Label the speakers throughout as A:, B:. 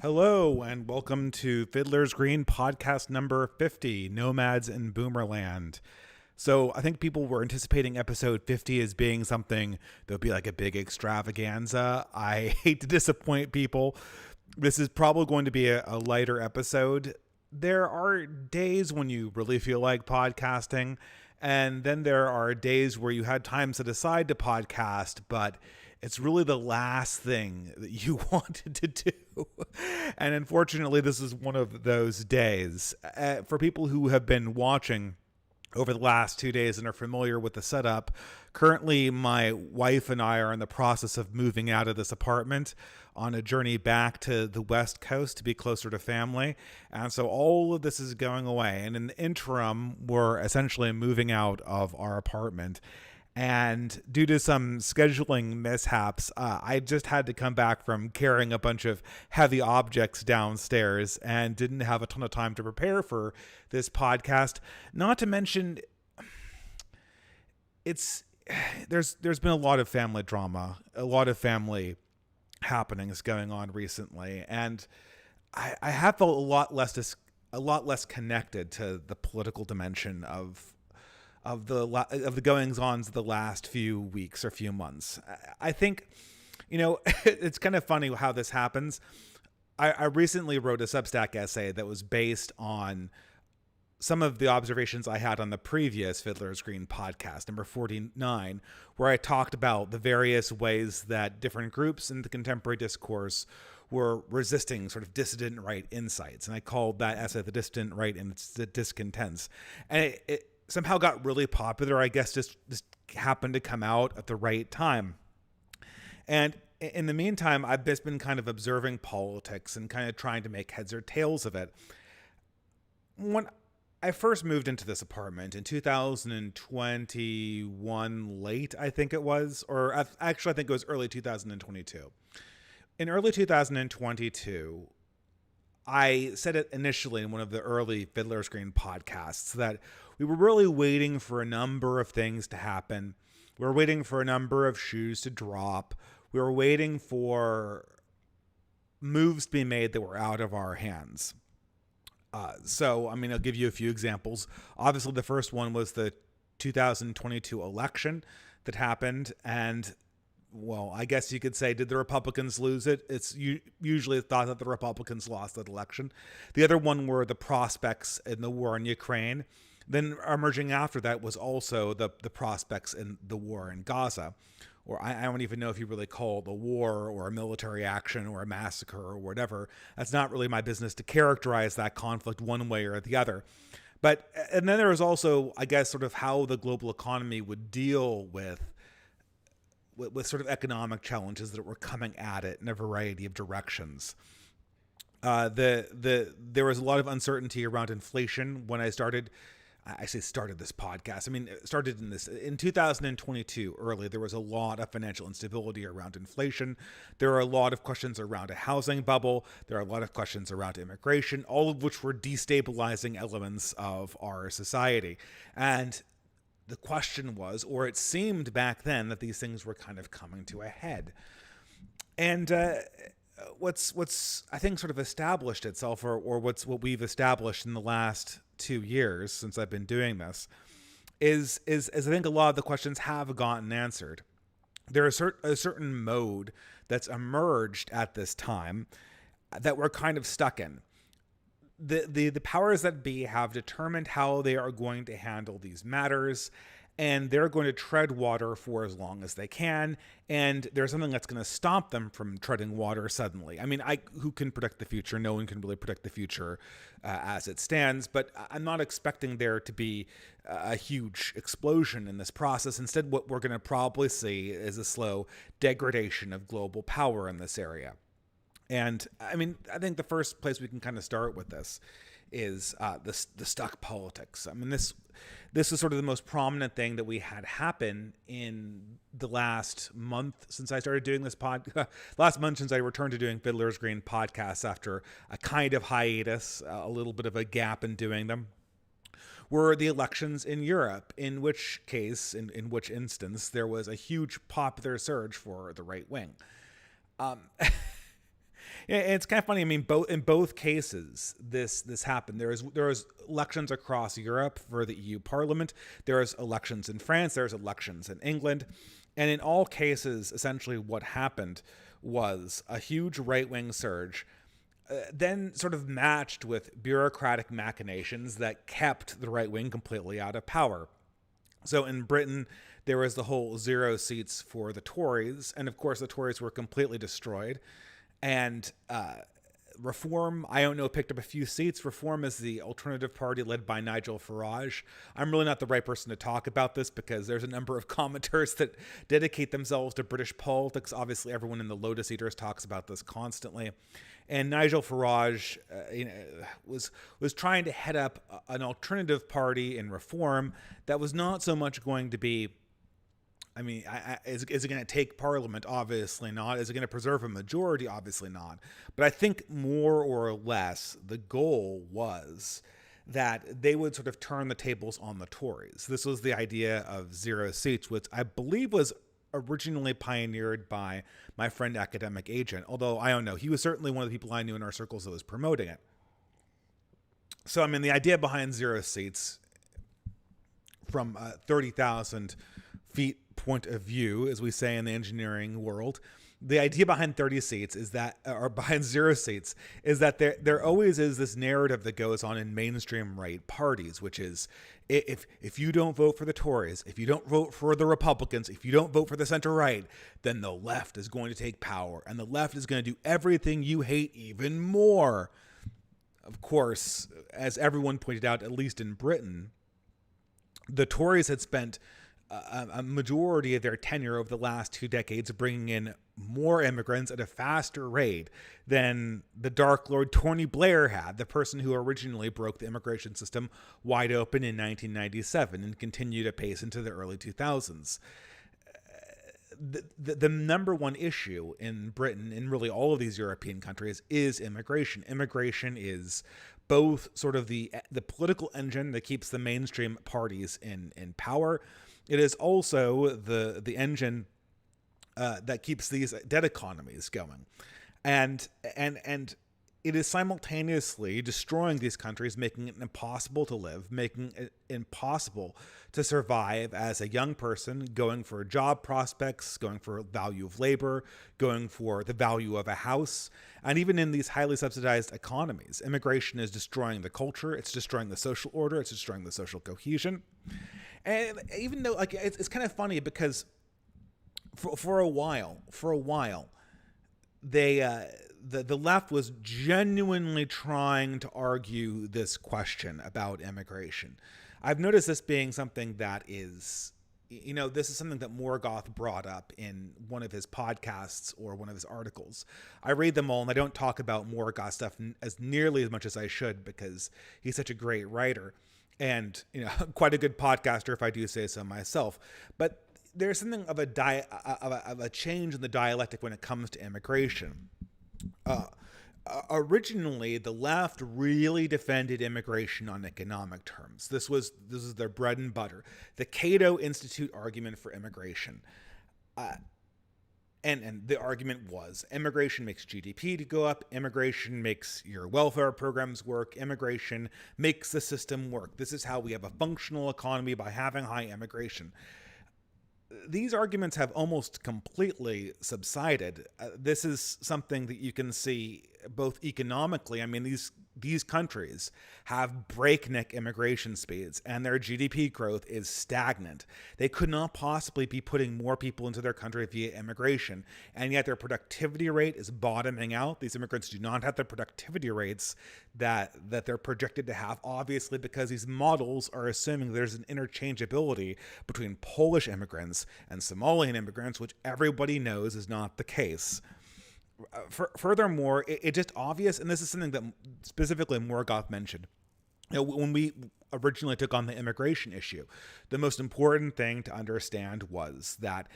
A: Hello, and welcome to Fiddler's Green podcast number 50, Nomads in Boomerland. So I think people were anticipating episode 50 as being something that would be like a big extravaganza. I hate to disappoint people. This is probably going to be a lighter episode. There are days when you really feel like podcasting, and then there are days where you had time set aside to podcast, but it's really the last thing that you wanted to do. And unfortunately, this is one of those days. For people who have been watching over the last 2 days and are familiar with the setup, currently my wife and I are in the process of moving out of this apartment on a journey back to the West Coast to be closer to family. And so all of this is going away. And in the interim, we're essentially moving out of our apartment. And due to some scheduling mishaps, I just had to come back from carrying a bunch of heavy objects downstairs and didn't have a ton of time to prepare for this podcast. Not to mention, there's been a lot of family drama, a lot of family happenings going on recently, and I have felt a lot less connected to the political dimension of the goings-ons of the last few weeks or few months. I think, it's kind of funny how this happens. I recently wrote a Substack essay that was based on some of the observations I had on the previous Fiddler's Green podcast, number 49, where I talked about the various ways that different groups in the contemporary discourse were resisting sort of dissident right insights. And I called that essay The Dissident Right and Its Discontents. And it somehow got really popular, I guess just happened to come out at the right time. And in the meantime, I've just been kind of observing politics and kind of trying to make heads or tails of it. When I first moved into this apartment in 2021 late, I think it was, or actually I think it was early 2022. In early 2022, I said it initially in one of the early Fiddler's Green podcasts that we were really waiting for a number of things to happen. We were waiting for a number of shoes to drop. We were waiting for moves to be made that were out of our hands. So, I mean, I'll give you a few examples. Obviously, the first one was the 2022 election that happened. And, well, I guess you could say, did the Republicans lose it? It's usually thought that the Republicans lost that election. The other one were the prospects in the war in Ukraine. Then emerging after that was also the prospects in the war in Gaza. Or I don't even know if you really call it a war or a military action or a massacre or whatever. That's not really my business to characterize that conflict one way or the other. And then there was also, I guess, sort of how the global economy would deal with sort of economic challenges that were coming at it in a variety of directions. There was a lot of uncertainty around inflation when I started this podcast. I mean, it started in 2022 early. There was a lot of financial instability around inflation. There are a lot of questions around a housing bubble. There are a lot of questions around immigration, all of which were destabilizing elements of our society. And the question was, or it seemed back then, that these things were kind of coming to a head. And what's I think sort of established itself, or what we've established in the last 2 years since I've been doing this, is I think a lot of the questions have gotten answered. There is a certain mode that's emerged at this time that we're kind of stuck in. The powers that be have determined how they are going to handle these matters, and they're going to tread water for as long as they can, and there's something that's going to stop them from treading water suddenly. I mean, who can predict the future? No one can really predict the future as it stands, but I'm not expecting there to be a huge explosion in this process. Instead, what we're going to probably see is a slow degradation of global power in this area. And I mean, I think the first place we can kind of start with this is the stuck politics. I mean, this is sort of the most prominent thing that we had happen in the last month since I started doing this last month since I returned to doing Fiddler's Green podcasts after a kind of hiatus, a little bit of a gap in doing them, were the elections in Europe, in which case, in which instance, there was a huge popular surge for the right wing. It's kind of funny. I mean, in both cases, this happened. There was elections across Europe for the EU Parliament. There was elections in France. There's elections in England, and in all cases, essentially, what happened was a huge right-wing surge, then sort of matched with bureaucratic machinations that kept the right wing completely out of power. So in Britain, there was the whole 0 seats for the Tories, and of course, the Tories were completely destroyed. And Reform, I don't know, picked up a few seats. Reform is the alternative party led by Nigel Farage. I'm really not the right person to talk about this because there's a number of commenters that dedicate themselves to British politics. Obviously, everyone in the Lotus Eaters talks about this constantly. And Nigel Farage was trying to head up an alternative party in Reform that was not so much going to be, I mean, is it going to take Parliament? Obviously not. Is it going to preserve a majority? Obviously not. But I think more or less the goal was that they would sort of turn the tables on the Tories. This was the idea of 0 seats, which I believe was originally pioneered by my friend Academic Agent, although I don't know. He was certainly one of the people I knew in our circles that was promoting it. So, I mean, the idea behind 0 seats from 30,000 feet point of view, as we say in the engineering world, the idea behind 30 seats is that, or behind 0 seats, is that there always is this narrative that goes on in mainstream right parties, which is if you don't vote for the Tories, if you don't vote for the Republicans, if you don't vote for the center right, then the left is going to take power, and the left is going to do everything you hate even more. Of course, as everyone pointed out, at least in Britain, the Tories had spent a majority of their tenure over the last 2 decades bringing in more immigrants at a faster rate than the Dark Lord Tony Blair had, the person who originally broke the immigration system wide open in 1997 and continued apace into the early 2000s. The number one issue in Britain, in really all of these European countries, is immigration. Immigration is both sort of the political engine that keeps the mainstream parties in power. It is also the engine that keeps these debt economies going, and it is simultaneously destroying these countries, making it impossible to live, making it impossible to survive as a young person, going for job prospects, going for value of labor, going for the value of a house. And even in these highly subsidized economies, immigration is destroying the culture, it's destroying the social order, it's destroying the social cohesion. And even though, like, it's kind of funny because for a while, they the left was genuinely trying to argue this question about immigration. I've noticed this being something that is, this is something that Morgoth brought up in one of his podcasts or one of his articles. I read them all, and I don't talk about Morgoth stuff as nearly as much as I should because he's such a great writer and quite a good podcaster, if I do say so myself. But there's something of a change in the dialectic when it comes to immigration. Originally, the left really defended immigration on economic terms. This is their bread and butter. The Cato Institute argument for immigration. And the argument was immigration makes GDP to go up. Immigration makes your welfare programs work. Immigration makes the system work. This is how we have a functional economy, by having high immigration. These arguments have almost completely subsided. This is something that you can see both economically. I mean, these countries have breakneck immigration speeds, and their GDP growth is stagnant. They could not possibly be putting more people into their country via immigration, and yet their productivity rate is bottoming out. These immigrants do not have the productivity rates that they're projected to have, obviously because these models are assuming there's an interchangeability between Polish immigrants and Somalian immigrants, which everybody knows is not the case. Furthermore, it's just obvious, and this is something that specifically Morgoth mentioned. When we originally took on the immigration issue, the most important thing to understand was that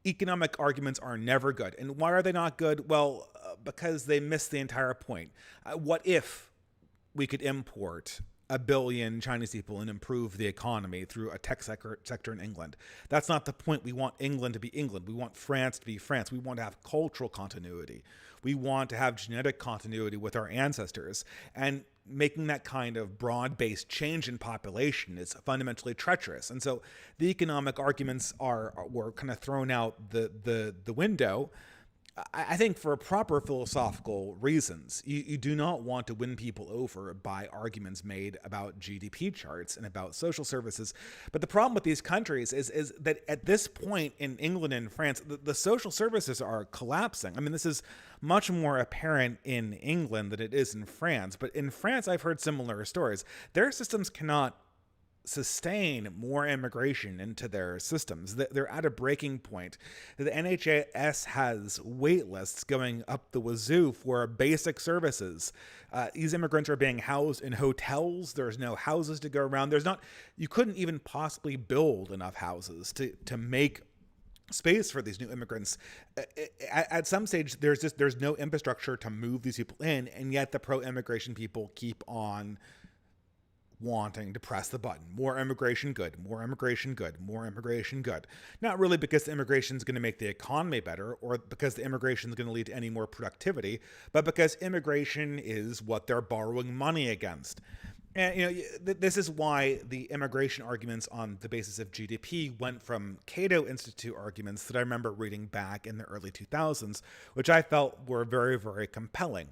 A: economic arguments are never good. And why are they not good? Well, because they miss the entire point. What if we could import 1 billion Chinese people and improve the economy through a tech sector in England? That's not the point. We want England to be England. We want France to be France. We want to have cultural continuity. We want to have genetic continuity with our ancestors. And making that kind of broad-based change in population is fundamentally treacherous. And so the economic arguments were kind of thrown out the window. I think for proper philosophical reasons. You do not want to win people over by arguments made about GDP charts and about social services. But the problem with these countries is that at this point in England and France, the social services are collapsing. I mean, this is much more apparent in England than it is in France. But in France, I've heard similar stories. Their systems cannot sustain more immigration into their systems. They're at a breaking point. The NHS has wait lists going up the wazoo for basic services. These immigrants are being housed in hotels. There's no houses to go around. You couldn't even possibly build enough houses to make space for these new immigrants. At some stage, there's no infrastructure to move these people in, and yet the pro-immigration people keep on wanting to press the button. More immigration, good. More immigration, good. More immigration, good. Not really because the immigration is going to make the economy better or because the immigration is going to lead to any more productivity, but because immigration is what they're borrowing money against. And this is why the immigration arguments on the basis of GDP went from Cato Institute arguments that I remember reading back in the early 2000s, which I felt were very, very compelling.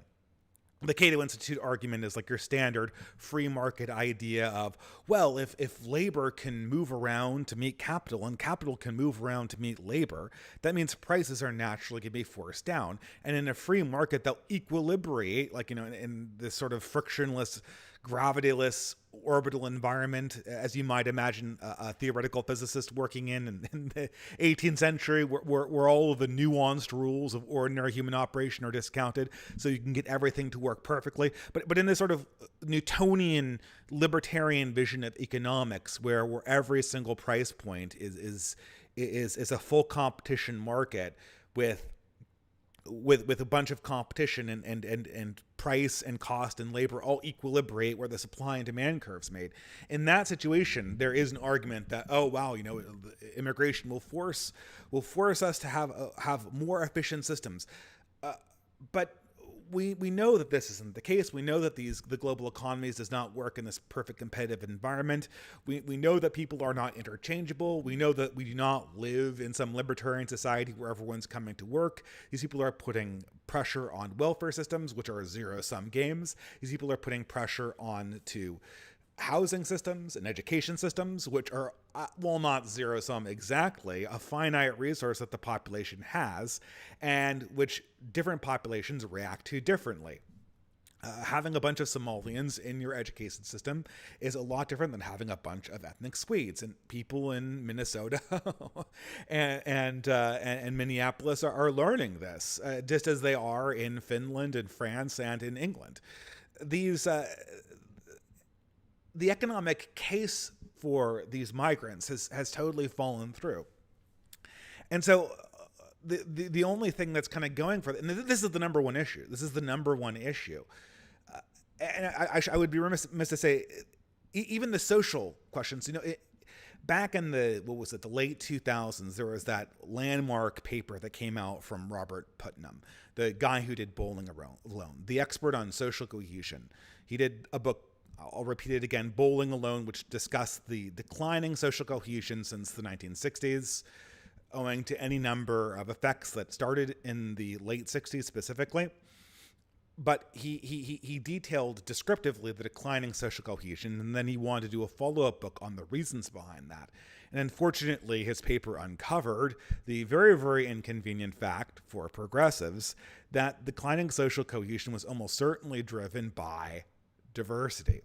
A: The Cato Institute argument is like your standard free market idea of, well, if labor can move around to meet capital and capital can move around to meet labor, that means prices are naturally going to be forced down. And in a free market, they'll equilibrate, like, in this sort of frictionless, gravityless orbital environment, as you might imagine a theoretical physicist working in the 18th century, where all of the nuanced rules of ordinary human operation are discounted, so you can get everything to work perfectly. But in this sort of Newtonian libertarian vision of economics, where every single price point is a full competition market with a bunch of competition and price and cost and labor all equilibrate where the supply and demand curves made. In that situation, there is an argument that, oh wow, immigration will force us to have more efficient systems, but we know that this isn't the case. We know that the global economies does not work in this perfect competitive environment. We know that people are not interchangeable. We know that we do not live in some libertarian society where everyone's coming to work. These people are putting pressure on welfare systems, which are zero-sum games. These people are putting pressure on to housing systems and education systems, which are, well, not zero-sum exactly, a finite resource that the population has, and which different populations react to differently. Having a bunch of Somalians in your education system is a lot different than having a bunch of ethnic Swedes, and people in Minnesota and Minneapolis are learning this, just as they are in Finland and France and in England. The economic case for these migrants has totally fallen through. And so the only thing that's kind of going for it, and this is the number one issue. This is the number one issue. And I would be remiss to say, even the social questions, back in the late 2000s, there was that landmark paper that came out from Robert Putnam, the guy who did Bowling Alone, the expert on social cohesion. He did a book, I'll repeat it again, Bowling Alone, which discussed the declining social cohesion since the 1960s, owing to any number of effects that started in the late 60s specifically. But he detailed descriptively the declining social cohesion, and then he wanted to do a follow-up book on the reasons behind that. And unfortunately, his paper uncovered the very, very inconvenient fact for progressives that declining social cohesion was almost certainly driven by diversity.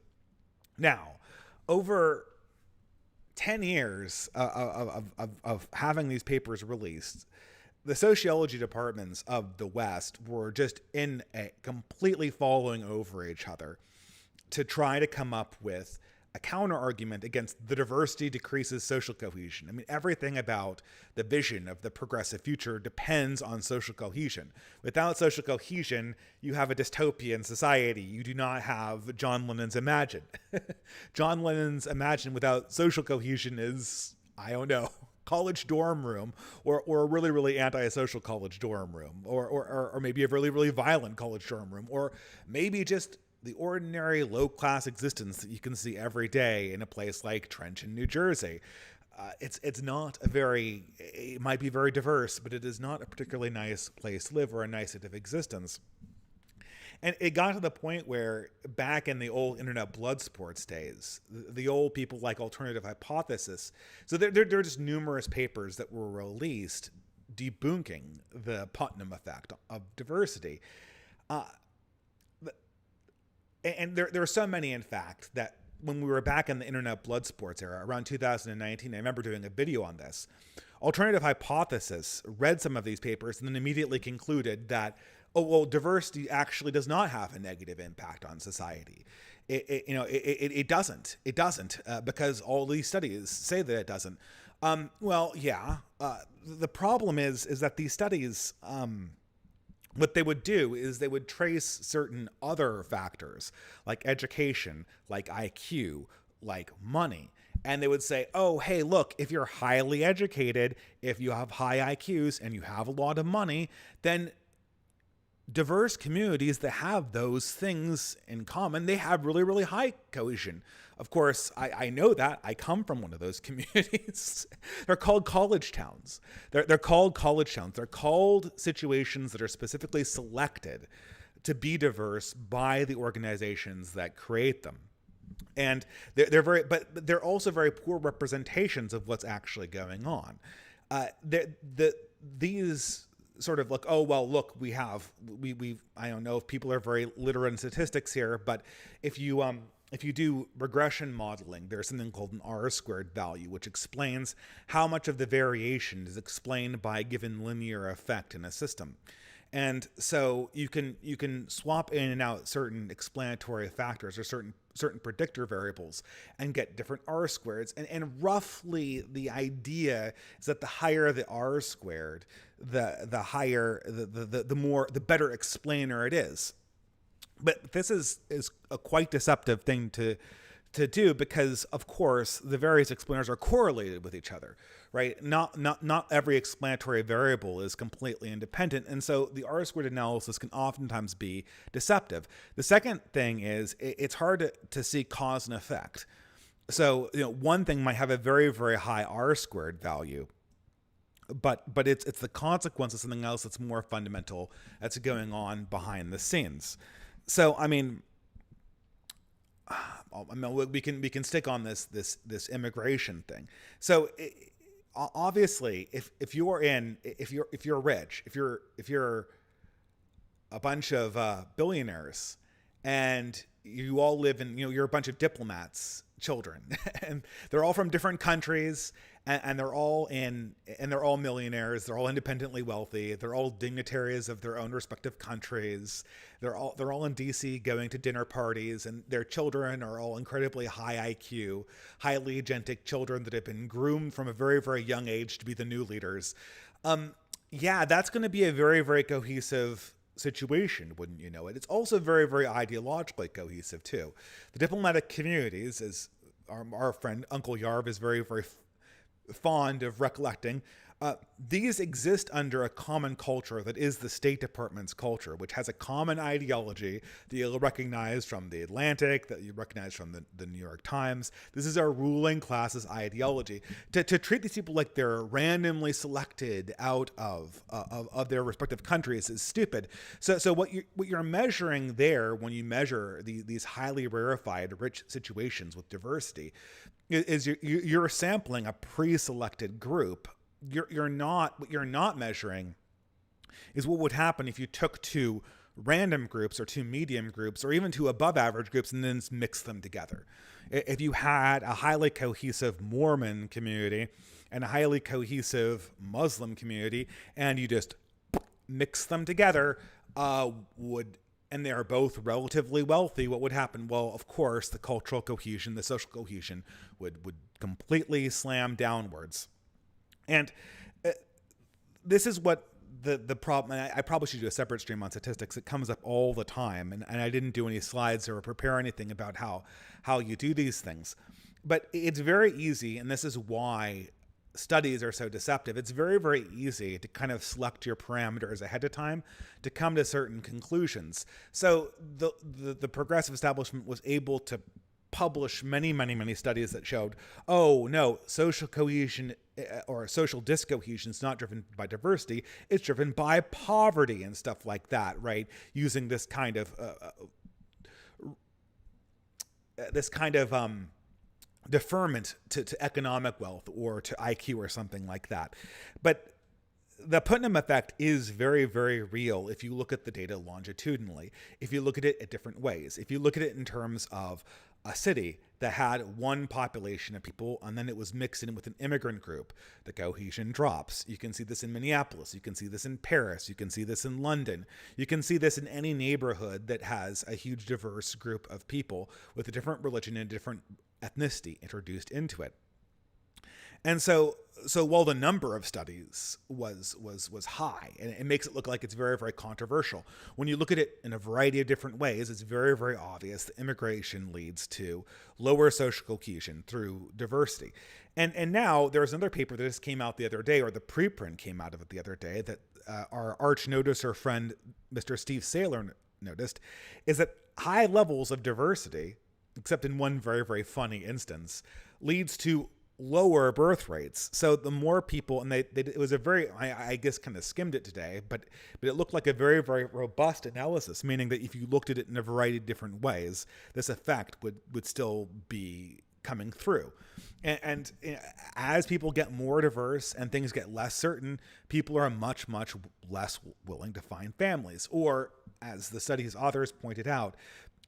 A: Now, over 10 years of having these papers released, the sociology departments of the West were just completely falling over each other to try to come up with a counter argument against the diversity decreases social cohesion. I mean, everything about the vision of the progressive future depends on social cohesion. Without social cohesion, you have a dystopian society. You do not have John Lennon's Imagine. John Lennon's Imagine without social cohesion is, I don't know, college dorm room, or a really, really antisocial college dorm room, or maybe a really, really violent college dorm room, or maybe just the ordinary low-class existence that you can see every day in a place like Trenton, New Jersey. It's not it might be very diverse, but it is not a particularly nice place to live or a nice state of existence. And it got to the point where back in the old internet blood sports days, the old people like Alternative Hypothesis, so there are just numerous papers that were released debunking the Putnam effect of diversity. And there are so many, in fact, that when we were back in the internet blood sports era, around 2019, I remember doing a video on this. Alternative Hypothesis read some of these papers and then immediately concluded that, oh, well, diversity actually does not have a negative impact on society. It doesn't. It doesn't, because all these studies say that it doesn't. Well, yeah. The problem is that these studies, what they would do is they would trace certain other factors, like education, like IQ, like money. And they would say, oh, hey, look, if you're highly educated, if you have high IQs and you have a lot of money, then diverse communities that have those things in common, they have really, really high cohesion. Of course, I know that. I come from one of those communities. They're called college towns. They're called college towns. They're called situations that are specifically selected to be diverse by the organizations that create them. And but they're also very poor representations of what's actually going on. These sort of like, oh, well, look, we I don't know if people are very literate in statistics here, but if you do regression modeling, there's something called an R-squared value, which explains how much of the variation is explained by a given linear effect in a system. And so you can swap in and out certain explanatory factors or certain predictor variables and get different R squareds. And roughly the idea is that the higher the R squared, the higher the better explainer it is. But this is a quite deceptive thing to do, because of course the various explainers are correlated with each other, right? Not every explanatory variable is completely independent, and so the R-squared analysis can oftentimes be deceptive. The second thing is it's hard to see cause and effect. So one thing might have a very, very high R-squared value, but it's the consequence of something else that's more fundamental that's going on behind the scenes. So I mean, we can stick on this immigration thing. So obviously, if you're rich, if you're a bunch of billionaires, and you all live in, you're a bunch of diplomats' children, and they're all from different countries, and they're all millionaires. They're all independently wealthy. They're all dignitaries of their own respective countries. They're all in DC going to dinner parties, and their children are all incredibly high IQ, highly agentic children that have been groomed from a very, very young age to be the new leaders. Yeah, that's going to be a very, very cohesive situation, wouldn't you know it? It's also very, very ideologically cohesive too. The diplomatic communities, as our friend Uncle Yarv is very, very fond of recollecting, these exist under a common culture that is the State Department's culture, which has a common ideology that you'll recognize from the Atlantic, that you recognize from the New York Times. This is our ruling class's ideology. To treat these people like they're randomly selected out of their respective countries is stupid. So what you're measuring there, when you measure these highly rarefied, rich situations with diversity, is you're sampling a pre-selected group. What you're not measuring is what would happen if you took two random groups or two medium groups or even two above average groups and then mix them together. If you had a highly cohesive Mormon community and a highly cohesive Muslim community and you just mix them together, and they are both relatively wealthy, what would happen? Well, of course, the cultural cohesion, the social cohesion would completely slam downwards. And this is what the problem, and I probably should do a separate stream on statistics. It comes up all the time, and I didn't do any slides or prepare anything about how you do these things. But it's very easy, and this is why studies are so deceptive. It's very, very easy to kind of select your parameters ahead of time to come to certain conclusions. So the progressive establishment was able to publish many, many, many studies that showed, oh no, social cohesion or social discohesion is not driven by diversity, it's driven by poverty and stuff like that, right? Using this kind of deferment to economic wealth or to IQ or something like that. But the Putnam effect is very, very real if you look at the data longitudinally, if you look at it at different ways, if you look at it in terms of a city that had one population of people and then it was mixed in with an immigrant group, the cohesion drops. You can see this in Minneapolis. You can see this in Paris. You can see this in London. You can see this in any neighborhood that has a huge diverse group of people with a different religion and different ethnicity introduced into it. And so while the number of studies was high, and it makes it look like it's very, very controversial, when you look at it in a variety of different ways, it's very, very obvious that immigration leads to lower social cohesion through diversity. And now there's another paper that just came out the other day, or the preprint came out of it the other day, that our arch noticer friend, Mr. Steve Saylor, noticed, is that high levels of diversity, except in one very, very funny instance, leads to lower birth rates. So the more people, and it was a very, I guess kind of skimmed it today, but it looked like a very, very robust analysis, meaning that if you looked at it in a variety of different ways, this effect would still be coming through. And as people get more diverse and things get less certain, people are much, much less willing to find families. Or, as the study's authors pointed out,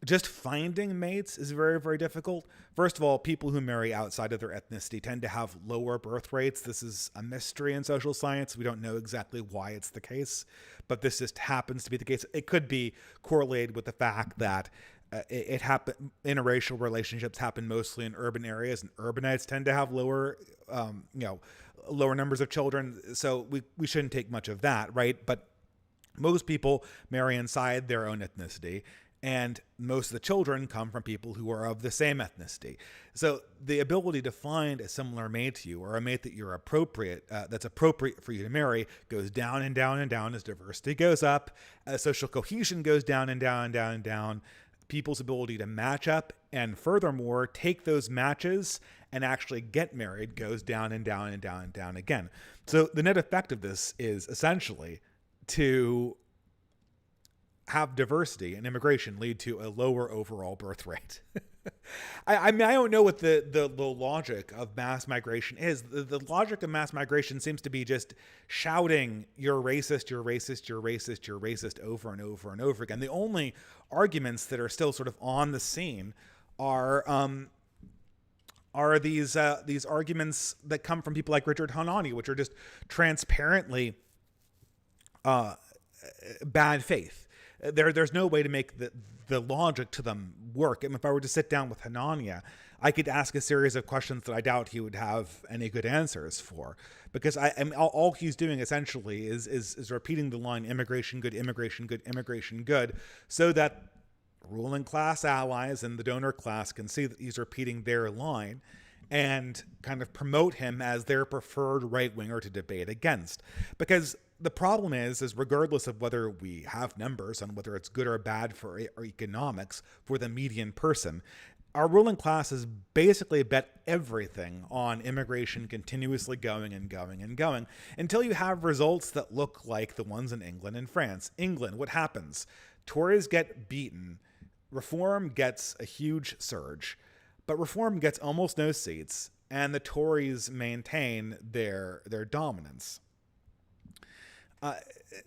A: just finding mates is very, very difficult. First of all, people who marry outside of their ethnicity tend to have lower birth rates. This is a mystery in social science. We don't know exactly why it's the case, but this just happens to be the case. It could be correlated with the fact that interracial relationships happen mostly in urban areas, and urbanites tend to have lower numbers of children. So we shouldn't take much of that, right? But most people marry inside their own ethnicity, and most of the children come from people who are of the same ethnicity. So the ability to find a similar mate to you, or a mate that you're that's appropriate for you to marry, goes down and down and down as diversity goes up, as social cohesion goes down and down and down and down. People's ability to match up and furthermore take those matches and actually get married goes down and down and down and down again. So the net effect of this is essentially to have diversity and immigration lead to a lower overall birth rate. I mean, I don't know what the logic of mass migration is. The logic of mass migration seems to be just shouting, "You're racist, you're racist, you're racist, you're racist," over and over and over again. The only arguments that are still sort of on the scene are these arguments that come from people like Richard Hanani, which are just transparently bad faith. There's no way to make the logic to them work. And if I were to sit down with Hanania, I could ask a series of questions that I doubt he would have any good answers for, because all he's doing essentially is repeating the line "immigration good, immigration good, immigration good," so that ruling class allies and the donor class can see that he's repeating their line and kind of promote him as their preferred right-winger to debate against. Because the problem is regardless of whether we have numbers on whether it's good or bad for economics for the median person, our ruling class has basically bet everything on immigration continuously going and going and going until you have results that look like the ones in England and France. England, what happens? Tories get beaten. Reform gets a huge surge, but Reform gets almost no seats, and the Tories maintain their dominance.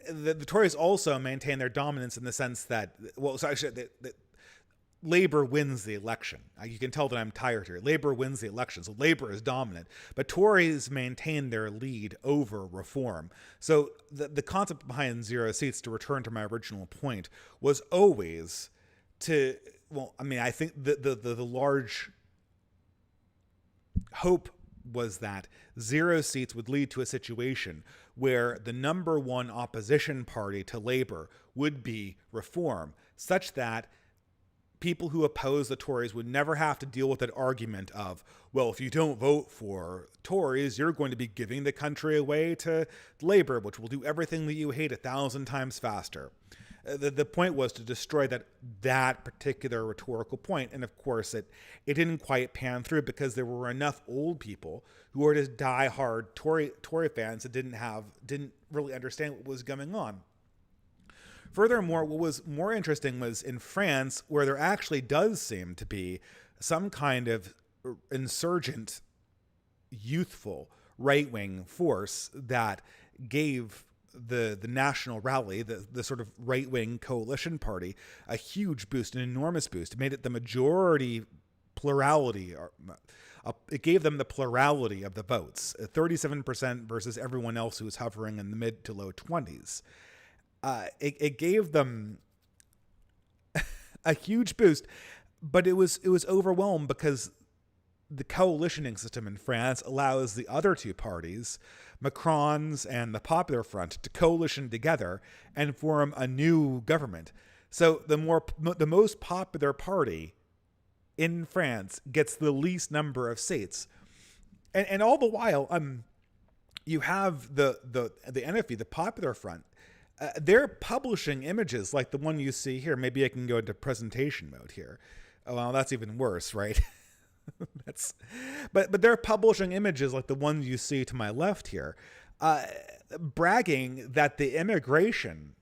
A: The Tories also maintain their dominance in the sense that, Labor wins the election. You can tell that I'm tired here. Labor wins the election, so Labor is dominant. But Tories maintain their lead over Reform. So the concept behind 0 seats, to return to my original point, was always to, I think the large hope was that 0 seats would lead to a situation where the number one opposition party to Labor would be Reform, such that people who oppose the Tories would never have to deal with that argument of, well, if you don't vote for Tories, you're going to be giving the country away to Labor, which will do everything that you hate 1,000 times faster. The point was to destroy that particular rhetorical point. And of course, it didn't quite pan through because there were enough old people who were just diehard Tory fans that didn't really understand what was going on. Furthermore, what was more interesting was in France, where there actually does seem to be some kind of insurgent, youthful, right-wing force that gave the National Rally, the sort of right-wing coalition party, a huge boost, an enormous boost. It made it the majority plurality. It gave them the plurality of the votes, 37% versus everyone else who was hovering in the mid to low 20s. It gave them a huge boost, but it was overwhelmed because the coalitioning system in France allows the other two parties, Macron's and the Popular Front, to coalition together and form a new government. So the most popular party in France gets the least number of seats, and all the while, you have the NFV, the Popular Front. They're publishing images like the one you see here. Maybe I can go into presentation mode here. Oh, well, that's even worse, right? But they're publishing images like the ones you see to my left here, bragging that the immigration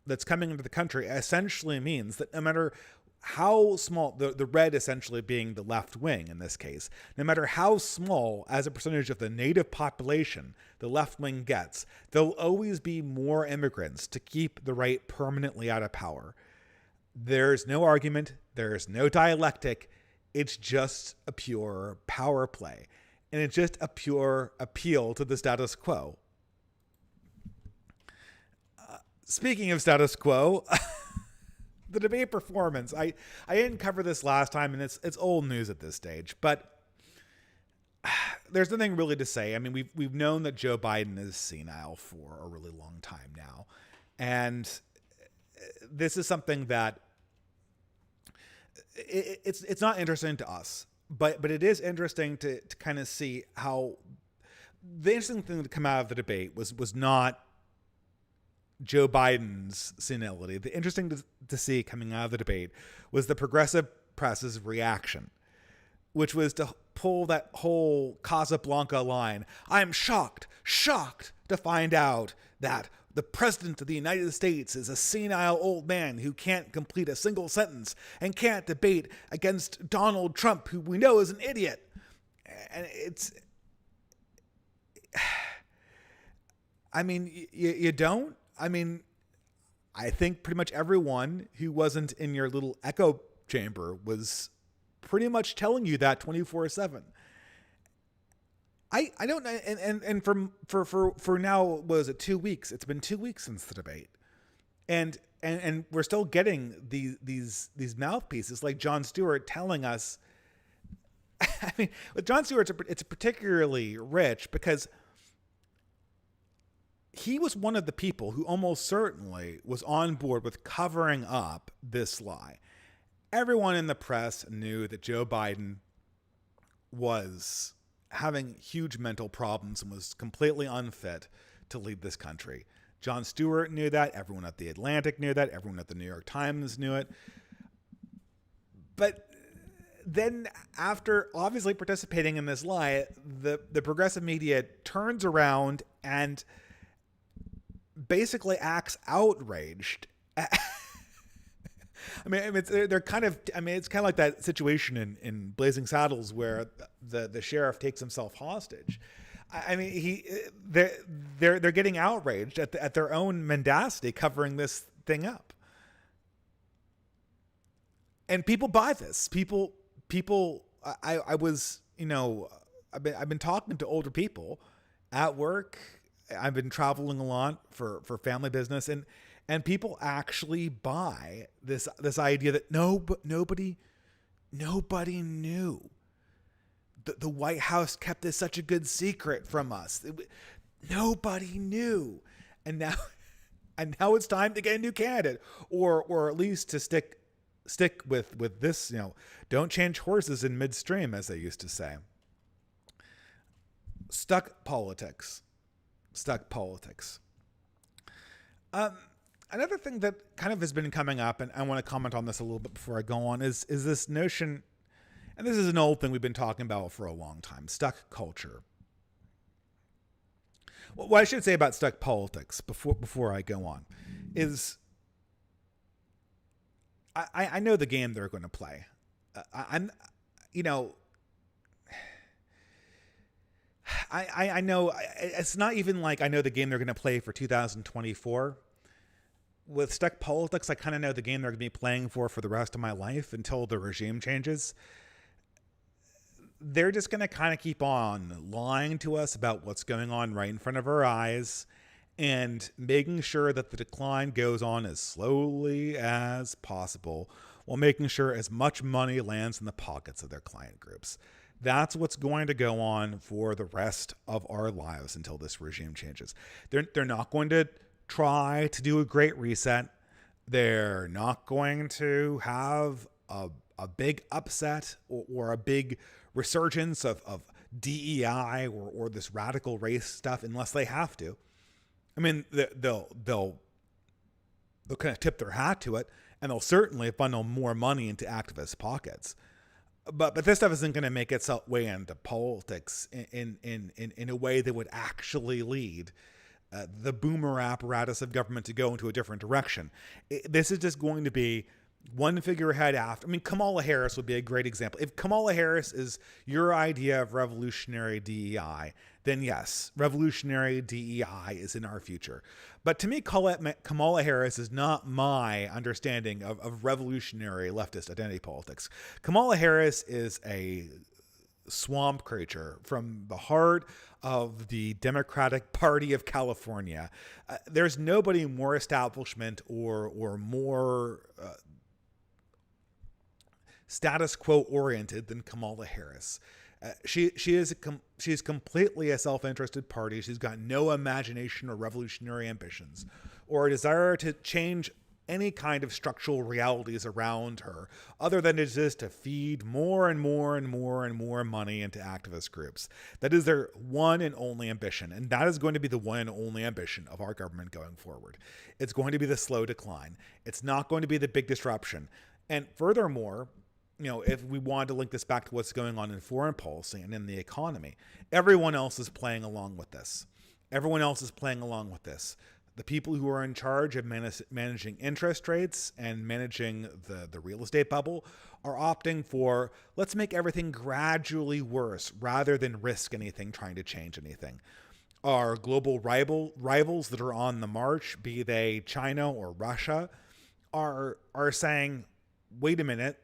A: that's coming into the country essentially means that no matter how small, the red essentially being the left wing in this case, no matter how small as a percentage of the native population the left wing gets, there'll always be more immigrants to keep the right permanently out of power. There's no argument. There's no dialectic. It's just a pure power play. And it's just a pure appeal to the status quo. Speaking of status quo, the debate performance. I didn't cover this last time, and it's old news at this stage. But there's nothing really to say. I mean, we've known that Joe Biden is senile for a really long time now. And this is something that it's not interesting to us, but it is interesting to kind of see how the interesting thing to come out of the debate was not Joe Biden's senility. The interesting to see coming out of the debate was the progressive press's reaction, which was to pull that whole Casablanca line. I am shocked to find out that the president of the United States is a senile old man who can't complete a single sentence and can't debate against Donald Trump, who we know is an idiot. And it's, I mean, you don't? I mean, I think pretty much everyone who wasn't in your little echo chamber was pretty much telling you that 24/7. I don't know, and for now, was it 2 weeks? It's been 2 weeks since the debate, and we're still getting these mouthpieces like Jon Stewart telling us. I mean, with Jon Stewart, it's particularly rich because he was one of the people who almost certainly was on board with covering up this lie. Everyone in the press knew that Joe Biden was having huge mental problems and was completely unfit to lead this country. Jon Stewart knew that. Everyone at The Atlantic knew that. Everyone at the New York Times knew it. But then after obviously participating in this lie, the progressive media turns around and basically acts outraged. I mean, they're kind of. I mean, it's kind of like that situation in Blazing Saddles where the sheriff takes himself hostage. I mean, they're getting outraged at their own mendacity covering this thing up, and people buy this. People. I was, I've been talking to older people at work. I've been traveling a lot for family business, and people actually buy this idea that nobody knew. The White House kept this such a good secret from us. Nobody knew, and now it's time to get a new candidate, or at least to stick with this. Don't change horses in midstream, as they used to say. Stuck politics. Another thing that kind of has been coming up, and I want to comment on this a little bit before I go on, is this notion, and this is an old thing we've been talking about for a long time, stuck culture. Well, what I should say about stuck politics before I go on is I know the game they're going to play. I know it's not even like I know the game they're going to play for 2024. With stuck politics, I kind of know the game they're going to be playing for the rest of my life until the regime changes. They're just going to kind of keep on lying to us about what's going on right in front of our eyes and making sure that the decline goes on as slowly as possible while making sure as much money lands in the pockets of their client groups. That's what's going to go on for the rest of our lives until this regime changes. They're not going to try to do a great reset. They're not going to have a big upset or a big resurgence of DEI or this radical race stuff unless they have to. I mean, they'll kind of tip their hat to it, and they'll certainly funnel more money into activist pockets. But this stuff isn't going to make its way into politics in a way that would actually lead the boomer apparatus of government to go into a different direction. This is just going to be one figurehead after. I mean, Kamala Harris would be a great example. If Kamala Harris is your idea of revolutionary DEI, then yes, revolutionary DEI is in our future. But to me, Kamala Harris is not my understanding of revolutionary leftist identity politics. Kamala Harris is a swamp creature from the heart of the Democratic Party of California. There's nobody more establishment or more status quo oriented than Kamala Harris. She's completely a self-interested party. She's got no imagination or revolutionary ambitions or a desire to change any kind of structural realities around her other than it is to feed more and more and more and more money into activist groups. That is their one and only ambition. And that is going to be the one and only ambition of our government going forward. It's going to be the slow decline. It's not going to be the big disruption. And furthermore, if we wanted to link this back to what's going on in foreign policy and in the economy, everyone else is playing along with this. Everyone else is playing along with this. The people who are in charge of managing interest rates and managing the real estate bubble are opting for, let's make everything gradually worse rather than risk anything trying to change anything. Our global rivals that are on the march, be they China or Russia, are saying, wait a minute,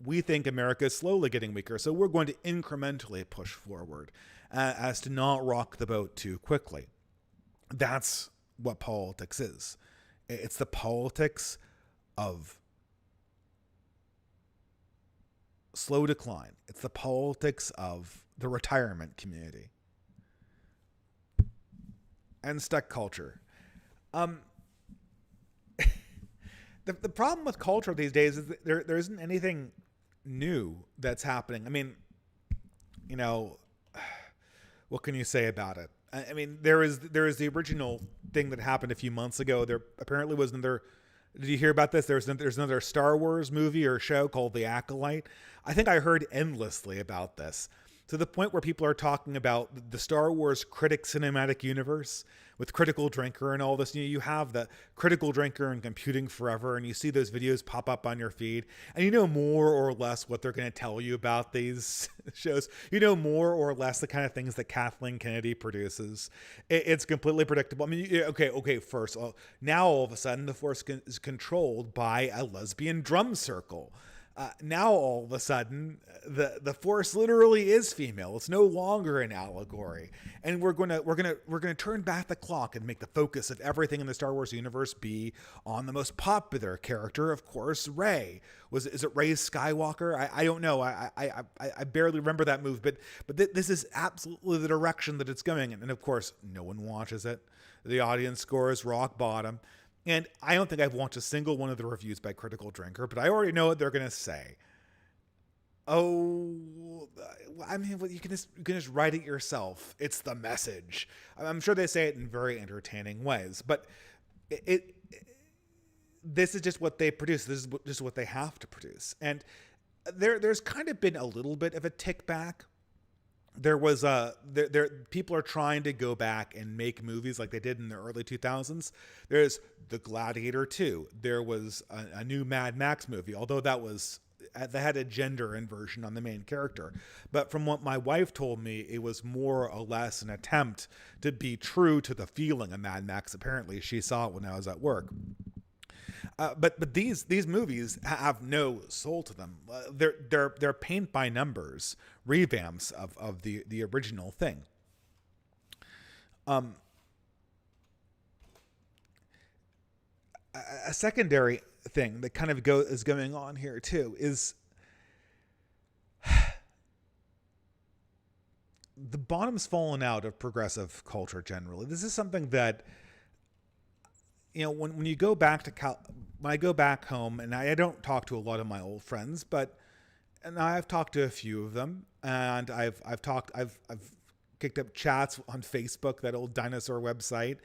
A: we think America is slowly getting weaker, so we're going to incrementally push forward as to not rock the boat too quickly. That's what politics is. It's the politics of slow decline. It's the politics of the retirement community and stuck culture. The problem with culture these days is that there isn't anything new that's happening. I mean, what can you say about it? I mean, there is the original thing that happened a few months ago. There apparently was another. Did you hear about this? There's another Star Wars movie or show called The Acolyte. I think I heard endlessly about this, to the point where people are talking about the Star Wars critic cinematic universe with Critical Drinker and all this. You have the Critical Drinker and Computing Forever, and you see those videos pop up on your feed, and you know more or less what they're going to tell you about these shows. You know more or less the kind of things that Kathleen Kennedy produces. It's completely predictable. I mean, okay. First, now all of a sudden the Force is controlled by a lesbian drum circle. Now all of a sudden the Force literally is female. It's no longer an allegory, and we're gonna turn back the clock and make the focus of everything in the Star Wars universe be on the most popular character, of course, Rey. Is it Rey Skywalker? I don't know. I barely remember that move, but this is absolutely the direction that it's going in, and of course no one watches it. The audience score is rock bottom. And I don't think I've watched a single one of the reviews by Critical Drinker, but I already know what they're going to say. Oh, I mean, you can just write it yourself. It's the message. I'm sure they say it in very entertaining ways, but this is just what they produce. This is just what they have to produce. And there's kind of been a little bit of a tick back. There was people are trying to go back and make movies like they did in the early 2000s. There's The Gladiator 2. There was a new Mad Max movie, although that had a gender inversion on the main character. But from what my wife told me, it was more or less an attempt to be true to the feeling of Mad Max. Apparently, she saw it when I was at work. But these movies have no soul to them. They're paint by numbers revamps of the original thing. A secondary thing that kind of is going on here too is the bottom's fallen out of progressive culture generally. This is something that, when you go back to when I go back home, and I don't talk to a lot of my old friends, but And I've talked to a few of them, and I've kicked up chats on Facebook, that old dinosaur website.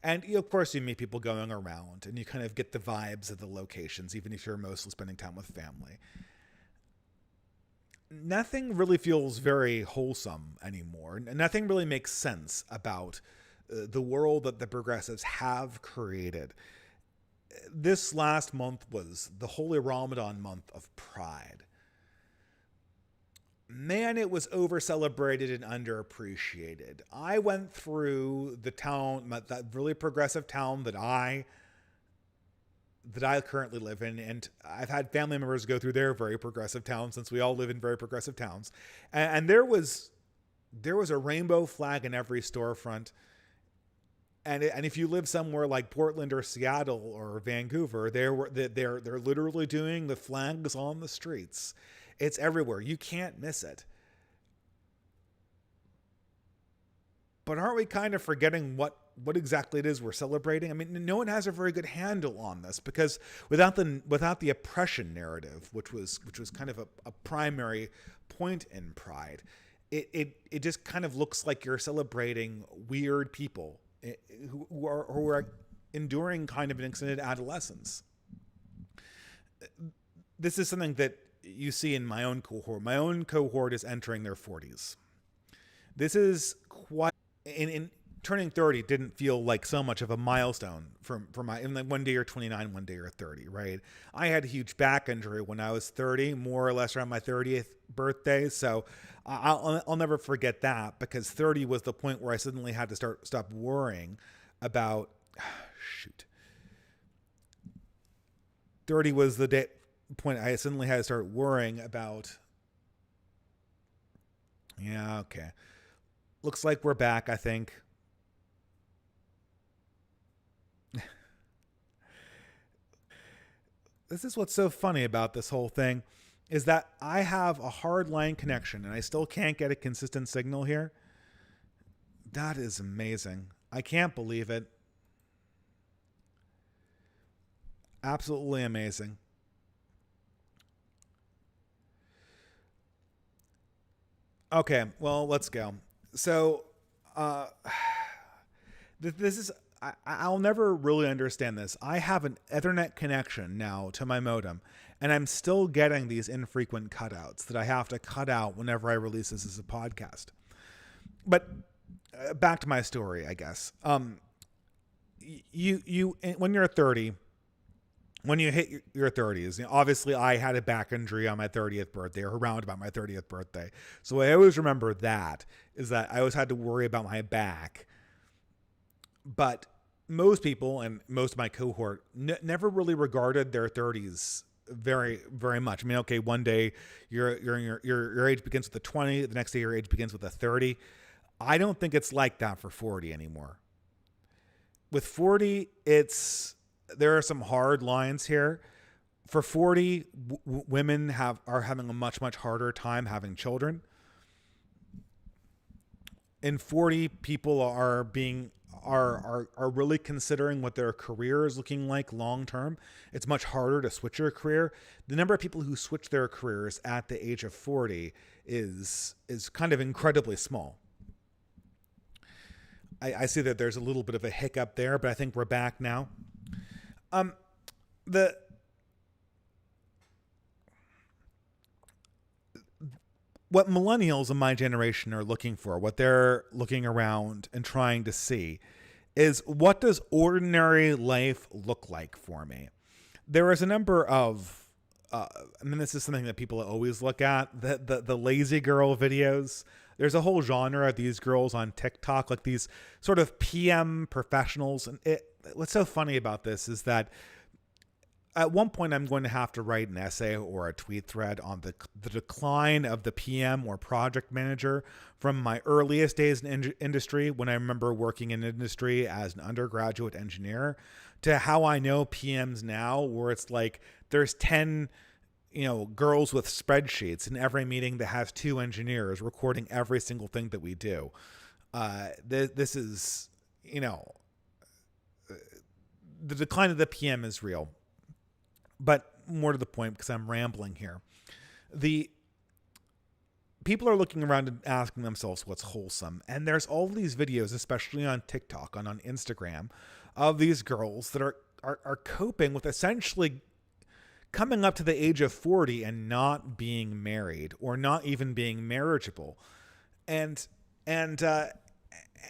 A: And of course, you meet people going around, and you kind of get the vibes of the locations, even if you're mostly spending time with family. Nothing really feels very wholesome anymore. Nothing really makes sense about the world that the progressives have created. This last month was the Holy Ramadan month of pride. Man, it was over celebrated and underappreciated. I went through the town, that really progressive town that I currently live in, and I've had family members go through their very progressive towns, since we all live in very progressive towns. And there was a rainbow flag in every storefront. And if you live somewhere like Portland or Seattle or Vancouver, they're literally doing the flags on the streets. It's everywhere. You can't miss it. But aren't we kind of forgetting what exactly it is we're celebrating? I mean, no one has a very good handle on this, because without the oppression narrative, which was kind of a primary point in Pride, it just kind of looks like you're celebrating weird people who are enduring kind of an extended adolescence. This is something that you see in my own cohort. My own cohort is entering their 40s. This is quite in turning 30 didn't feel like so much of a milestone for my, in like one day you're 29, one day you're 30, right? I had a huge back injury when I was 30, more or less around my 30th birthday. So I'll never forget that, because 30 was the point where I suddenly had to stop worrying about, shoot. 30 was the point I suddenly had to start worrying about. Yeah, okay. Looks like we're back, I think. This is what's so funny about this whole thing, is that I have a hard line connection and I still can't get a consistent signal here. That is amazing. I can't believe it. Absolutely amazing. Okay, well, let's go. So, uh, this is, I'll never really understand this. I have an Ethernet connection now to my modem, and I'm still getting these infrequent cutouts that I have to cut out whenever I release this as a podcast. But back to my story, I guess. You when you're 30, when you hit your 30s, obviously I had a back injury on my 30th birthday, or around about my 30th birthday. So I always remember that, is that I always had to worry about my back. But most people and most of my cohort never really regarded their 30s very, very much. I mean, okay, one day your age begins with a 20, the next day your age begins with a 30. I don't think it's like that for 40 anymore. With 40, there are some hard lines here. For 40, women are having a much, much harder time having children. In 40, people are really considering what their career is looking like long term. It's much harder to switch your career. The number of people who switch their careers at the age of 40 is kind of incredibly small. I see that there's a little bit of a hiccup there, but I think we're back now. The what millennials in my generation are looking for, what they're looking around and trying to see, is, what does ordinary life look like for me? There is a number of, this is something that people always look at, the lazy girl videos. There's a whole genre of these girls on TikTok, like these sort of PM professionals. And what's so funny about this is that at one point I'm going to have to write an essay or a tweet thread on the decline of the PM or project manager from my earliest days in industry, when I remember working in industry as an undergraduate engineer, to how I know PMs now, where it's like there's 10 girls with spreadsheets in every meeting that has 2 engineers recording every single thing that we do. This is, the decline of the PM is real. But more to the point, because I'm rambling here, people are looking around and asking themselves what's wholesome. And there's all these videos, especially on TikTok and on Instagram, of these girls that are coping with essentially coming up to the age of 40 and not being married or not even being marriageable. And and uh,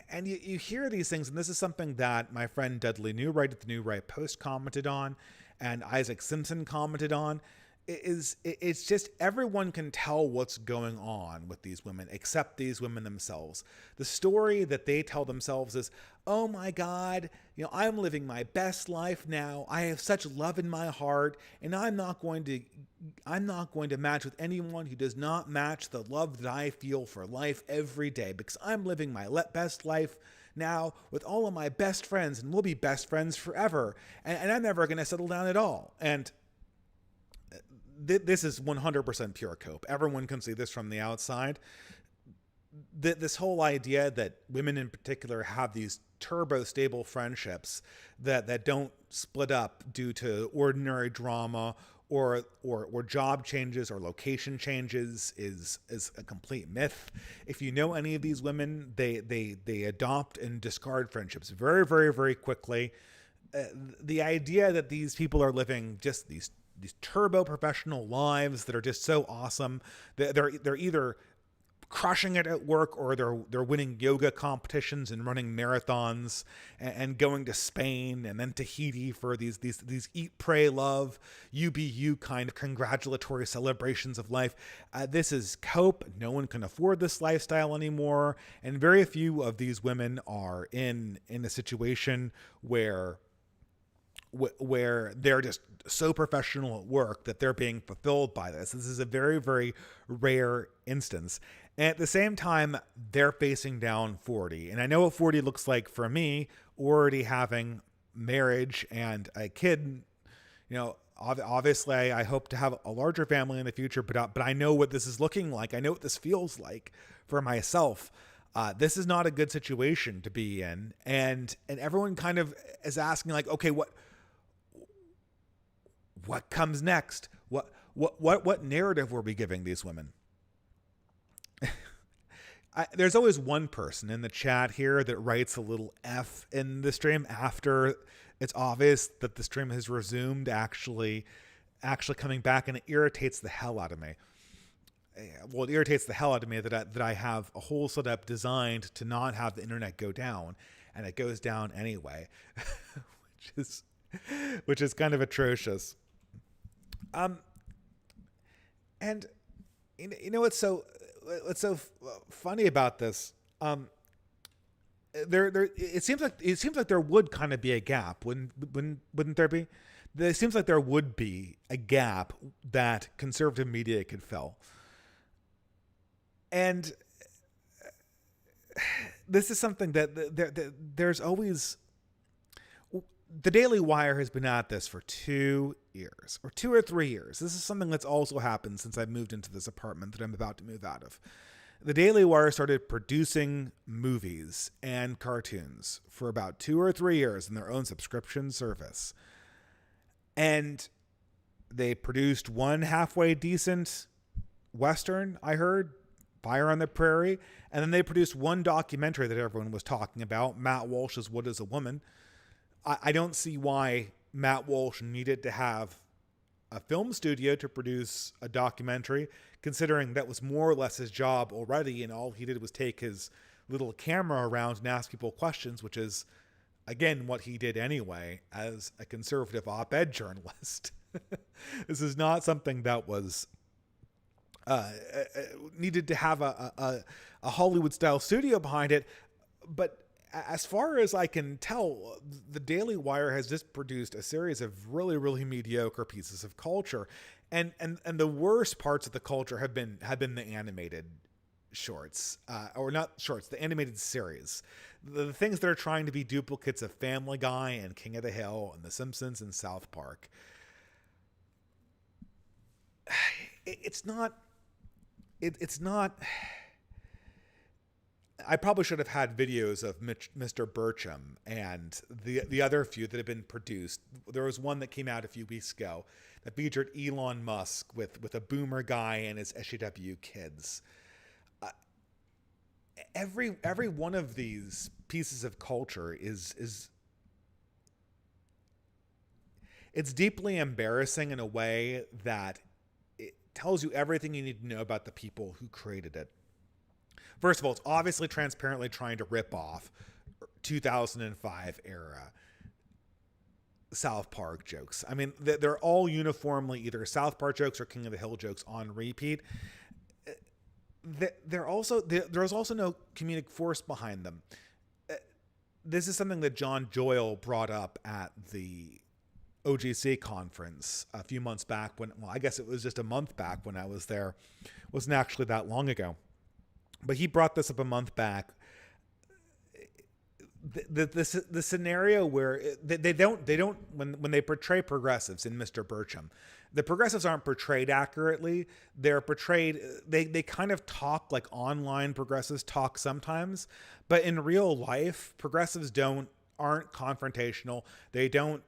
A: and you hear these things, and this is something that my friend Dudley Newright at the New Right Post commented on, and Isaac Simpson commented on. It's just everyone can tell what's going on with these women except these women themselves. The story that they tell themselves is, oh my God, I'm living my best life now. I have such love in my heart, and I'm not going to match with anyone who does not match the love that I feel for life every day, because I'm living my best life now with all of my best friends, and we'll be best friends forever. And I'm never going to settle down at all. And this is 100% pure cope. Everyone can see this from the outside. This whole idea that women in particular have these turbo stable friendships that don't split up due to ordinary drama or job changes or location changes is a complete myth. If you know any of these women, they adopt and discard friendships very, very, very quickly. The idea that these people are living just these turbo professional lives that are just so awesome. They're either crushing it at work, or they're winning yoga competitions and running marathons and going to Spain and then Tahiti for these eat, pray, love, UBU kind of congratulatory celebrations of life. This is cope. No one can afford this lifestyle anymore, and very few of these women are in a situation where they're just so professional at work that they're being fulfilled by this. This is a very, very rare instance. And at the same time, they're facing down 40. And I know what 40 looks like for me, already having marriage and a kid. Obviously I hope to have a larger family in the future, but I know what this is looking like. I know what this feels like for myself. This is not a good situation to be in. And everyone kind of is asking, like, okay, what comes next? What narrative were we giving these women? There's always one person in the chat here that writes a little F in the stream after it's obvious that the stream has resumed actually coming back, and it irritates the hell out of me. Well, it irritates the hell out of me that I have a whole setup designed to not have the internet go down, and it goes down anyway, which is kind of atrocious. And what's so funny about this? It seems like there would kind of be a gap. Wouldn't there be? It seems like there would be a gap that conservative media could fill. And this is something that there's always. The Daily Wire has been at this for 2 years, or 2 or 3 years. This is something that's also happened since I've moved into this apartment that I'm about to move out of. The Daily Wire started producing movies and cartoons for about 2 or 3 years in their own subscription service. And they produced one halfway decent Western, I heard, Fire on the Prairie. And then they produced one documentary that everyone was talking about, Matt Walsh's What is a Woman? I don't see why Matt Walsh needed to have a film studio to produce a documentary, considering that was more or less his job already, and all he did was take his little camera around and ask people questions, which is, again, what he did anyway as a conservative op-ed journalist. This is not something that was needed to have a Hollywood-style studio behind it, but as far as I can tell, the Daily Wire has just produced a series of really, really mediocre pieces of culture, and the worst parts of the culture have been the animated shorts, or not shorts, the animated series, the things that are trying to be duplicates of Family Guy and King of the Hill and The Simpsons and South Park. It's not. I probably should have had videos of Mr. Burcham and the other few that have been produced. There was one that came out a few weeks ago that featured Elon Musk with a boomer guy and his SJW kids. every one of these pieces of culture is it's deeply embarrassing in a way that it tells you everything you need to know about the people who created it. First of all, it's obviously transparently trying to rip off 2005 era South Park jokes. I mean, they're all uniformly either South Park jokes or King of the Hill jokes on repeat. There's also no comedic force behind them. This is something that John Doyle brought up at the OGC conference a few months back I guess it was just a month back when I was there. It wasn't actually that long ago. But he brought this up a month back. The scenario where they don't when they portray progressives in Mr. Burcham, the progressives aren't portrayed accurately. They're portrayed, they kind of talk like online progressives talk sometimes, but in real life, progressives aren't confrontational. They don't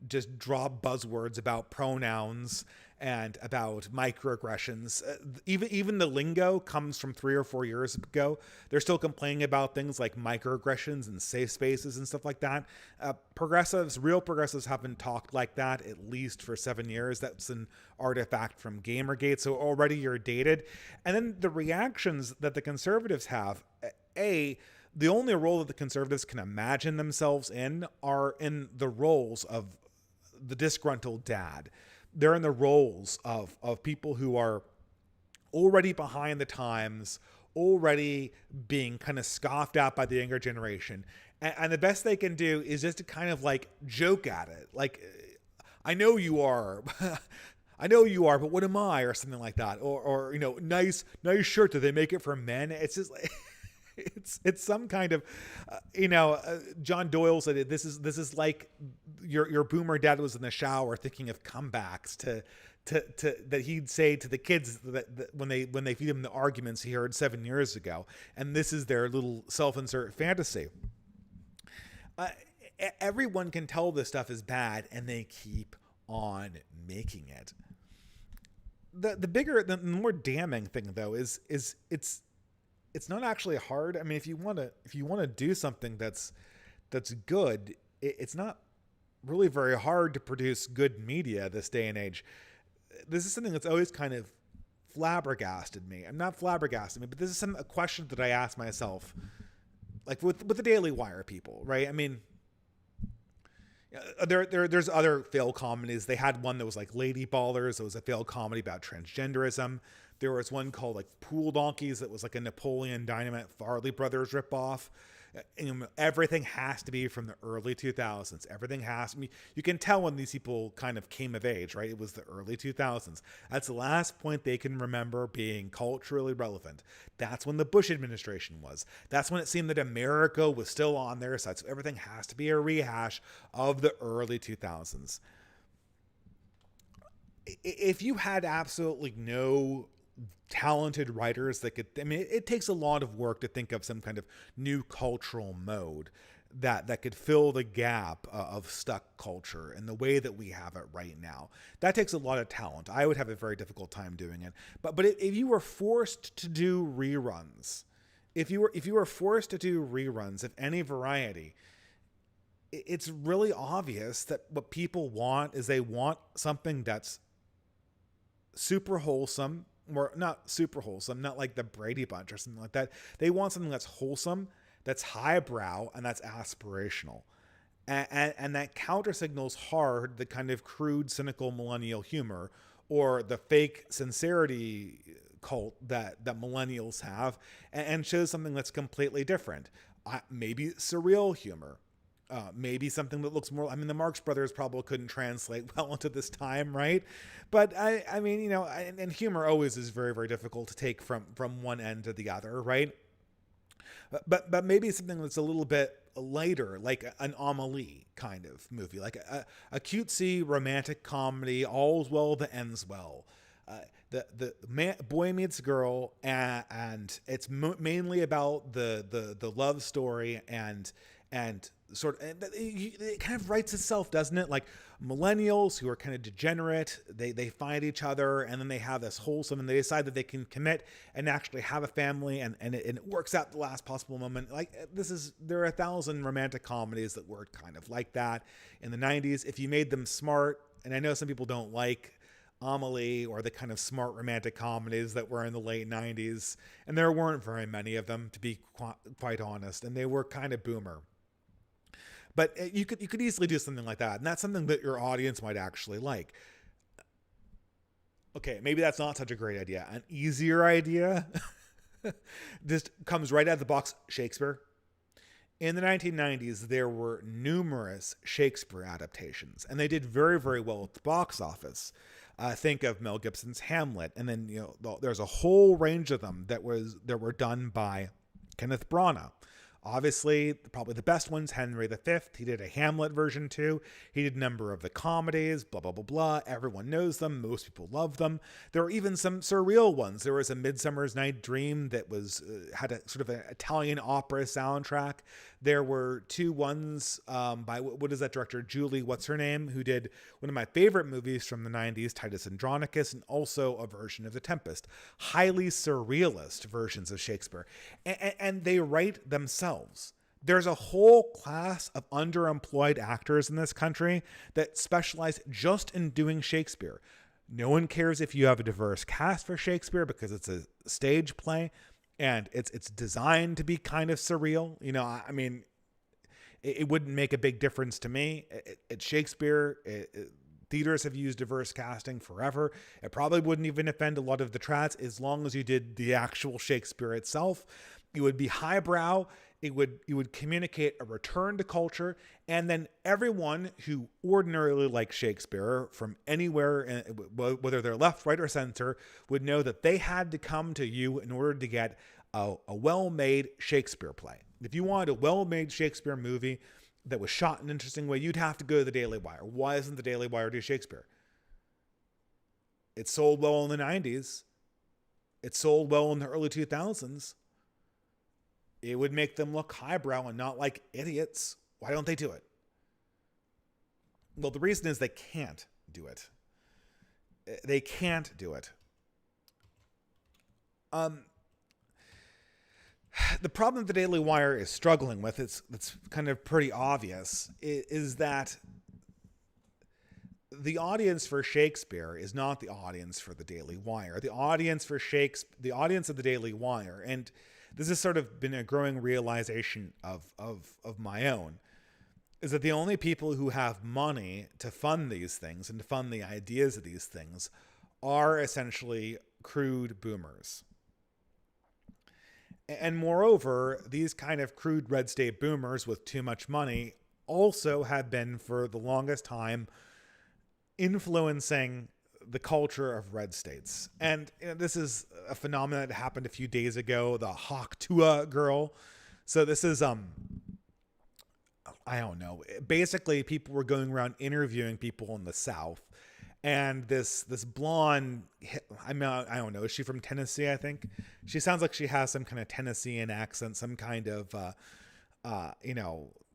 A: just drop buzzwords about pronouns and about microaggressions. Even the lingo comes from 3 or 4 years ago. They're still complaining about things like microaggressions and safe spaces and stuff like that. Real progressives haven't talked like that at least for 7 years. That's an artifact from Gamergate. So already you're dated. And then the reactions that the conservatives have, the only role that the conservatives can imagine themselves in are in the roles of the disgruntled dad. They're in the roles of people who are already behind the times, already being kind of scoffed at by the younger generation. And the best they can do is just to kind of like joke at it. Like, I know you are, but what am I? Or something like that. Or nice shirt. Did they make it for men? It's just like, it's some kind of, John Doyle said it, this is like your boomer dad was in the shower thinking of comebacks to that he'd say to the kids that when they feed him the arguments he heard 7 years ago, and this is their little self-insert fantasy. Everyone can tell this stuff is bad, and they keep on making it. The more damning thing though is it's not actually hard. I mean, if you want to do something that's good, it's not really very hard to produce good media this day and age. This is something that's always kind of flabbergasted me. I'm not flabbergasted me, but this is a question that I ask myself, like with the Daily Wire people, right? I mean, there's other failed comedies. They had one that was like Lady Ballers. It was a failed comedy about transgenderism. There was one called like Pool Donkeys that was like a Napoleon Dynamite Farley Brothers ripoff. Everything has to be from the early 2000s. Everything has to be. You can tell when these people kind of came of age, right? It was the early 2000s. That's the last point they can remember being culturally relevant. That's when the Bush administration was. That's when it seemed that America was still on their side. So everything has to be a rehash of the early 2000s. If you had absolutely no talented writers that could, I mean, it takes a lot of work to think of some kind of new cultural mode that could fill the gap of stuck culture in the way that we have it right now. That takes a lot of talent. I would have a very difficult time doing it. But if you were forced to do reruns, if you were forced to do reruns of any variety, it's really obvious that what people want is they want something that's super wholesome, or not super wholesome, not like the Brady Bunch or something like that. They want something that's wholesome, that's highbrow, and that's aspirational. And that counter signals hard the kind of crude, cynical millennial humor or the fake sincerity cult that millennials have, and shows something that's completely different. Maybe surreal humor. Maybe something that looks more, I mean, the Marx Brothers probably couldn't translate well into this time, right? But I mean, and humor always is very, very difficult to take from one end to the other, right? But maybe something that's a little bit lighter, like an Amelie kind of movie, like a cutesy romantic comedy, all's well that ends well. Boy meets girl, and it's mainly about the love story and it kind of writes itself, doesn't it? Like millennials who are kind of degenerate, they find each other, and then they have this wholesome, and they decide that they can commit and actually have a family, and it works out the last possible moment. Like there are 1,000 romantic comedies that were kind of like that in the 90s. If you made them smart, and I know some people don't like Amelie or the kind of smart romantic comedies that were in the late 90s, and there weren't very many of them, to be quite honest, and they were kind of boomer. But you could easily do something like that, and that's something that your audience might actually like. Okay, maybe that's not such a great idea. An easier idea just comes right out of the box: Shakespeare. In the 1990s, there were numerous Shakespeare adaptations, and they did very, very well at the box office. Think of Mel Gibson's Hamlet, and then there's a whole range of them that were done by Kenneth Branagh. Obviously, probably the best one's Henry V. He did a Hamlet version too. He did a number of the comedies, blah, blah, blah, blah. Everyone knows them. Most people love them. There are even some surreal ones. There was a Midsummer's Night Dream that had a sort of an Italian opera soundtrack. There were two ones by, what is that director? Julie, what's her name? Who did one of my favorite movies from the 90s, Titus Andronicus, and also a version of The Tempest. Highly surrealist versions of Shakespeare. And they write themselves. There's a whole class of underemployed actors in this country that specialize just in doing Shakespeare. No one cares if you have a diverse cast for Shakespeare because it's a stage play and it's designed to be kind of surreal. I mean, it wouldn't make a big difference to me. It's Shakespeare. Theaters have used diverse casting forever. It probably wouldn't even offend a lot of the trats as long as you did the actual Shakespeare itself. It would be highbrow. It would communicate a return to culture, and then everyone who ordinarily likes Shakespeare from anywhere, whether they're left, right, or center, would know that they had to come to you in order to get a well-made Shakespeare play. If you wanted a well-made Shakespeare movie that was shot in an interesting way, you'd have to go to the Daily Wire. Why doesn't the Daily Wire do Shakespeare? It sold well in the 90s. It sold well in the early 2000s. It would make them look highbrow and not like idiots. Why don't they do it? Well, the reason is they can't do it. They can't do it. The problem the Daily Wire is struggling with, it's kind of pretty obvious, is that the audience for Shakespeare is not the audience for the Daily Wire. The audience of the Daily Wire, and this has sort of been a growing realization of my own, is that the only people who have money to fund these things and to fund the ideas of these things are essentially crude boomers. And moreover, these kind of crude red state boomers with too much money also have been, for the longest time, influencing the culture of red states. And this is a phenomenon that happened a few days ago, the Haktua girl. So this is, I don't know. Basically, people were going around interviewing people in the South. And this blonde, I don't know, is she from Tennessee, I think? She sounds like she has some kind of Tennessean accent, some kind of,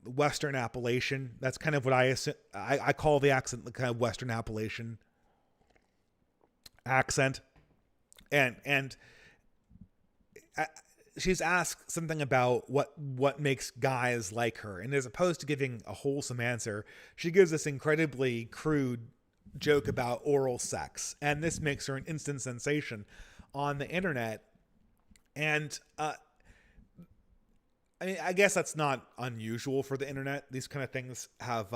A: Western Appalachian. That's kind of what I call the accent, the kind of Western Appalachian accent. And she's asked something about what makes guys like her. And as opposed to giving a wholesome answer, she gives this incredibly crude joke about oral sex. And this makes her an instant sensation on the internet. And I guess that's not unusual for the internet. These kind of things have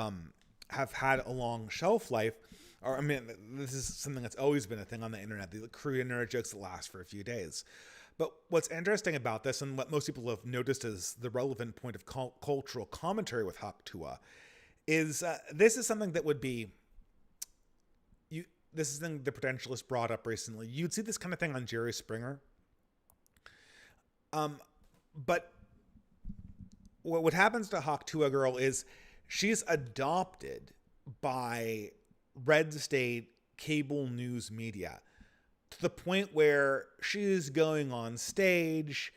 A: had a long shelf life. Or, this is something that's always been a thing on the internet, the crude internet jokes that last for a few days. But what's interesting about this, and what most people have noticed as the relevant point of cultural commentary with Haktua, is this is something that would be, this is something the Traditionalist brought up recently. You'd see this kind of thing on Jerry Springer. But what happens to Haktua Girl is she's adopted by red state cable news media to the point where she's going on stage,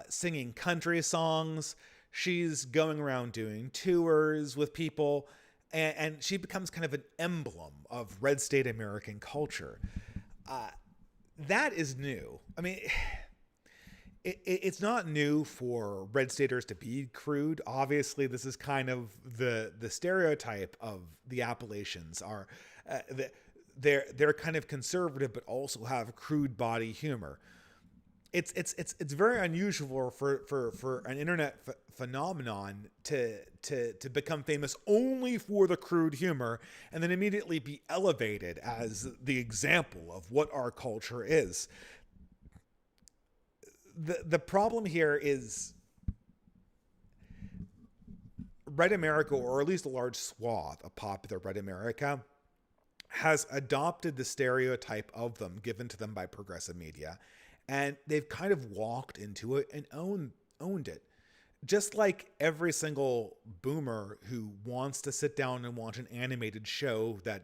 A: singing country songs. she's going around doing tours with people, and she becomes kind of an emblem of red state American culture. That is new. I mean, it's not new for red staters to be crude. Obviously, this is kind of the stereotype of the Appalachians are they're kind of conservative, but also have crude body humor. It's very unusual for an internet phenomenon to become famous only for the crude humor and then immediately be elevated as the example of what our culture is. The problem here is Red America, or at least a large swath of popular Red America, has adopted the stereotype of them given to them by progressive media, and they've kind of walked into it and owned it. Just like every single boomer who wants to sit down and watch an animated show that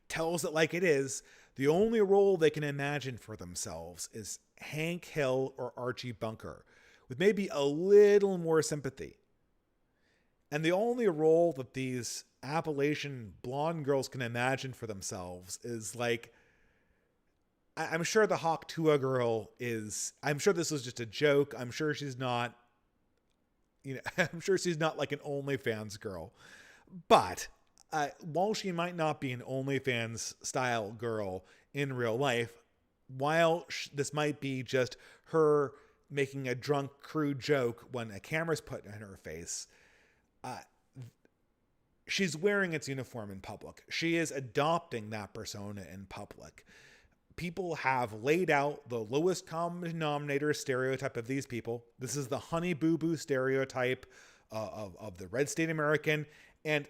A: tells it like it is, the only role they can imagine for themselves is Hank Hill or Archie Bunker, with maybe a little more sympathy. And the only role that these Appalachian blonde girls can imagine for themselves is like, I'm sure the Hawk Tuah girl is, I'm sure this was just a joke. I'm sure she's not, I'm sure she's not like an OnlyFans girl. But while she might not be an OnlyFans style girl in real life, while this might be just her making a drunk, crude joke when a camera's put in her face, she's wearing its uniform in public. She is adopting that persona in public. People have laid out the lowest common denominator stereotype of these people. This is the honey boo boo stereotype of the red state American. And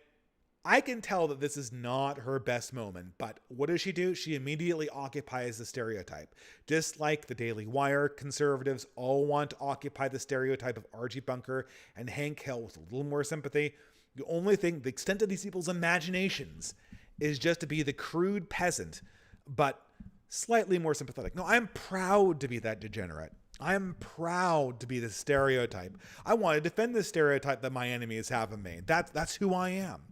A: I can tell that this is not her best moment, but what does she do? She immediately occupies the stereotype. Just like the Daily Wire conservatives all want to occupy the stereotype of Archie Bunker and Hank Hill with a little more sympathy. The only thing, the extent of these people's imaginations is just to be the crude peasant, but slightly more sympathetic. No, I'm proud to be that degenerate. I'm proud to be the stereotype. I want to defend the stereotype that my enemies have of me. That's who I am.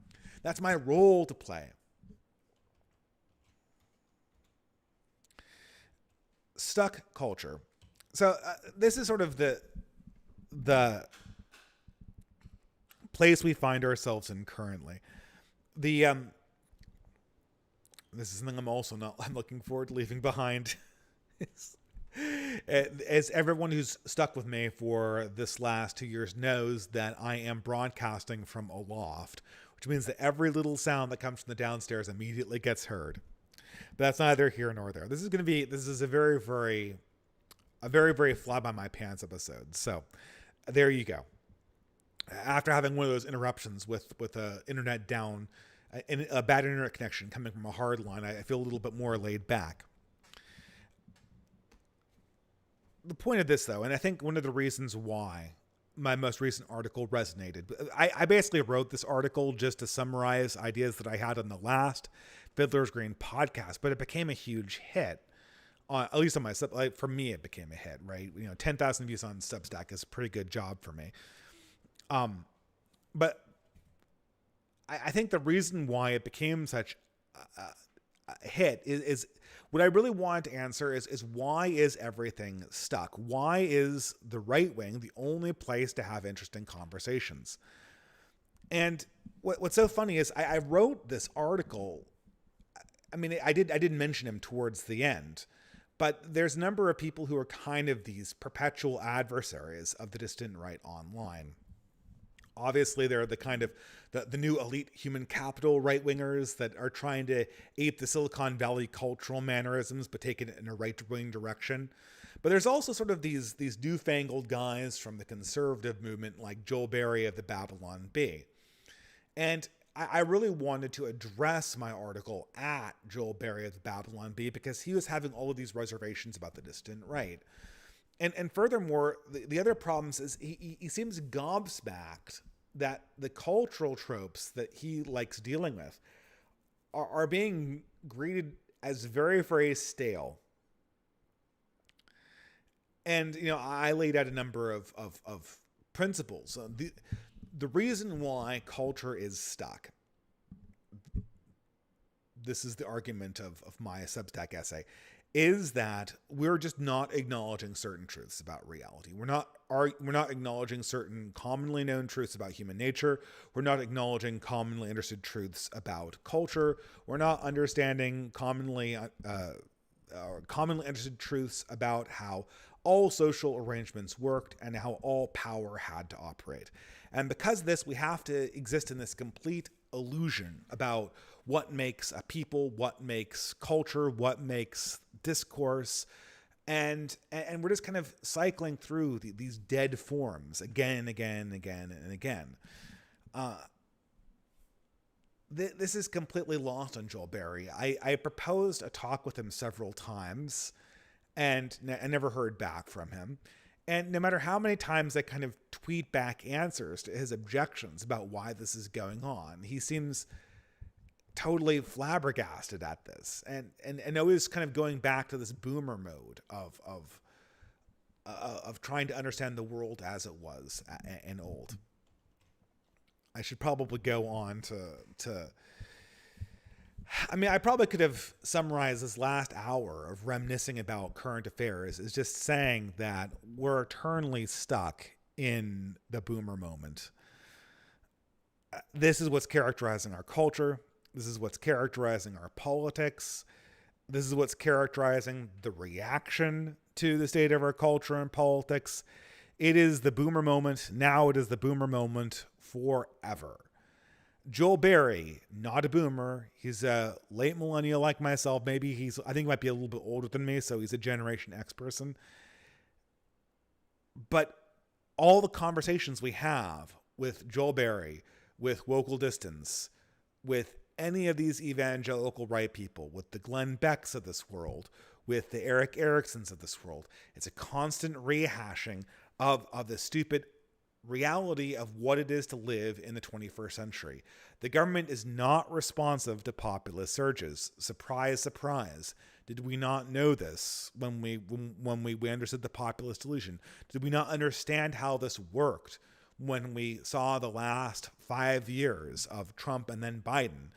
A: That's my role to play. Stuck culture. So this is sort of the place we find ourselves in currently. This is something I'm looking forward to leaving behind. As everyone who's stuck with me for this last 2 years knows, that I am broadcasting from a loft, which means that every little sound that comes from the downstairs immediately gets heard. But that's neither here nor there. This is a very, very fly by my pants episode. So there you go. After having one of those interruptions with a internet down, a bad internet connection coming from a hard line, I feel a little bit more laid back. The point of this, though, and I think one of the reasons why my most recent article resonated, I basically wrote this article just to summarize ideas that I had on the last Fiddler's Green podcast, but it became a huge hit. At least on my for me, it became a hit, right? 10,000 views on Substack is a pretty good job for me. But I think the reason why it became such a hit is what I really wanted to answer is why is everything stuck? Why is the right wing the only place to have interesting conversations? And what's so funny is I wrote this article. I mean, I did mention him towards the end, but there's a number of people who are kind of these perpetual adversaries of the distant right online. Obviously, they're the kind of the new elite human capital right-wingers that are trying to ape the Silicon Valley cultural mannerisms, but take it in a right-wing direction. But there's also sort of these newfangled guys from the conservative movement, like Joel Berry of the Babylon Bee. And I really wanted to address my article at Joel Berry of the Babylon Bee because he was having all of these reservations about the distant right. And furthermore, the other problems is he seems gobsmacked that the cultural tropes that he likes dealing with are being greeted as very, very stale. And, I laid out a number of principles. The reason why culture is stuck, this is the argument of my Substack essay, is that we're just not acknowledging certain truths about reality. We're not acknowledging certain commonly known truths about human nature. We're not acknowledging commonly understood truths about culture. We're not understanding commonly understood truths about how all social arrangements worked and how all power had to operate. And because of this, we have to exist in this complete illusion about what makes a people, what makes culture, what makes discourse, and we're just kind of cycling through these dead forms again and again and again and again. This is completely lost on Joel Berry. I proposed a talk with him several times, and I never heard back from him. And no matter how many times I kind of tweet back answers to his objections about why this is going on, he seems totally flabbergasted at this, and always kind of going back to this boomer mode of trying to understand the world as it was and old. I should probably go on to. I mean, I probably could have summarized this last hour of reminiscing about current affairs as just saying that we're eternally stuck in the boomer moment. This is what's characterizing our culture. This is what's characterizing our politics. This is what's characterizing the reaction to the state of our culture and politics. It is the boomer moment. Now it is the boomer moment forever. Joel Berry, not a boomer. He's a late millennial like myself. Maybe I think he might be a little bit older than me, so he's a Generation X person. But all the conversations we have with Joel Berry, with Wokel Distance, with any of these evangelical right people, with the Glenn Becks of this world, with the Eric Ericksons of this world, it's a constant rehashing of the stupid reality of what it is to live in the 21st century. The government is not responsive to populist surges. Surprise, surprise. Did we not know this when we understood the populist delusion? Did we not understand how this worked when we saw the last 5 years of Trump and then Biden?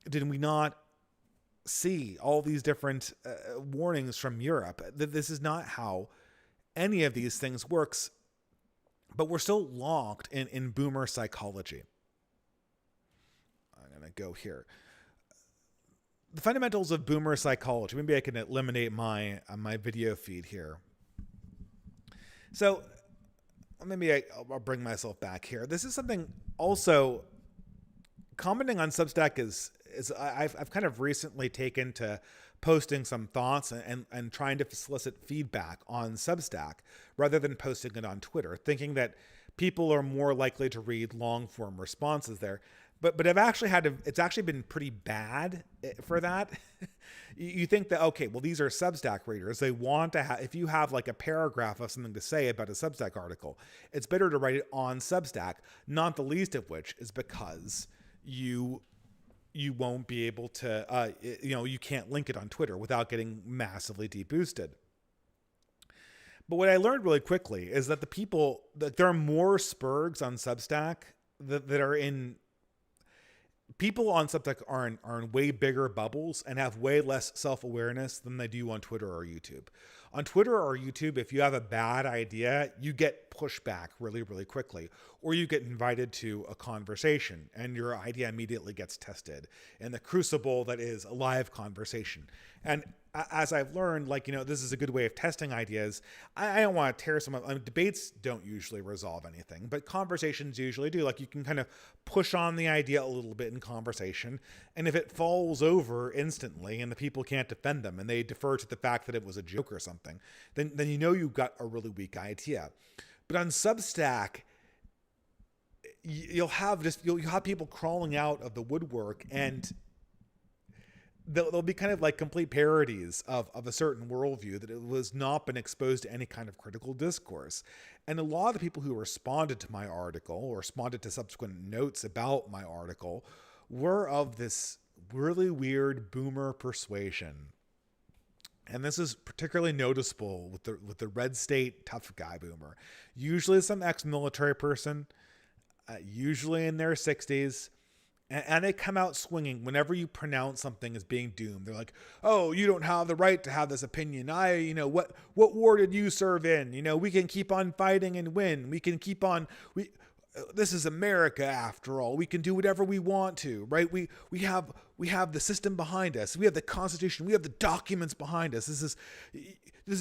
A: Did we not see all these different warnings from Europe that this is not how any of these things works? But we're still locked in boomer psychology. I'm going to go here. The fundamentals of boomer psychology. Maybe I can eliminate my video feed here. So maybe I'll bring myself back here. This is something also commenting on Substack is I've kind of recently taken to posting some thoughts and trying to solicit feedback on Substack rather than posting it on Twitter, thinking that people are more likely to read long form responses there. But I've actually it's actually been pretty bad for that. You think that, okay, well, these are Substack readers. They want to have, if you have like a paragraph of something to say about a Substack article, it's better to write it on Substack, not the least of which is because you won't be able to, you can't link it on Twitter without getting massively deboosted. But what I learned really quickly is that there are more Spurgs on Substack that are in, people on Substack are in way bigger bubbles and have way less self-awareness than they do on Twitter or YouTube. On Twitter or YouTube, if you have a bad idea, you get pushback really, really quickly, or you get invited to a conversation and your idea immediately gets tested in the crucible that is a live conversation. And as I've learned, this is a good way of testing ideas. I don't want to tear debates don't usually resolve anything, but conversations usually do. You can kind of push on the idea a little bit in conversation. And if it falls over instantly and the people can't defend them and they defer to the fact that it was a joke or something, then you've got a really weak idea. But on Substack, you'll have people crawling out of the woodwork, and they'll be kind of like complete parodies of a certain worldview that it was not been exposed to any kind of critical discourse. And a lot of the people who responded to my article or responded to subsequent notes about my article were of this really weird boomer persuasion And this is particularly noticeable with the red state tough guy boomer. Usually some ex-military person, usually in their 60s, and they come out swinging whenever you pronounce something as being doomed. They're like, "Oh, you don't have the right to have this opinion. What war did you serve in? We can keep on fighting and win. We can keep on. This is America after all. We can do whatever we want to, right? We have the system behind us. We have the Constitution. We have the documents behind us. This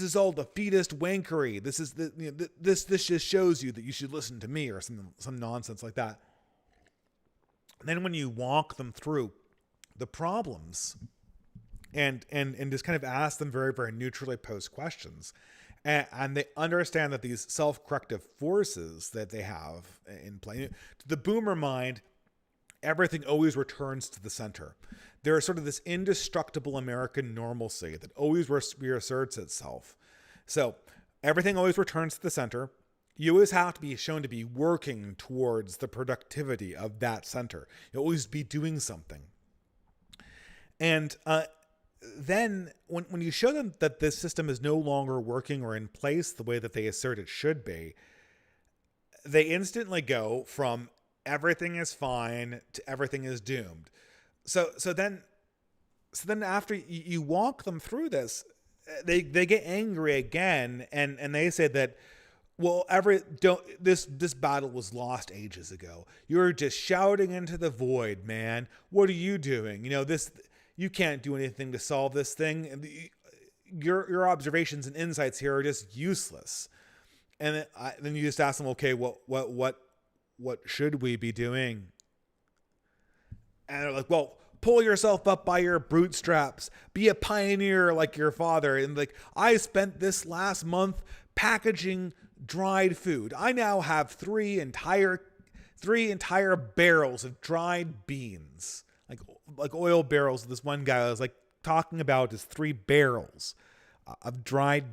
A: is all defeatist wankery. This just shows you that you should listen to me," or some nonsense like that. And then when you walk them through the problems and just kind of ask them very, very neutrally posed questions, and they understand that these self-corrective forces that they have in play, to the boomer mind, everything always returns to the center. There is sort of this indestructible American normalcy that always reasserts itself. So everything always returns to the center. You always have to be shown to be working towards the productivity of that center. You'll always be doing something. And then when you show them that this system is no longer working or in place the way that they assert it should be, they instantly go from everything is fine to everything is doomed. So then after you walk them through this, they get angry again, and they say that, well, this battle was lost ages ago. You're just shouting into the void, man. What are you doing? You can't do anything to solve this thing. Your observations and insights here are just useless. And then you just ask them, okay, what should we be doing? And they're like, well, pull yourself up by your bootstraps. Be a pioneer like your father. And like, I spent this last month packaging dried food. I now have three entire barrels of dried beans, like oil barrels. This one guy was like talking about is 3 barrels of dried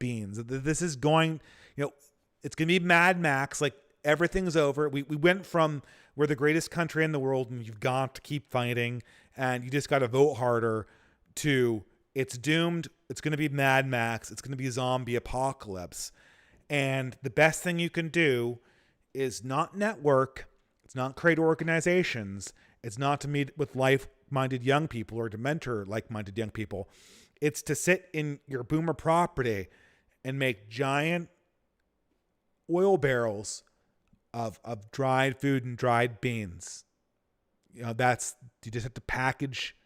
A: beans. This is going, it's going to be Mad Max. Like, everything's over. We went from we're the greatest country in the world and you've got to keep fighting and you just got to vote harder to it's doomed. It's going to be Mad Max. It's going to be zombie apocalypse. And the best thing you can do is not network. It's not create organizations. It's not to meet with like-minded young people or to mentor like-minded young people. It's to sit in your boomer property and make giant oil barrels of dried food and dried beans. You just have to package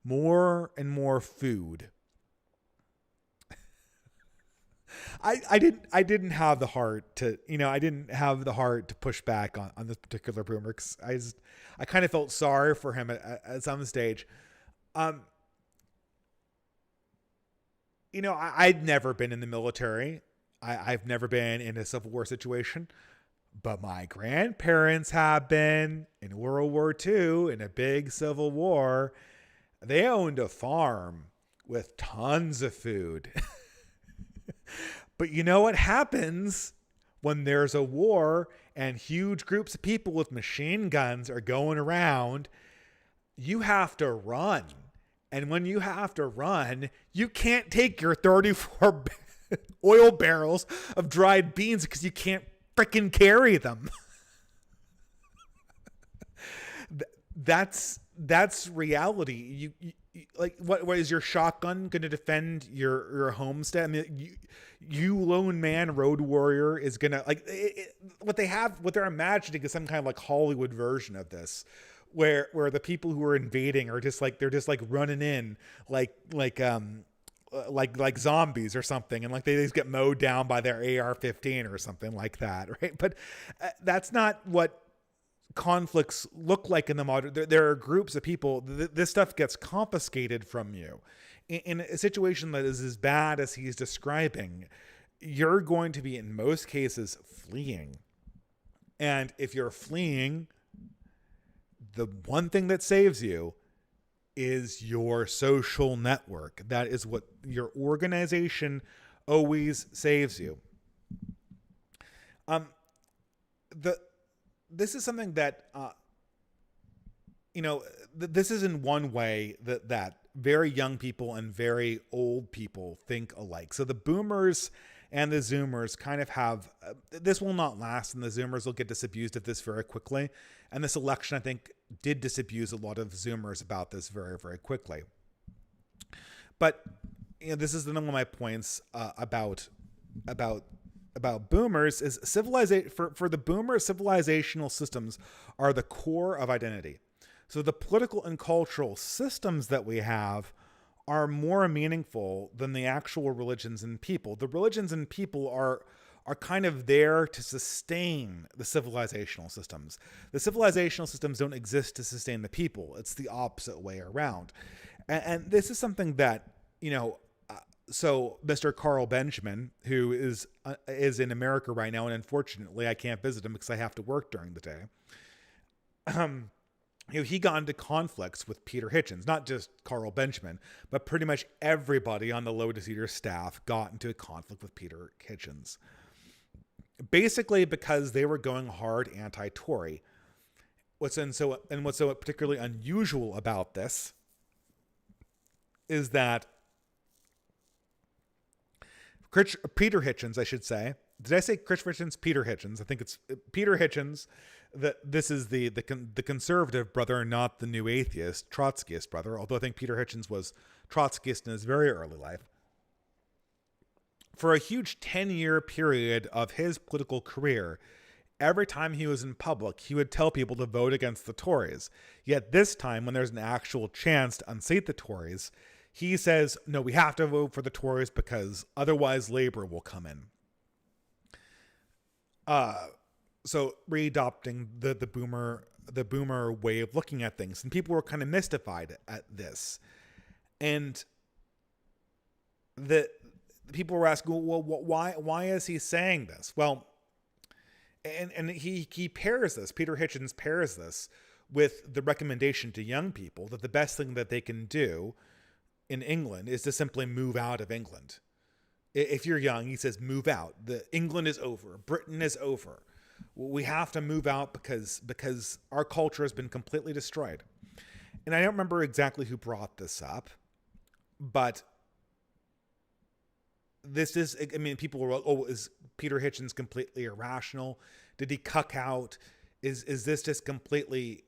A: more and more food. I didn't have the heart to push back on this particular boomer, because I kind of felt sorry for him at some stage. I'd never been in the military. I've never been in a Civil War situation, but my grandparents have been in World War II in a big Civil War. They owned a farm with tons of food. But you know what happens when there's a war and huge groups of people with machine guns are going around? You have to run. And when you have to run, you can't take your 34 oil barrels of dried beans because you can't freaking carry them. That's reality. You like, what is your shotgun going to defend your homestead? I mean, you lone man road warrior is going to what they're imagining is some kind of like Hollywood version of this, where the people who are invading are just like, they're just like running in like zombies or something, and like they just get mowed down by their AR-15 or something like that, right? But that's not what conflicts look like in the modern. There are groups of people. This stuff gets confiscated from you. In a situation that is as bad as he's describing, you're going to be in most cases fleeing. And if you're fleeing, the one thing that saves you is your social network. That is what your organization always saves you. This is something that, this is in one way that very young people and very old people think alike. So the boomers and the zoomers kind of have, this will not last, and the zoomers will get disabused of this very quickly. And this election, I think, did disabuse a lot of zoomers about this very, very quickly. But this is one of my points about boomers is civilization. For the boomers, civilizational systems are the core of identity. So the political and cultural systems that we have are more meaningful than the actual religions and people. The religions and people are kind of there to sustain the civilizational systems. The civilizational systems don't exist to sustain the people. It's the opposite way around. And this is something that, so Mr. Carl Benjamin, who is in America right now, and unfortunately I can't visit him because I have to work during the day. He got into conflicts with Peter Hitchens, not just Carl Benjamin, but pretty much everybody on the Lotus Eater staff got into a conflict with Peter Hitchens. Basically because they were going hard anti-Tory. What's so particularly unusual about this is that Peter Hitchens, I should say. Did I say Chris Hitchens? Peter Hitchens. I think it's Peter Hitchens. That this is the conservative brother, not the new atheist, Trotskyist brother. Although I think Peter Hitchens was Trotskyist in his very early life. For a huge 10-year period of his political career, every time he was in public, he would tell people to vote against the Tories. Yet this time, when there's an actual chance to unseat the Tories, he says, no, we have to vote for the Tories because otherwise Labour will come in. So readopting the boomer way of looking at things, and people were kind of mystified at this, and the people were asking, well, why is he saying this? Well, and he pairs this. Peter Hitchens pairs this with the recommendation to young people that the best thing that they can do in England is to simply move out of England. If you're young, he says, move out. England is over. Britain is over. We have to move out because our culture has been completely destroyed. And I don't remember exactly who brought this up, but this is, people were, is Peter Hitchens completely irrational? Did he cuck out? Is this just completely,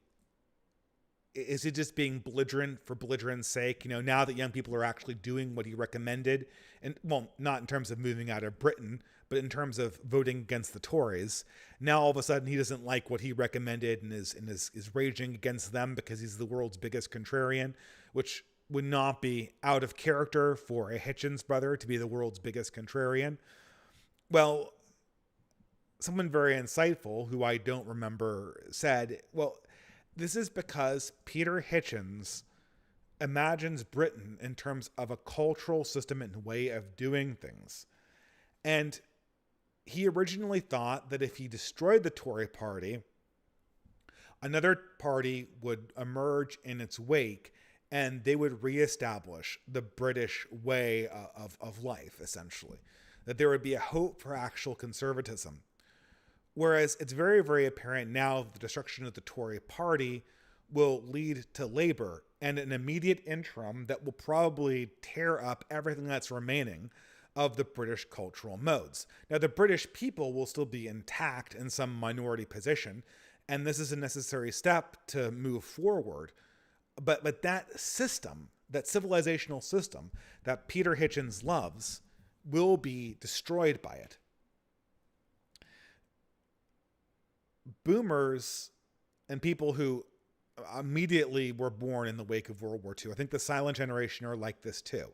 A: is he just being belligerent for belligerent's sake? Now that young people are actually doing what he recommended, and well, not in terms of moving out of Britain, but in terms of voting against the Tories, now all of a sudden he doesn't like what he recommended and is raging against them because he's the world's biggest contrarian, which would not be out of character for a Hitchens brother to be the world's biggest contrarian. Well, someone very insightful, who I don't remember, said, well, this is because Peter Hitchens imagines Britain in terms of a cultural system and way of doing things. And he originally thought that if he destroyed the Tory party, another party would emerge in its wake and they would reestablish the British way of life, essentially. That there would be a hope for actual conservatism. Whereas it's very, very apparent now that the destruction of the Tory party will lead to Labour and an immediate interim that will probably tear up everything that's remaining of the British cultural modes. Now, the British people will still be intact in some minority position, and this is a necessary step to move forward. But that system, that civilizational system that Peter Hitchens loves, will be destroyed by it. Boomers and people who immediately were born in the wake of World War II, I think the silent generation are like this too.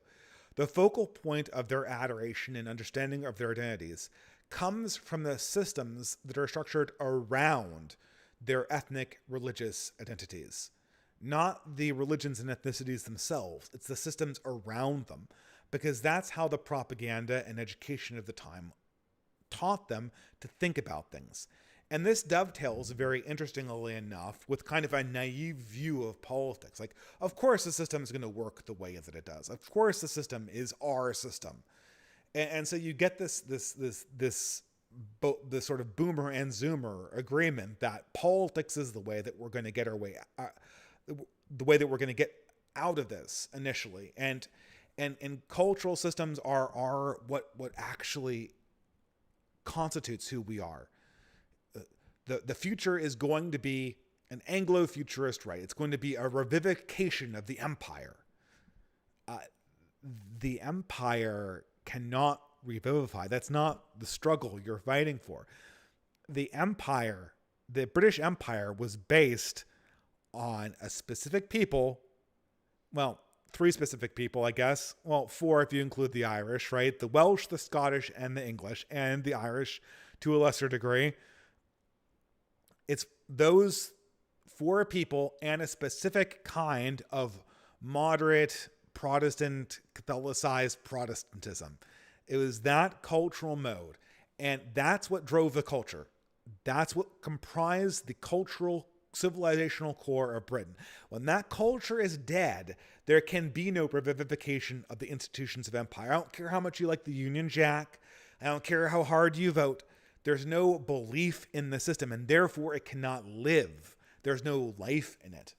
A: The focal point of their adoration and understanding of their identities comes from the systems that are structured around their ethnic, religious identities. Not the religions and ethnicities themselves. It's the systems around them, because that's how the propaganda and education of the time taught them to think about things. And this dovetails, very interestingly enough, with kind of a naive view of politics. Like, of course the system is going to work the way that it does. Of course the system is our system. And so you get this sort of boomer and zoomer agreement that politics is the way that we're going to get our way, the way that we're going to get out of this initially, and cultural systems are what actually constitutes who we are. The future is going to be an Anglo-futurist, right? It's going to be a revivification of the empire. The empire cannot revivify. That's not the struggle you're fighting for. The empire, the British Empire, was based on a specific people. Well, 3 specific people, I guess. Well, 4 if you include the Irish, right? The Welsh, the Scottish, and the English, and the Irish to a lesser degree. It's those 4 people and a specific kind of moderate Protestant, Catholicized Protestantism. It was that cultural mode. And that's what drove the culture. That's what comprised the cultural, civilizational core of Britain. When that culture is dead, there can be no revivification of the institutions of empire. I don't care how much you like the Union Jack. I don't care how hard you vote. There's no belief in the system, and therefore it cannot live. There's no life in it.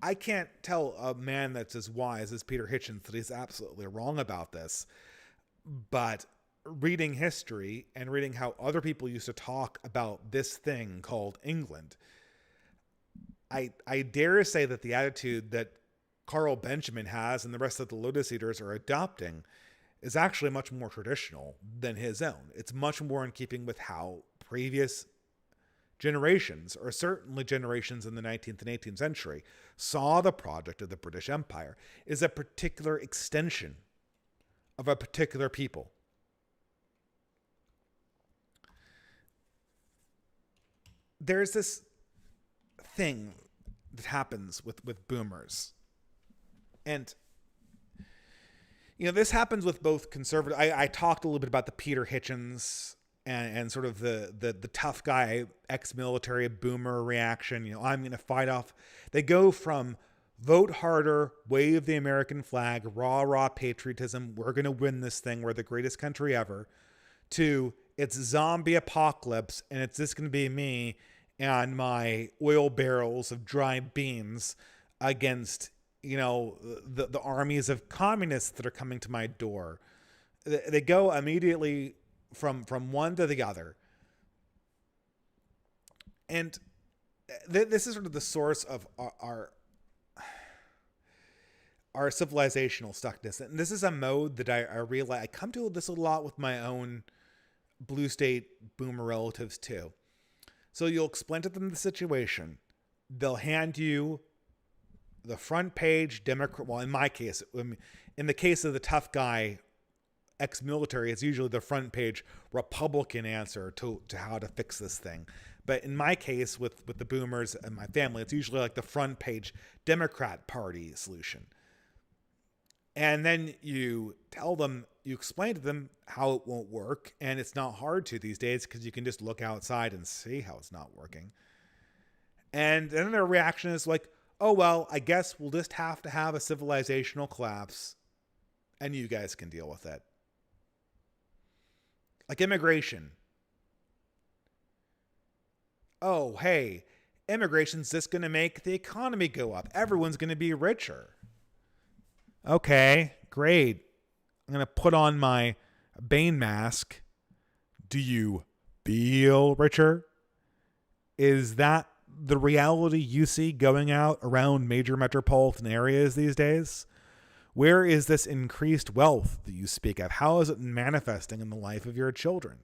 A: I can't tell a man that's as wise as Peter Hitchens that he's absolutely wrong about this. But reading history and reading how other people used to talk about this thing called England, I dare say that the attitude that Carl Benjamin has and the rest of the Lotus Eaters are adopting is actually much more traditional than his own. It's much more in keeping with how previous generations, or certainly generations in the 19th and 18th century, saw the project of the British Empire is a particular extension of a particular people. There's this thing that happens with boomers. And, this happens with both conservative. I talked a little bit about the Peter Hitchens and sort of the tough guy, ex-military boomer reaction. I'm going to fight off. They go from vote harder, wave the American flag, rah patriotism, we're going to win this thing, we're the greatest country ever, to it's zombie apocalypse, and it's just going to be me and my oil barrels of dry beans against, the armies of communists that are coming to my door. They go immediately from one to the other. And this is sort of the source of our civilizational stuckness. And this is a mode that I realize I come to this a lot with my own blue state boomer relatives too. So you'll explain to them the situation. They'll hand you the front page Democrat. Well, in my case, in the case of the tough guy ex-military, it's usually the front page Republican answer to how to fix this thing. But in my case, with the boomers and my family, it's usually like the front page Democrat Party solution. And then you tell them, you explain to them how it won't work. And it's not hard to these days because you can just look outside and see how it's not working. And then their reaction is like, oh, well, I guess we'll just have to have a civilizational collapse and you guys can deal with it. Like immigration. Oh, hey, immigration's just going to make the economy go up. Everyone's going to be richer. Okay, great. I'm going to put on my Bane mask. Do you feel richer? Is that the reality you see going out around major metropolitan areas these days? Where is this increased wealth that you speak of? How is it manifesting in the life of your children?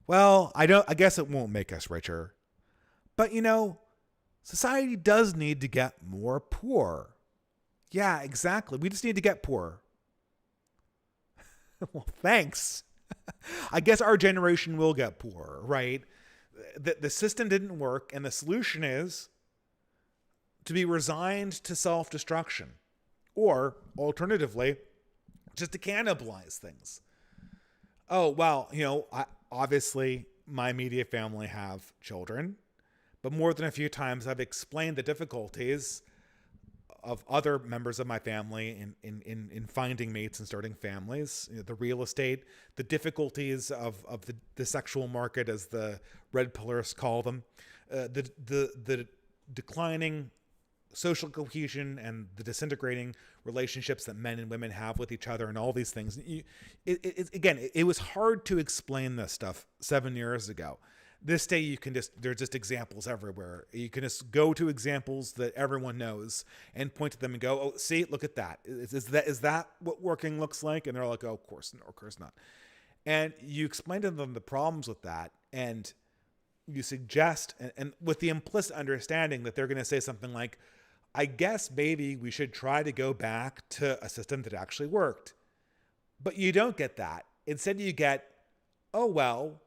A: Well, I guess it won't make us richer. But society does need to get more poor. Yeah, exactly. We just need to get poorer. Well, thanks. I guess our generation will get poorer, right? The system didn't work, and the solution is to be resigned to self-destruction. Or, alternatively, just to cannibalize things. Oh, well, obviously, my immediate family have children. But more than a few times, I've explained the difficulties of other members of my family in finding mates and starting families, the real estate, the difficulties of the sexual market, as the red pillars call them, the declining social cohesion and the disintegrating relationships that men and women have with each other and all these things. It was hard to explain this stuff 7 years ago. This day, there's just examples everywhere. You can just go to examples that everyone knows and point to them and go, oh, see, look at that. Is that what working looks like? And they're like, oh, of course not. And you explain to them the problems with that, and you suggest, and with the implicit understanding that they're going to say something like, I guess maybe we should try to go back to a system that actually worked. But you don't get that. Instead, you get, oh, well,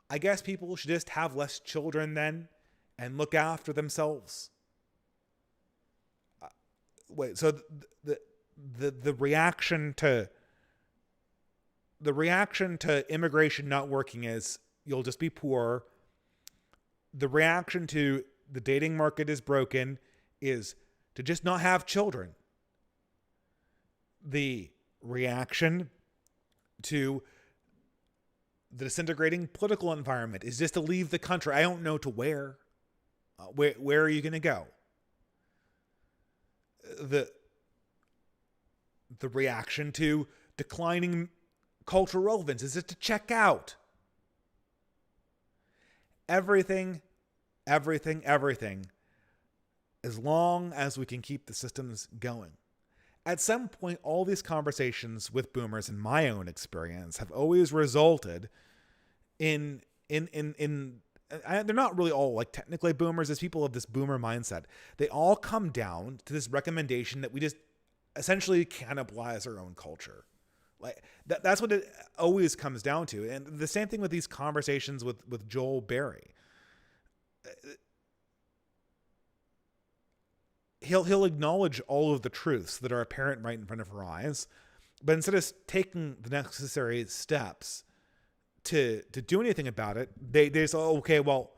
A: I guess people should just have less children then and look after themselves. So the reaction to immigration not working is you'll just be poor. The reaction to the dating market is broken is to just not have children. The reaction to the disintegrating political environment is just to leave the country. I don't know to where. Where are you going to go? The reaction to declining cultural relevance is just to check out. Everything. As long as we can keep the systems going. At some point, all these conversations with boomers, in my own experience, have always resulted in they're not really all like technically boomers, as people of this boomer mindset. They all come down to this recommendation that we just essentially cannibalize our own culture. Like that's what it always comes down to. And the same thing with these conversations with Joel Berry. He'll acknowledge all of the truths that are apparent right in front of our eyes, but instead of taking the necessary steps to do anything about it, they say, oh, okay, well,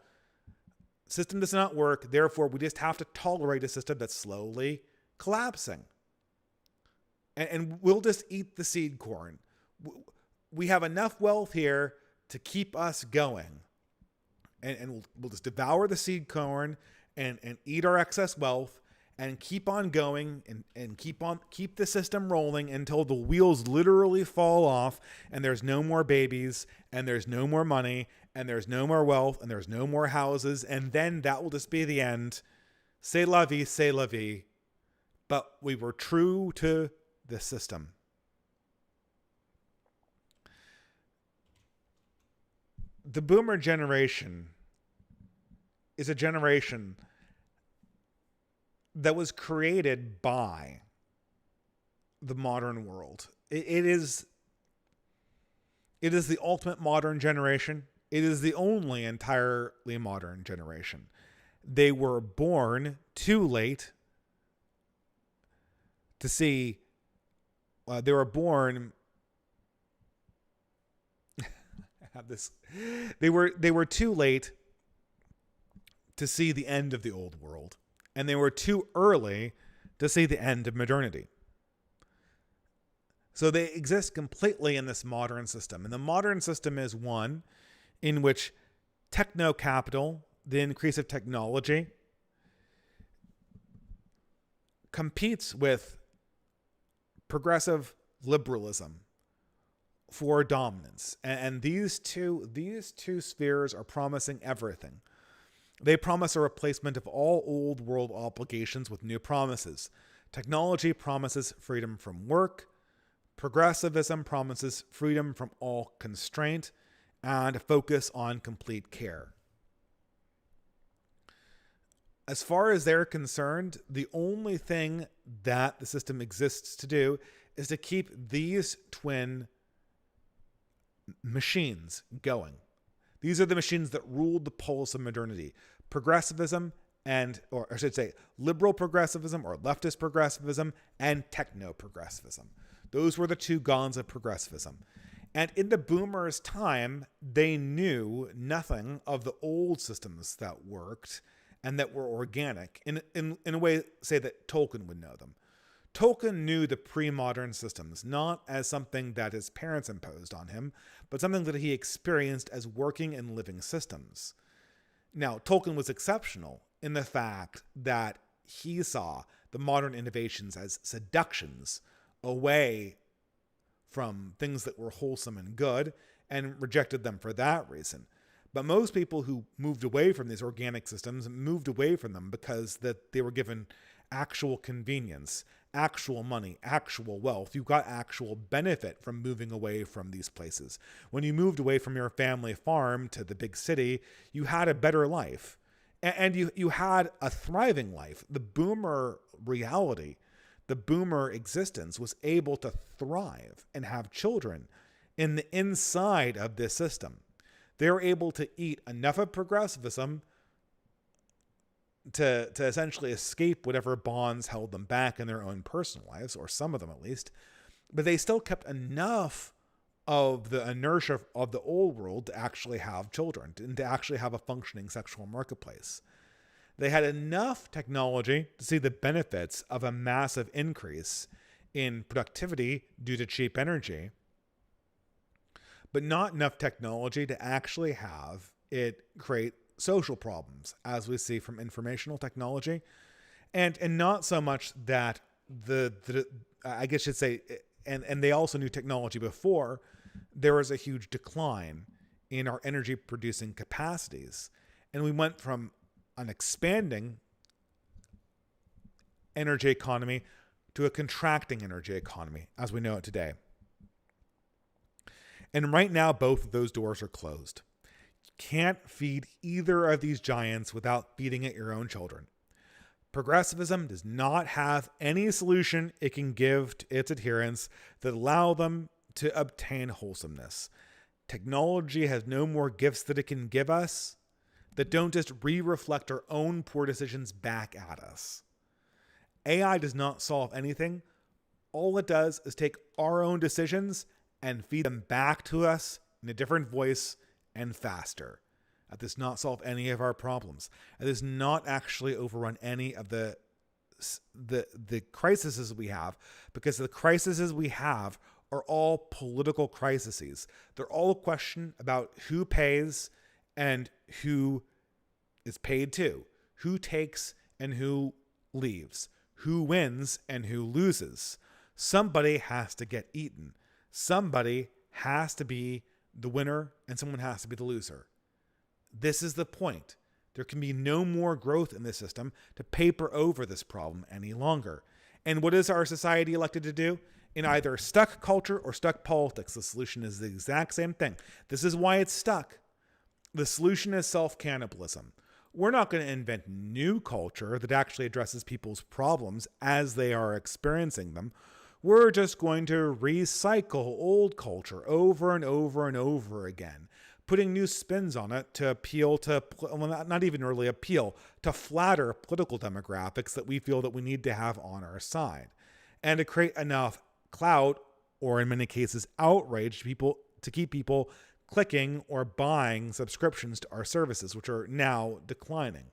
A: system does not work, therefore we just have to tolerate a system that's slowly collapsing. And we'll just eat the seed corn. We have enough wealth here to keep us going. And we'll just devour the seed corn and eat our excess wealth and keep on going and keep the system rolling until the wheels literally fall off and there's no more babies and there's no more money and there's no more wealth and there's no more houses, and then that will just be the end. C'est la vie, c'est la vie. But we were true to the system. The boomer generation is a generation that was created by the modern world. It is the ultimate modern generation. It is the only entirely modern generation. They were born too late to see. They were born. I have this. They were too late to see the end of the old world. And they were too early to see the end of modernity. So they exist completely in this modern system. And the modern system is one in which techno-capital, the increase of technology, competes with progressive liberalism for dominance. And these two spheres are promising everything. They promise a replacement of all old world obligations with new promises. Technology promises freedom from work. Progressivism promises freedom from all constraint and a focus on complete care. As far as they're concerned, the only thing that the system exists to do is to keep these twin machines going. These are the machines that ruled the pulse of modernity. Progressivism or I should say liberal progressivism or leftist progressivism and techno-progressivism. Those were the two gods of progressivism. And in the boomers' time, they knew nothing of the old systems that worked and that were organic in a way, say, that Tolkien would know them. Tolkien knew the pre-modern systems, not as something that his parents imposed on him, but something that he experienced as working and living systems. Now, Tolkien was exceptional in the fact that he saw the modern innovations as seductions away from things that were wholesome and good and rejected them for that reason. But most people who moved away from these organic systems moved away from them because that they were given actual convenience, actual money, actual wealth. You got actual benefit from moving away from these places. When you moved away from your family farm to the big city, you had a better life. And you had a thriving life. The boomer reality, the boomer existence was able to thrive and have children in the inside of this system. They were able to eat enough of progressivism to essentially escape whatever bonds held them back in their own personal lives, or some of them at least. But they still kept enough of the inertia of the old world to actually have children and to actually have a functioning sexual marketplace. They had enough technology to see the benefits of a massive increase in productivity due to cheap energy, but not enough technology to actually have it create social problems, as we see from informational technology. And not so much that I guess you'd say, and they also knew technology before, there was a huge decline in our energy producing capacities. And we went from an expanding energy economy to a contracting energy economy as we know it today. And right now, both of those doors are closed. You can't feed either of these giants without feeding it your own children. Progressivism does not have any solution it can give to its adherents that allow them to obtain wholesomeness. Technology has no more gifts that it can give us that don't just reflect our own poor decisions back at us. AI does not solve anything. All it does is take our own decisions and feed them back to us in a different voice and faster. That does not solve any of our problems. It does not actually overrun any of the crises we have, because the crises we have are all political crises. They're all a question about who pays and who is paid to, who takes and who leaves, who wins and who loses. Somebody has to get eaten. Somebody has to be the winner and someone has to be the loser. This is the point. There can be no more growth in this system to paper over this problem any longer. And what is our society elected to do? In either stuck culture or stuck politics, the solution is the exact same thing. This is why it's stuck. The solution is self-cannibalism. We're not going to invent new culture that actually addresses people's problems as they are experiencing them. We're just going to recycle old culture over and over and over again, putting new spins on it to appeal to, well, not even really appeal, to flatter political demographics that we feel that we need to have on our side, and to create enough clout, or in many cases outrage, people to keep people clicking or buying subscriptions to our services, which are now declining.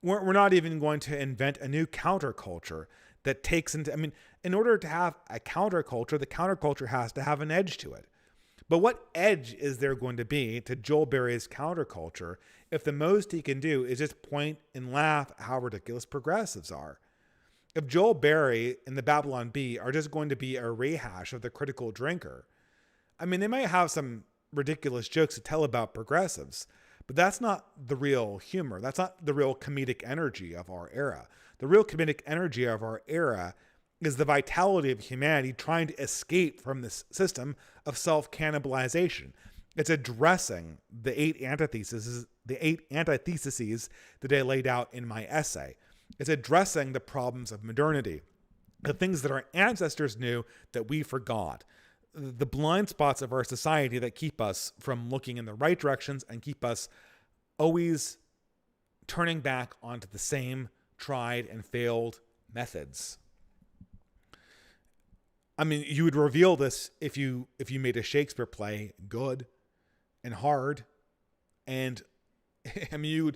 A: We're not even going to invent a new counterculture that takes into, in order to have a counterculture, the counterculture has to have an edge to it. But what edge is there going to be to Joel Berry's counterculture if the most he can do is just point and laugh at how ridiculous progressives are? If Joel Berry and the Babylon Bee are just going to be a rehash of the critical drinker, they might have some ridiculous jokes to tell about progressives, but that's not the real humor. That's not the real comedic energy of our era. The real comedic energy of our era is the vitality of humanity trying to escape from this system of self-cannibalization. It's addressing the eight antitheses that I laid out in my essay. It's addressing the problems of modernity, the things that our ancestors knew that we forgot, the blind spots of our society that keep us from looking in the right directions and keep us always turning back onto the same tried and failed methods. You would reveal this if you made a Shakespeare play good and hard, and you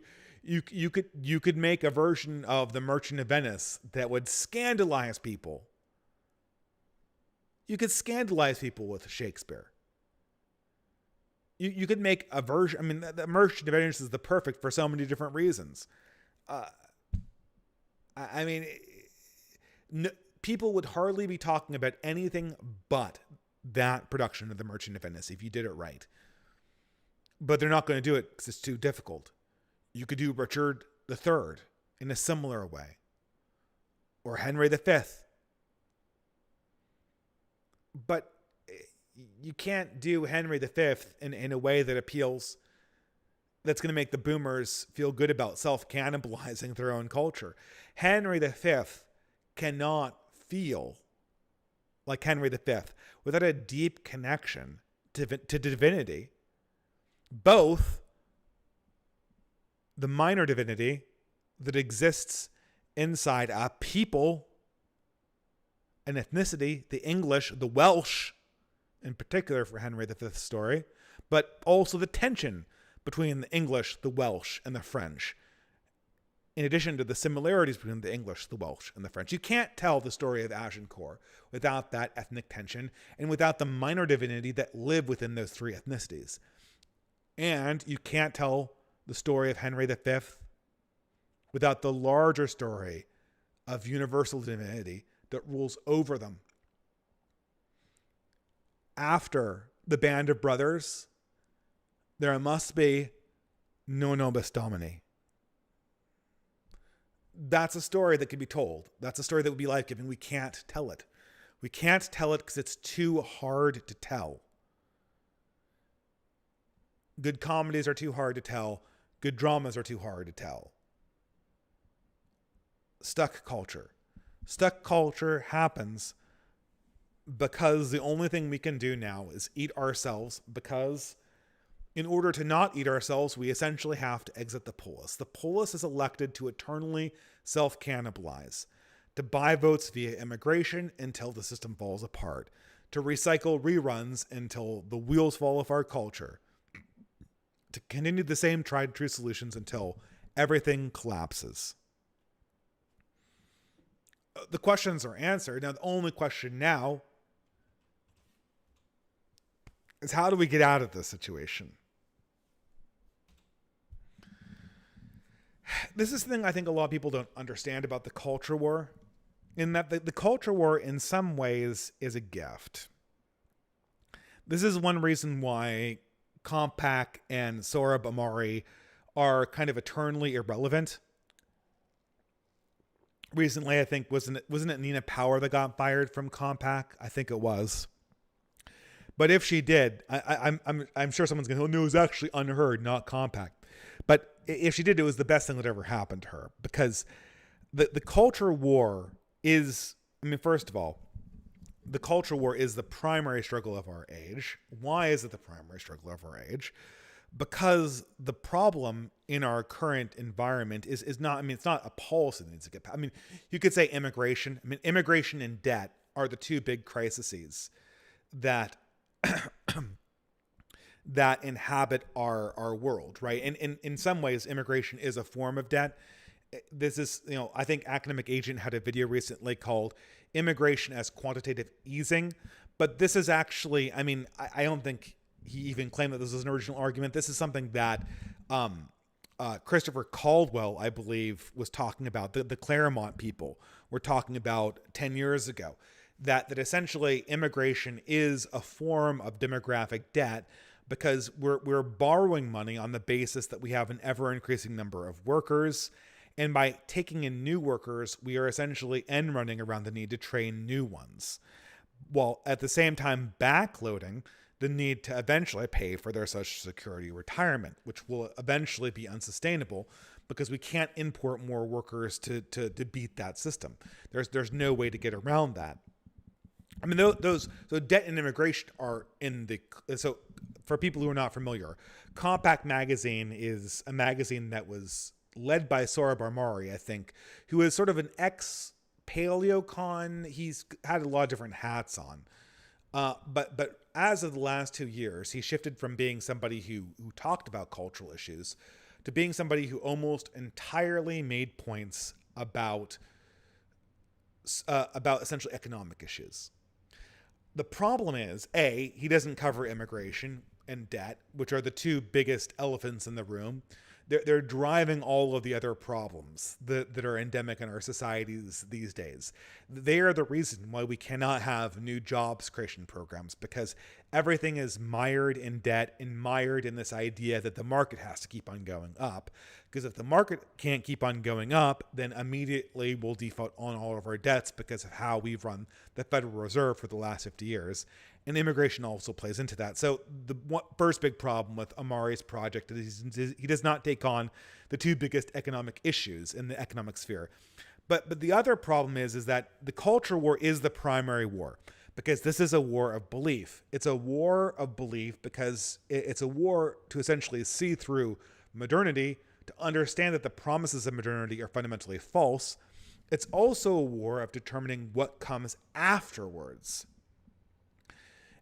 A: could make a version of The Merchant of Venice that would scandalize people. You could scandalize people with Shakespeare. You could make a version. The Merchant of Venice is the perfect for so many different reasons. I mean, people would hardly be talking about anything but that production of The Merchant of Venice if you did it right. But they're not going to do it because it's too difficult. You could do Richard III in a similar way, or Henry V. But you can't do Henry V in a way that appeals, that's going to make the boomers feel good about self-cannibalizing their own culture. Henry V cannot feel like Henry V without a deep connection to divinity, both the minor divinity that exists inside a people, an ethnicity, the English, the Welsh, in particular for Henry V's story, but also the tension between the English, the Welsh, and the French, in addition to the similarities between the English, the Welsh, and the French. You can't tell the story of Agincourt without that ethnic tension and without the minor divinity that live within those three ethnicities. And you can't tell the story of Henry V without the larger story of universal divinity that rules over them. After the Band of Brothers, there must be no nobis domini. That's a story that can be told. That's a story that would be life-giving. We can't tell it. We can't tell it because it's too hard to tell. Good comedies are too hard to tell. Good dramas are too hard to tell. Stuck culture. Stuck culture happens because the only thing we can do now is eat ourselves, because in order to not eat ourselves, we essentially have to exit the polis. The polis is elected to eternally self-cannibalize, to buy votes via immigration until the system falls apart, to recycle reruns until the wheels fall off our culture, to continue the same tried and true solutions until everything collapses. The questions are answered. Now, the only question now is, how do we get out of this situation? This is the thing I think a lot of people don't understand about the culture war, in that the culture war in some ways is a gift. This is one reason why Compaq and Sohrab Ahmari are kind of eternally irrelevant. Recently, I think, wasn't it Nina Power that got fired from Compaq? I think it was. But if she did, I'm sure someone's going to, no, it was actually unheard, not Compaq. But if she did, it was the best thing that ever happened to her, because the culture war is, I mean, first of all, the culture war is the primary struggle of our age. Why is it the primary struggle of our age? Because the problem in our current environment is not, I mean, it's not a policy that needs to get passed. I mean, you could say immigration. I mean, immigration and debt are the two big crises that that inhabit our world, right? And in some ways, immigration is a form of debt. This is, I think Academic Agent had a video recently called Immigration as Quantitative Easing. But this is actually, I mean, I don't think he even claimed that this was an original argument. This is something that Christopher Caldwell, I believe, was talking about. The Claremont people were talking about 10 years ago. That essentially immigration is a form of demographic debt, because we're borrowing money on the basis that we have an ever-increasing number of workers. And by taking in new workers, we are essentially end running around the need to train new ones, while at the same time backloading the need to eventually pay for their Social Security retirement, which will eventually be unsustainable because we can't import more workers to beat that system. There's no way to get around that. I mean, so debt and immigration are so for people who are not familiar, Compaq magazine is a magazine that was led by Sohrab Ahmari, I think, who is sort of an ex-paleocon. He's had a lot of different hats on. But as of the last 2 years, he shifted from being somebody who talked about cultural issues to being somebody who almost entirely made points about essentially economic issues. The problem is, he doesn't cover immigration and debt, which are the two biggest elephants in the room. They're driving all of the other problems that are endemic in our societies these days. They are the reason why we cannot have new jobs creation programs, because everything is mired in debt and mired in this idea that the market has to keep on going up. Because if the market can't keep on going up, then immediately we'll default on all of our debts because of how we've run the Federal Reserve for the last 50 years. And immigration also plays into that. So the first big problem with Amari's project is he does not take on the two biggest economic issues in the economic sphere. But the other problem is that the culture war is the primary war, because this is a war of belief. It's a war of belief because it's a war to essentially see through modernity, to understand that the promises of modernity are fundamentally false. It's also a war of determining what comes afterwards.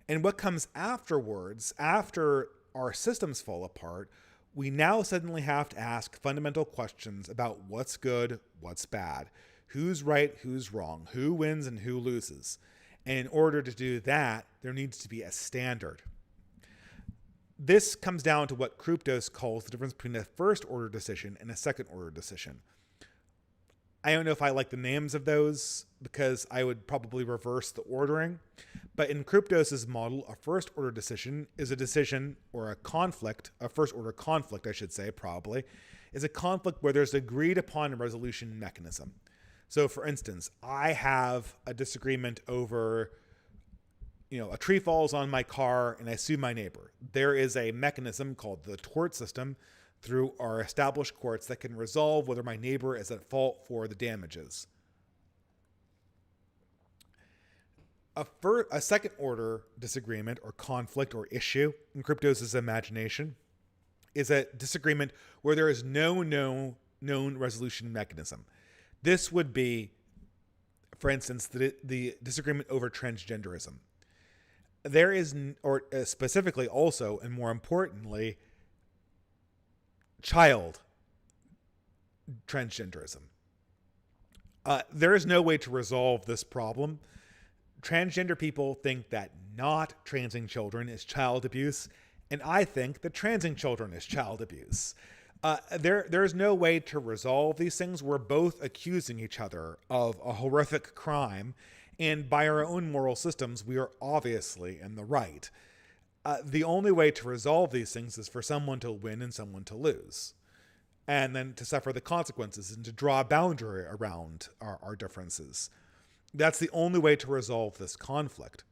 A: And what comes afterwards, after our systems fall apart, we now suddenly have to ask fundamental questions about what's good, what's bad, who's right, who's wrong, who wins and who loses. And in order to do that, there needs to be a standard. This comes down to what Kryptos calls the difference between a first order decision and a second order decision. I don't know if I like the names of those, because I would probably reverse the ordering. But in Kryptos' model, a first order decision is a decision, or a conflict, a first order conflict, I should say, probably, is a conflict where there's agreed upon resolution mechanism. So for instance, I have a disagreement over, a tree falls on my car and I sue my neighbor. There is a mechanism called the tort system through our established courts that can resolve whether my neighbor is at fault for the damages. A second order disagreement or conflict or issue in Kryptos' imagination is a disagreement where there is no known resolution mechanism. This would be, for instance, the disagreement over transgenderism. There is, or specifically also, and more importantly, child transgenderism. There is no way to resolve this problem. Transgender people think that not transing children is child abuse, and I think that transing children is child abuse. There's no way to resolve these things. We're both accusing each other of a horrific crime, and by our own moral systems, we are obviously in the right. The only way to resolve these things is for someone to win and someone to lose, and then to suffer the consequences and to draw a boundary around our differences. That's the only way to resolve this conflict.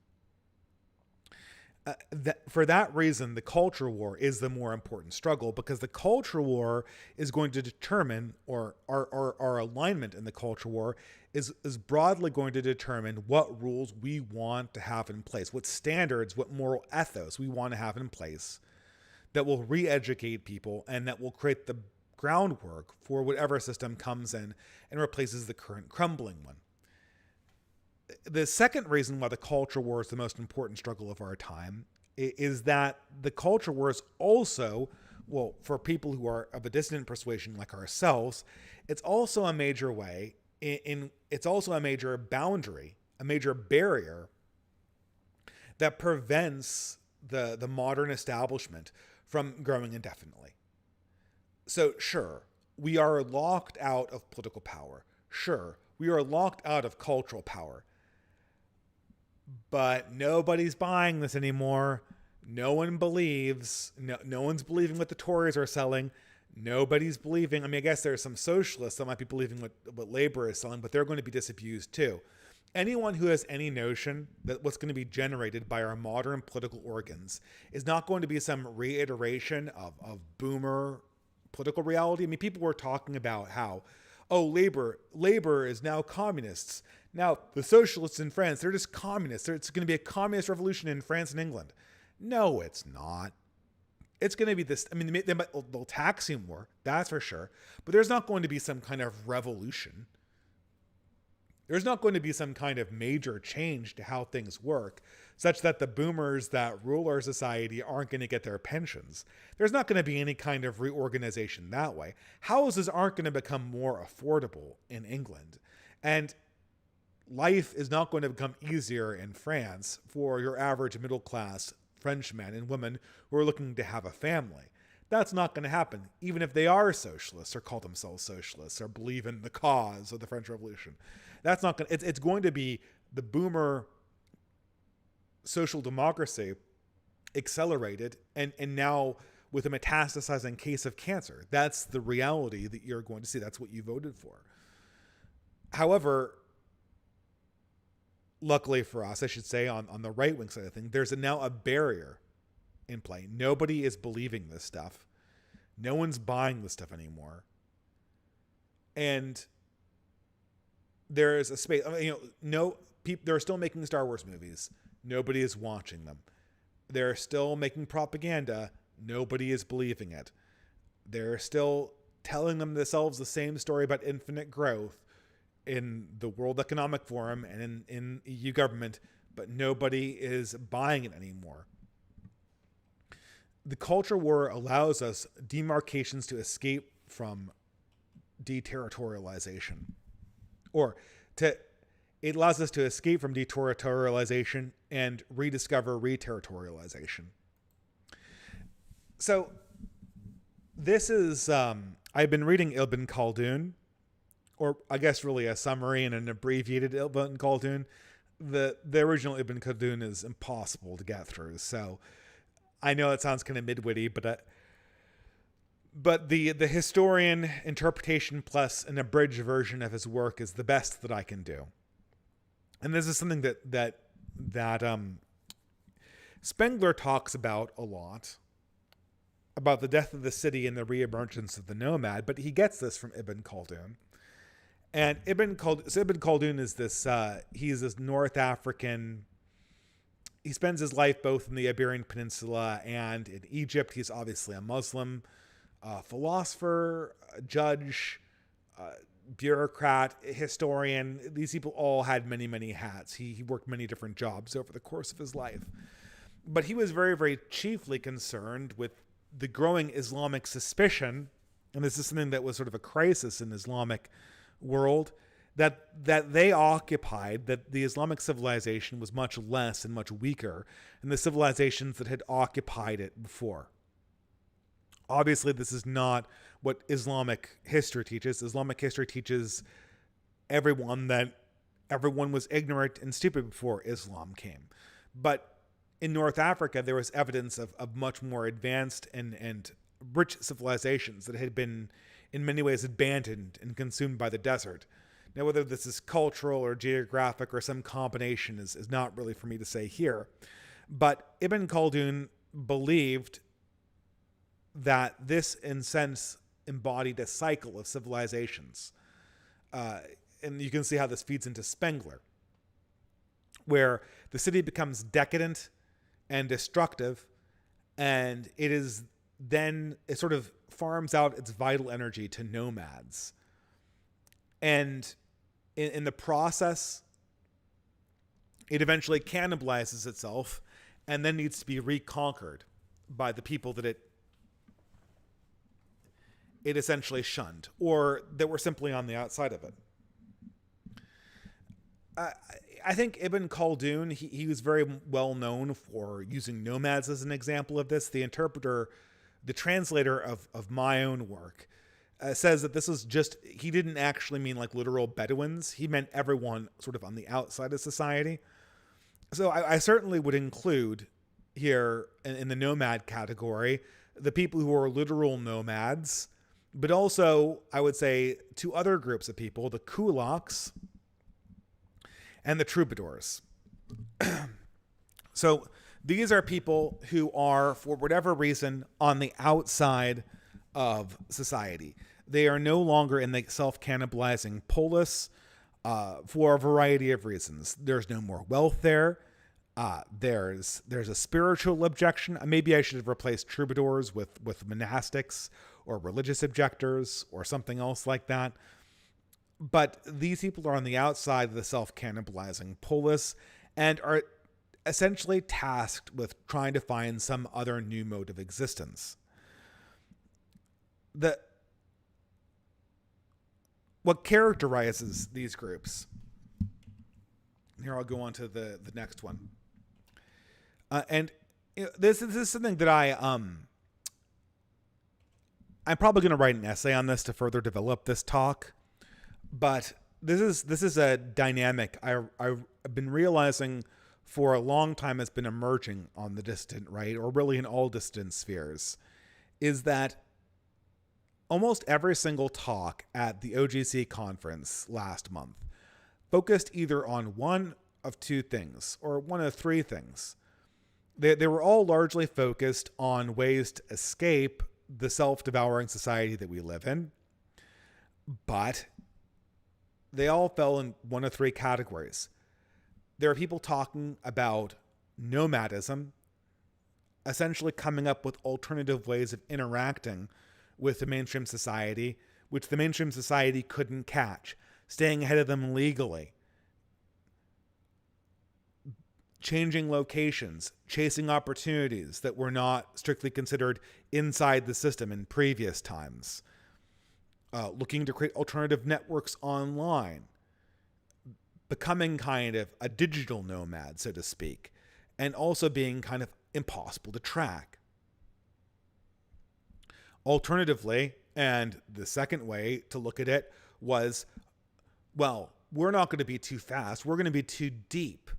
A: For that reason, the culture war is the more important struggle, because the culture war is going to determine, or our alignment in the culture war is broadly going to determine what rules we want to have in place, what standards, what moral ethos we want to have in place that will re-educate people and that will create the groundwork for whatever system comes in and replaces the current crumbling one. The second reason why the culture war is the most important struggle of our time is that the culture war is also, well, for people who are of a dissident persuasion like ourselves, it's also a major way, it's also a major boundary, a major barrier that prevents the modern establishment from growing indefinitely. So sure, we are locked out of political power. Sure, we are locked out of cultural power. But nobody's buying this anymore. No one believes. No one's believing what the Tories are selling. Nobody's believing. I mean, I guess there's some socialists that might be believing what Labor is selling, but they're going to be disabused too. Anyone who has any notion that what's going to be generated by our modern political organs is not going to be some reiteration of boomer political reality. I mean, people were talking about how, Labor is now communists. Now, the socialists in France, they're just communists. It's going to be a communist revolution in France and England. No, it's not. It's going to be this. I mean, they'll tax you more, that's for sure. But there's not going to be some kind of revolution. There's not going to be some kind of major change to how things work, such that the boomers that rule our society aren't going to get their pensions. There's not going to be any kind of reorganization that way. Houses aren't going to become more affordable in England. And life is not going to become easier in France for your average middle class French men and women who are looking to have a family. That's not going to happen, even if they are socialists or call themselves socialists or believe in the cause of the French Revolution. That's not going. It's going to be the boomer social democracy accelerated, and now with a metastasizing case of cancer. That's the reality that you're going to see. That's what you voted for. However, luckily for us, I should say, on the right-wing side of things, there's now a barrier in play. Nobody is believing this stuff. No one's buying this stuff anymore. And there is a space. They're still making Star Wars movies. Nobody is watching them. They're still making propaganda. Nobody is believing it. They're still telling themselves the same story about infinite growth in the World Economic Forum and in EU government, but nobody is buying it anymore. The culture war allows us demarcations to escape from deterritorialization, it allows us to escape from deterritorialization and rediscover reterritorialization. So this is, I've been reading Ibn Khaldun, or I guess really a summary and an abbreviated Ibn Khaldun. The original Ibn Khaldun is impossible to get through. So I know it sounds kind of mid-witty, but the historian interpretation plus an abridged version of his work is the best that I can do. And this is something that Spengler talks about a lot, about the death of the city and the reemergence of the nomad, but he gets this from Ibn Khaldun. And Ibn Khaldun is this, he's this North African, he spends his life both in the Iberian Peninsula and in Egypt. He's obviously a Muslim, philosopher, judge, bureaucrat, historian. These people all had many, many hats. He worked many different jobs over the course of his life. But he was very, very chiefly concerned with the growing Islamic suspicion, and this is something that was sort of a crisis in Islamic world, that they occupied, that the Islamic civilization was much less and much weaker than the civilizations that had occupied it before. Obviously, this is not what Islamic history teaches. Islamic history teaches everyone that everyone was ignorant and stupid before Islam came. But in North Africa, there was evidence of much more advanced and rich civilizations that had been, in many ways, abandoned and consumed by the desert. Now, whether this is cultural or geographic or some combination is not really for me to say here. But Ibn Khaldun believed that this, in a sense, embodied a cycle of civilizations. And you can see how this feeds into Spengler, where the city becomes decadent and destructive, and it sort of farms out its vital energy to nomads. And in the process, it eventually cannibalizes itself and then needs to be reconquered by the people that it essentially shunned, or that were simply on the outside of it. I think Ibn Khaldun, he was very well known for using nomads as an example of this. The interpreter, the translator of my own work, says that this was just, he didn't actually mean like literal Bedouins. He meant everyone sort of on the outside of society. So I certainly would include here in the nomad category the people who are literal nomads, but also I would say two other groups of people, the kulaks and the troubadours. So these are people who are, for whatever reason, on the outside of society. They are no longer in the self-cannibalizing polis for a variety of reasons. There's no more wealth there. There's a spiritual objection. Maybe I should have replaced troubadours with monastics or religious objectors or something else like that. But these people are on the outside of the self-cannibalizing polis and are essentially tasked with trying to find some other new mode of existence. What characterizes these groups? Here, I'll go on to the next one. And this is something that I'm probably going to write an essay on this to further develop this talk, but this is a dynamic I've been realizing for a long time has been emerging on the distant right, or really in all distant spheres, is that almost every single talk at the OGC conference last month focused either on one of two things or one of three things. They were all largely focused on ways to escape the self-devouring society that we live in, but they all fell in one of three categories. There are people talking about nomadism, essentially coming up with alternative ways of interacting with the mainstream society, which the mainstream society couldn't catch, staying ahead of them legally, changing locations, chasing opportunities that were not strictly considered inside the system in previous times, looking to create alternative networks online, becoming kind of a digital nomad, so to speak, and also being kind of impossible to track. Alternatively, and the second way to look at it was, well, we're not going to be too fast. We're going to be too deep.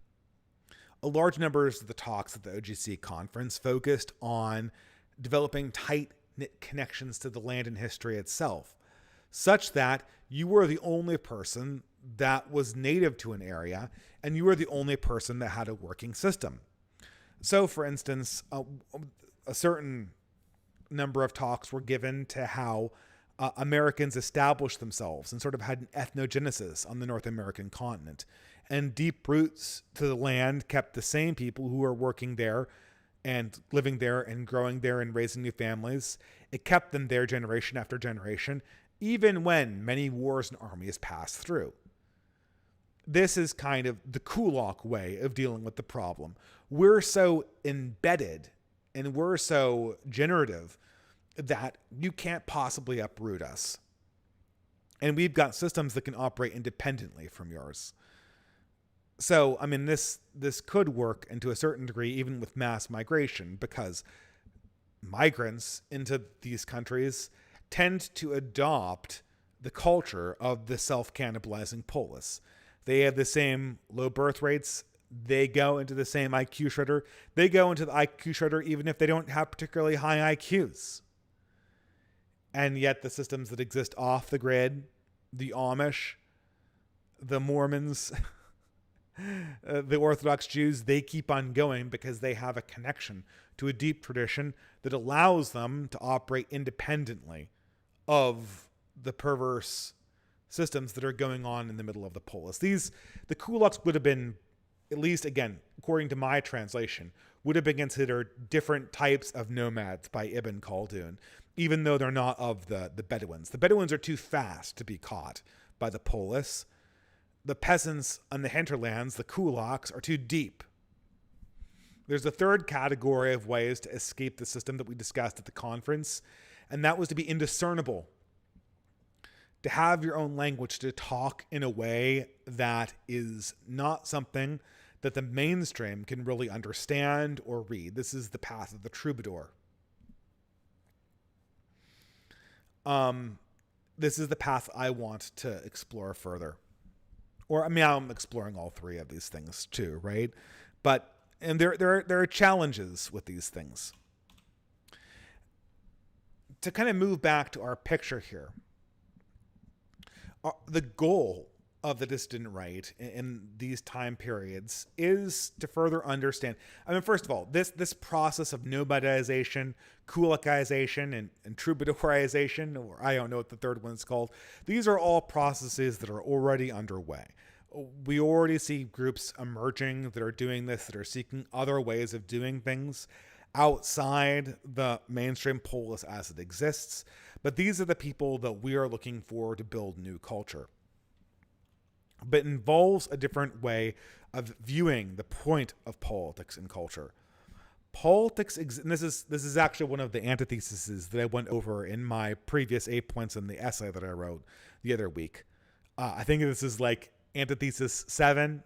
A: A large number of the talks at the OGC conference focused on developing tight-knit connections to the land and history itself, such that you were the only person that was native to an area, and you were the only person that had a working system. So, for instance, a certain number of talks were given to how Americans established themselves and sort of had an ethnogenesis on the North American continent. And deep roots to the land kept the same people who were working there and living there and growing there and raising new families. It kept them there generation after generation, even when many wars and armies passed through. This is kind of the Kulak way of dealing with the problem. We're so embedded and we're so generative that you can't possibly uproot us. And we've got systems that can operate independently from yours. So, I mean, this could work, and to a certain degree, even with mass migration, because migrants into these countries tend to adopt the culture of the self-cannibalizing polis. They have the same low birth rates. They go into the same IQ shredder. They go into the IQ shredder even if they don't have particularly high IQs. And yet the systems that exist off the grid, the Amish, the Mormons, the Orthodox Jews, they keep on going because they have a connection to a deep tradition that allows them to operate independently of the perverse systems that are going on in the middle of the polis. The kulaks would have been, at least again, according to my translation, would have been considered different types of nomads by Ibn Khaldun, even though they're not of the Bedouins. The Bedouins are too fast to be caught by the polis. The peasants on the hinterlands, the kulaks, are too deep. There's a third category of ways to escape the system that we discussed at the conference, and that was to be indiscernible. To have your own language, to talk in a way that is not something that the mainstream can really understand or read. This is the path of the troubadour. This is the path I want to explore further. Or, I mean, I'm exploring all three of these things too, right? And there are challenges with these things. To kind of move back to our picture here, the goal of the distant right in these time periods is to further understand. I mean, first of all, this process of nomadization, kulakization, and troubadourization, or I don't know what the third one is called. These are all processes that are already underway. We already see groups emerging that are doing this, that are seeking other ways of doing things outside the mainstream polis as it exists. But these are the people that we are looking for to build new culture. But it involves a different way of viewing the point of politics and culture. Politics, and this is actually one of the antitheses that I went over in my previous 8 points in the essay that I wrote the other week. I think this is like antithesis 7.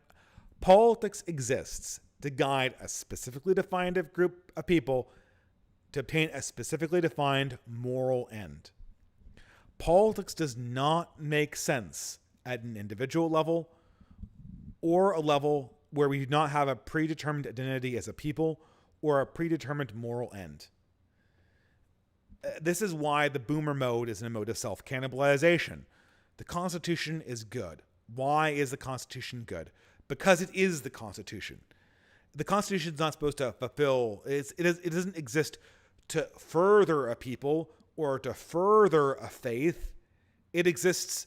A: Politics exists to guide a specifically defined group of people to obtain a specifically defined moral end. Politics does not make sense at an individual level or a level where we do not have a predetermined identity as a people or a predetermined moral end. This is why the boomer mode is a mode of self-cannibalization. The Constitution is good. Why is the Constitution good? Because it is the Constitution. The Constitution is not supposed to fulfill, it doesn't exist to further a people or to further a faith. It exists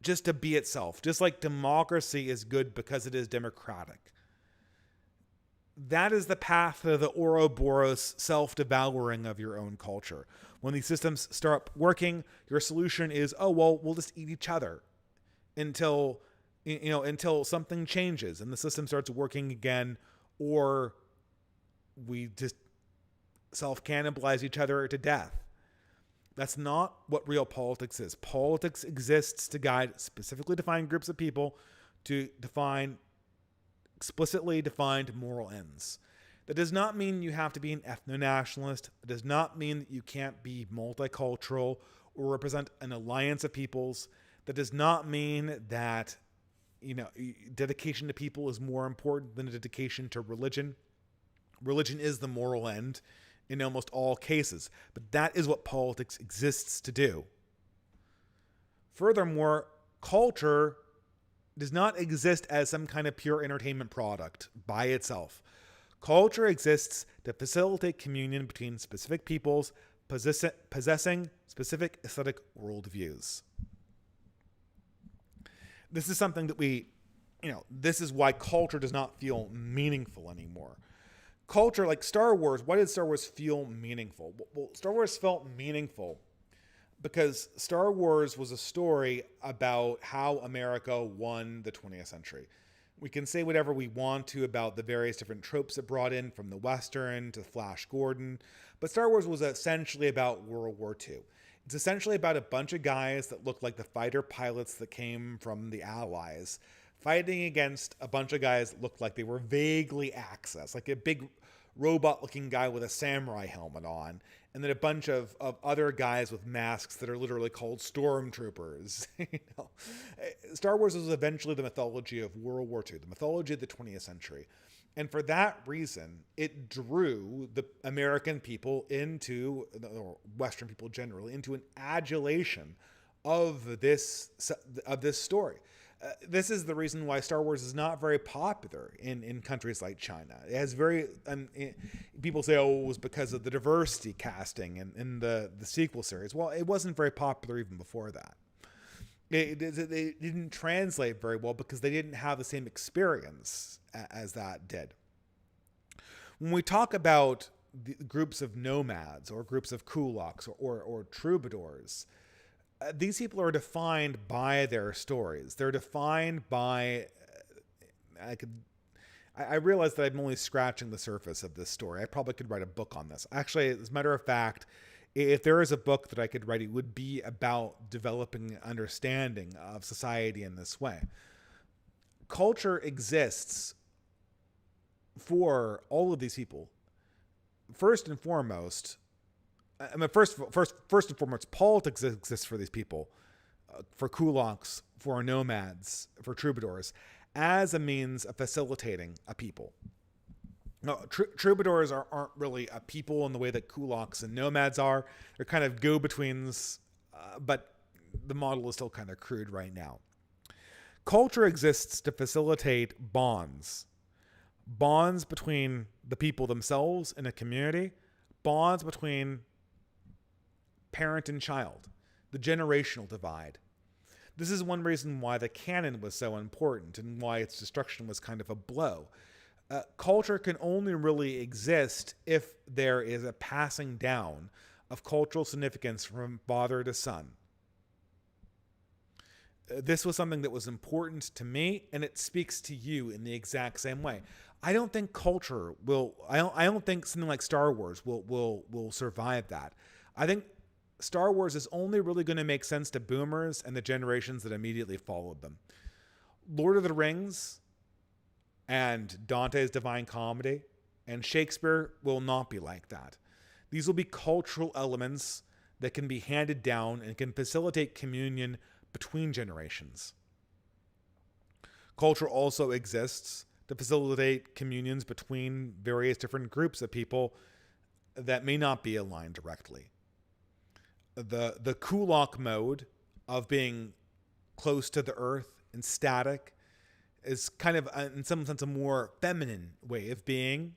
A: just to be itself, just like democracy is good because it is democratic. That is the path to the Ouroboros self-devouring of your own culture. When these systems start working, your solution is, oh, well, we'll just eat each other until something changes and the system starts working again, or we just self-cannibalize each other to death. That's not what real politics is. Politics exists to guide specifically defined groups of people to define explicitly defined moral ends. That does not mean you have to be an ethno-nationalist. It does not mean that you can't be multicultural or represent an alliance of peoples. That does not mean that, dedication to people is more important than a dedication to religion. Religion is the moral end in almost all cases, but that is what politics exists to do. Furthermore, culture does not exist as some kind of pure entertainment product by itself. Culture exists to facilitate communion between specific peoples possessing specific aesthetic worldviews. This is something that this is why culture does not feel meaningful anymore. Culture, like Star Wars, why did Star Wars feel meaningful? Well, Star Wars felt meaningful because Star Wars was a story about how America won the 20th century. We can say whatever we want to about the various different tropes it brought in, from the Western to Flash Gordon, but Star Wars was essentially about World War II. It's essentially about a bunch of guys that look like the fighter pilots that came from the Allies, fighting against a bunch of guys that looked like they were vaguely Axis, like a big robot-looking guy with a samurai helmet on, and then a bunch of other guys with masks that are literally called stormtroopers. Star Wars was eventually the mythology of World War II, the mythology of the 20th century. And for that reason, it drew the American people into, or Western people generally, into an adulation of this story. This is the reason why Star Wars is not very popular in countries like China. It has people say, oh, it was because of the diversity casting in the sequel series. Well, it wasn't very popular even before that. It didn't translate very well because they didn't have the same experience as that did. When we talk about the groups of nomads or groups of kulaks or troubadours, these people are defined by their stories. They're defined by, I realize that I'm only scratching the surface of this story. I probably could write a book on this. Actually, as a matter of fact, if there is a book that I could write, it would be about developing an understanding of society in this way. Culture exists for all of these people. First and foremost, first and foremost, politics exists for these people, for kulaks, for nomads, for troubadours, as a means of facilitating a people. No, troubadours aren't really a people in the way that kulaks and nomads are. They're kind of go-betweens, but the model is still kind of crude right now. Culture exists to facilitate bonds between the people themselves in a community, bonds between parent and child, the generational divide. This is one reason why the canon was so important and why its destruction was kind of a blow. Culture can only really exist if there is a passing down of cultural significance from father to son. This was something that was important to me, and it speaks to you in the exact same way. I don't think culture will. I don't think something like Star Wars will survive that. I think Star Wars is only really going to make sense to boomers and the generations that immediately followed them. Lord of the Rings and Dante's Divine Comedy and Shakespeare will not be like that. These will be cultural elements that can be handed down and can facilitate communion between generations. Culture also exists to facilitate communions between various different groups of people that may not be aligned directly. The Kulak mode of being close to the earth and static is kind of, in some sense, a more feminine way of being.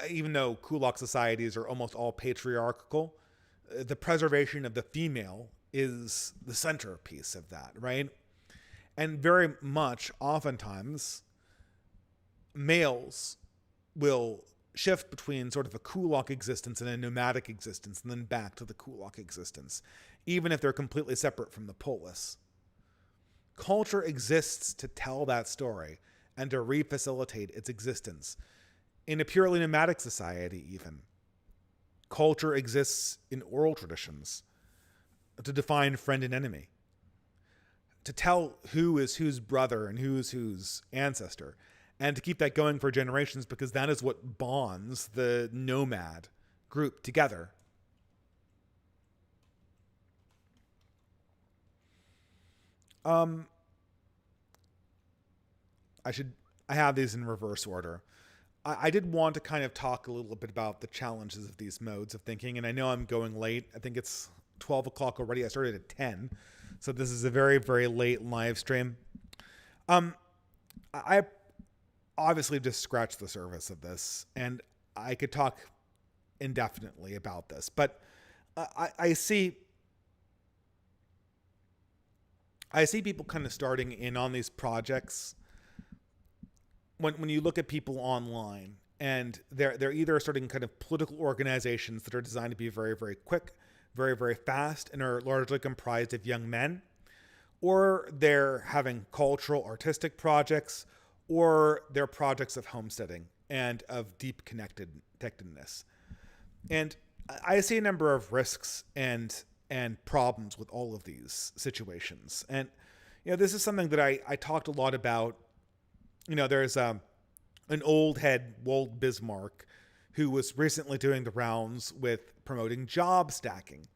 A: Even though Kulak societies are almost all patriarchal, the preservation of the female is the centerpiece of that, right? And very much, oftentimes, males will shift between sort of a Kulak existence and a nomadic existence, and then back to the Kulak existence, even if they're completely separate from the polis. Culture exists to tell that story and to refacilitate its existence. In a purely nomadic society, even, culture exists in oral traditions to define friend and enemy, to tell who is whose brother and who is whose ancestor, and to keep that going for generations, because that is what bonds the nomad group together. I have these in reverse order. I did want to kind of talk a little bit about the challenges of these modes of thinking, and I know I'm going late. I think it's 12 o'clock already. I started at 10, so this is a very, very late live stream. I obviously just scratched the surface of this, and I could talk indefinitely about this, but I see people kind of starting in on these projects when you look at people online, and they're either starting kind of political organizations that are designed to be very, very quick, very, very fast, and are largely comprised of young men, or they're having cultural, artistic projects, or they're projects of homesteading and of deep connectedness. And I see a number of risks and problems with all of these situations. And, this is something that I talked a lot about. There's an old head, Walt Bismarck, who was recently doing the rounds with promoting job stacking.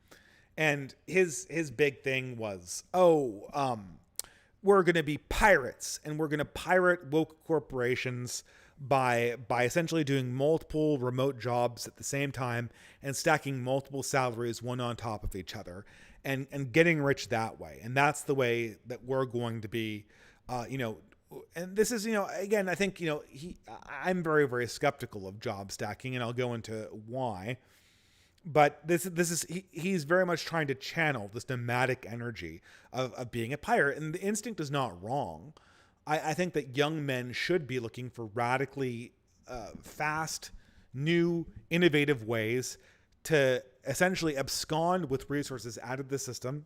A: And his big thing was, we're going to be pirates, and we're going to pirate woke corporations by essentially doing multiple remote jobs at the same time and stacking multiple salaries one on top of each other and getting rich that way. And that's the way that we're going to be, and this is, again, I think, I'm very, very skeptical of job stacking, and I'll go into why. But he's very much trying to channel this nomadic energy of being a pirate. And the instinct is not wrong. I think that young men should be looking for radically fast, new, innovative ways to essentially abscond with resources out of the system.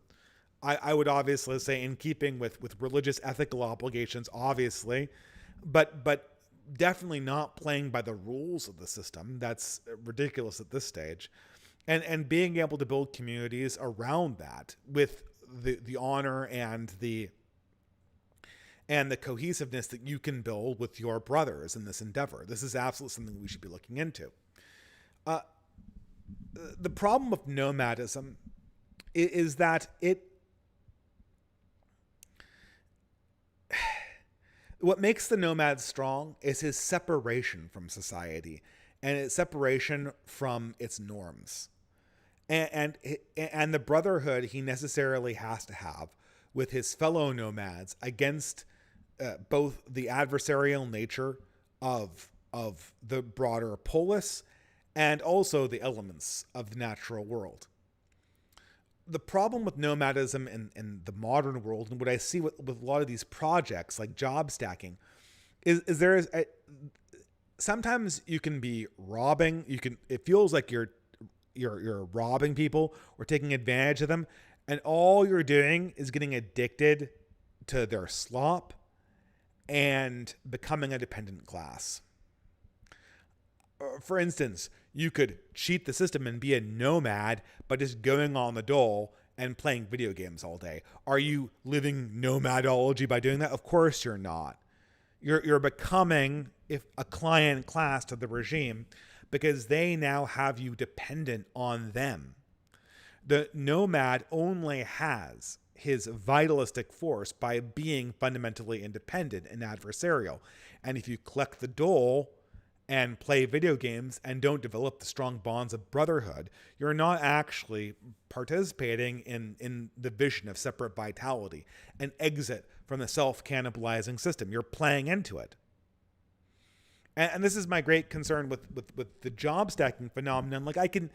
A: I would obviously say in keeping with religious ethical obligations, obviously, but definitely not playing by the rules of the system. That's ridiculous at this stage. And being able to build communities around that with the honor and the cohesiveness that you can build with your brothers in this endeavor. This is absolutely something we should be looking into. The problem with nomadism is that what makes the nomad strong is his separation from society and its separation from its norms. And the brotherhood he necessarily has to have with his fellow nomads against both the adversarial nature of the broader polis and also the elements of the natural world. The problem with nomadism in the modern world, and what I see with a lot of these projects like job stacking, is sometimes you can be robbing. It feels like you're robbing people or taking advantage of them, and all you're doing is getting addicted to their slop and becoming a dependent class. For instance, you could cheat the system and be a nomad by just going on the dole and playing video games all day. Are you living nomadology by doing that? Of course you're not. You're becoming a client class to the regime because they now have you dependent on them. The nomad only has his vitalistic force by being fundamentally independent and adversarial. And if you collect the dole and play video games and don't develop the strong bonds of brotherhood, you're not actually participating in the vision of separate vitality, an exit from the self-cannibalizing system. You're playing into it. And this is my great concern with the job stacking phenomenon. Like, I can,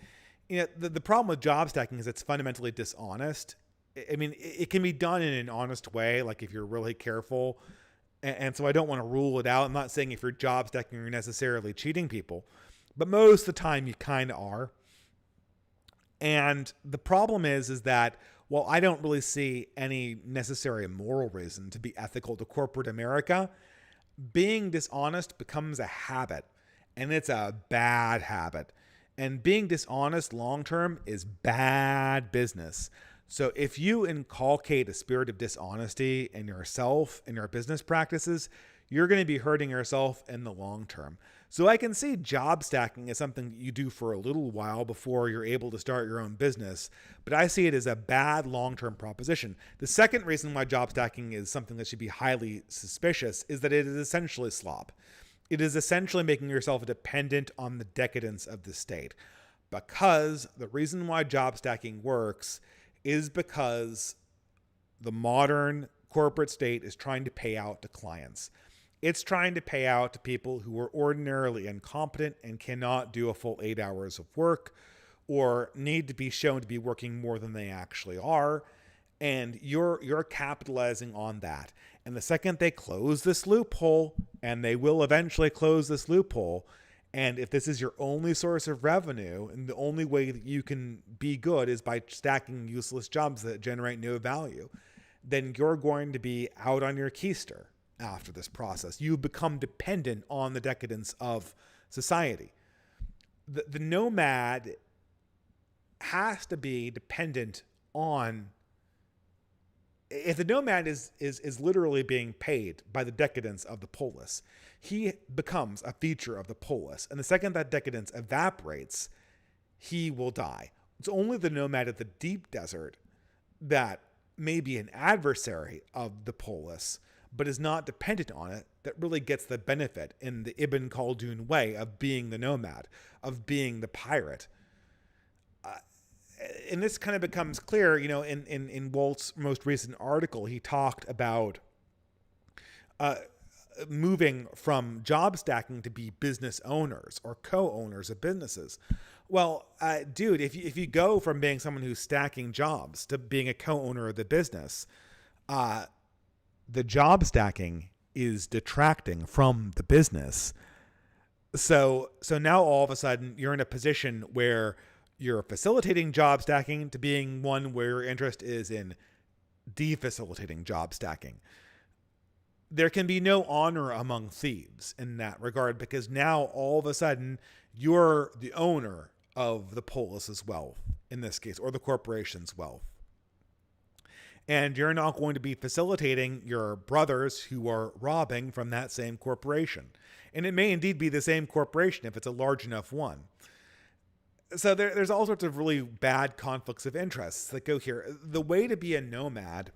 A: the problem with job stacking is it's fundamentally dishonest. I mean, it can be done in an honest way, like if you're really careful. And so I don't want to rule it out. I'm not saying if you're job stacking, you're necessarily cheating people. But most of the time, you kind of are. And the problem is that, while I don't really see any necessary moral reason to be ethical to corporate America, being dishonest becomes a habit. And it's a bad habit. And being dishonest long-term is bad business. So if you inculcate a spirit of dishonesty in yourself, in your business practices, you're going to be hurting yourself in the long term. So I can see job stacking as something you do for a little while before you're able to start your own business, but I see it as a bad long-term proposition. The second reason why job stacking is something that should be highly suspicious is that it is essentially slop. It is essentially making yourself dependent on the decadence of the state. Because the reason why job stacking works is because the modern corporate state is trying to pay out to clients. It's trying to pay out to people who are ordinarily incompetent and cannot do a full 8 hours of work, or need to be shown to be working more than they actually are. And you're capitalizing on that. And the second they close this loophole, and they will eventually close this loophole, and if this is your only source of revenue, and the only way that you can be good is by stacking useless jobs that generate no value, then you're going to be out on your keister after this process. You become dependent on the decadence of society. The nomad has to be dependent on... If the nomad is literally being paid by the decadence of the polis, he becomes a feature of the polis. And the second that decadence evaporates, he will die. It's only the nomad at the deep desert that may be an adversary of the polis, but is not dependent on it, that really gets the benefit in the Ibn Khaldun way of being the nomad, of being the pirate. And this kind of becomes clear, in Walt's most recent article. He talked about moving from job stacking to be business owners or co-owners of businesses. Well, dude, if you go from being someone who's stacking jobs to being a co-owner of the business, the job stacking is detracting from the business. So now all of a sudden you're in a position where you're facilitating job stacking to being one where your interest is in defacilitating job stacking. There can be no honor among thieves in that regard, because now all of a sudden you're the owner of the polis's wealth, in this case, or the corporation's wealth. And you're not going to be facilitating your brothers who are robbing from that same corporation. And it may indeed be the same corporation if it's a large enough one. So there's all sorts of really bad conflicts of interests that go here. The way to be a nomad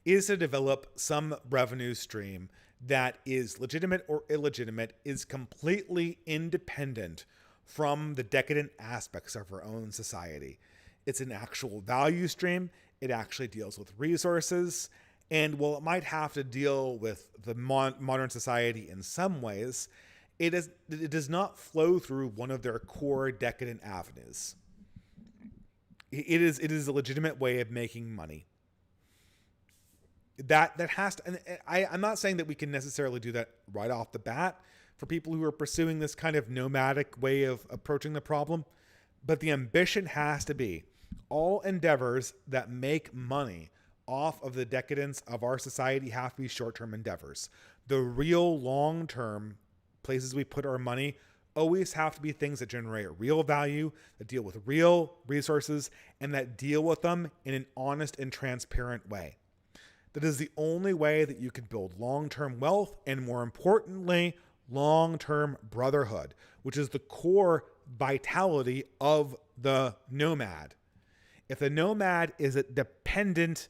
A: is to develop some revenue stream that is legitimate or illegitimate, is completely independent from the decadent aspects of our own society. It's an actual value stream. It actually deals with resources. And while it might have to deal with the modern society in some ways, it does not flow through one of their core decadent avenues. It is a legitimate way of making money. That has to, and I'm not saying that we can necessarily do that right off the bat for people who are pursuing this kind of nomadic way of approaching the problem, but the ambition has to be all endeavors that make money off of the decadence of our society have to be short-term endeavors. The real long-term places we put our money always have to be things that generate real value, that deal with real resources, and that deal with them in an honest and transparent way. That is the only way that you can build long-term wealth, and more importantly, long-term brotherhood, which is the core vitality of the nomad. If the nomad is a dependent,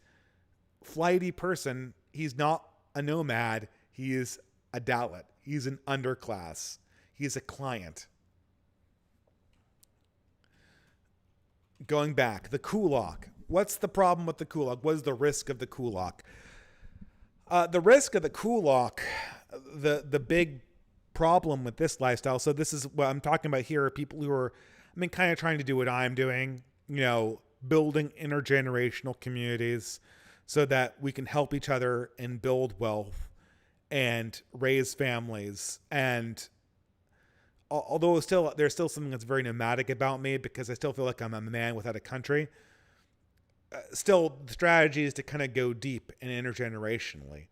A: flighty person, he's not a nomad. He is a Dalit. He's an underclass. He's a client. Going back, the kulak. What's the problem with the kulak? What is the risk of the kulak? The risk of the kulak, the big problem with this lifestyle. So this is what I'm talking about here. Are people who are, kind of trying to do what I'm doing, building intergenerational communities so that we can help each other and build wealth and raise families. And although there's still something that's very nomadic about me, because I still feel like I'm a man without a country. Still, the strategy is to kind of go deep and intergenerationally,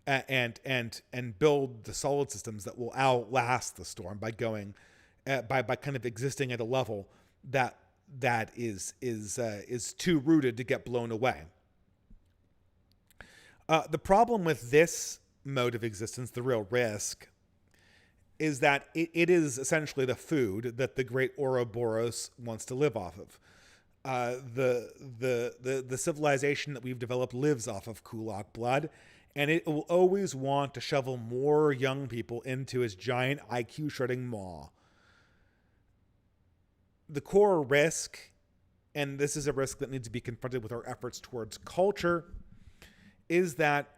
A: and build the solid systems that will outlast the storm by going by kind of existing at a level that is too rooted to get blown away. The problem with this mode of existence, the real risk, is that it is essentially the food that the great Ouroboros wants to live off of. The civilization that we've developed lives off of kulak blood, and it will always want to shovel more young people into its giant IQ shredding maw. The core risk, and this is a risk that needs to be confronted with our efforts towards culture, is that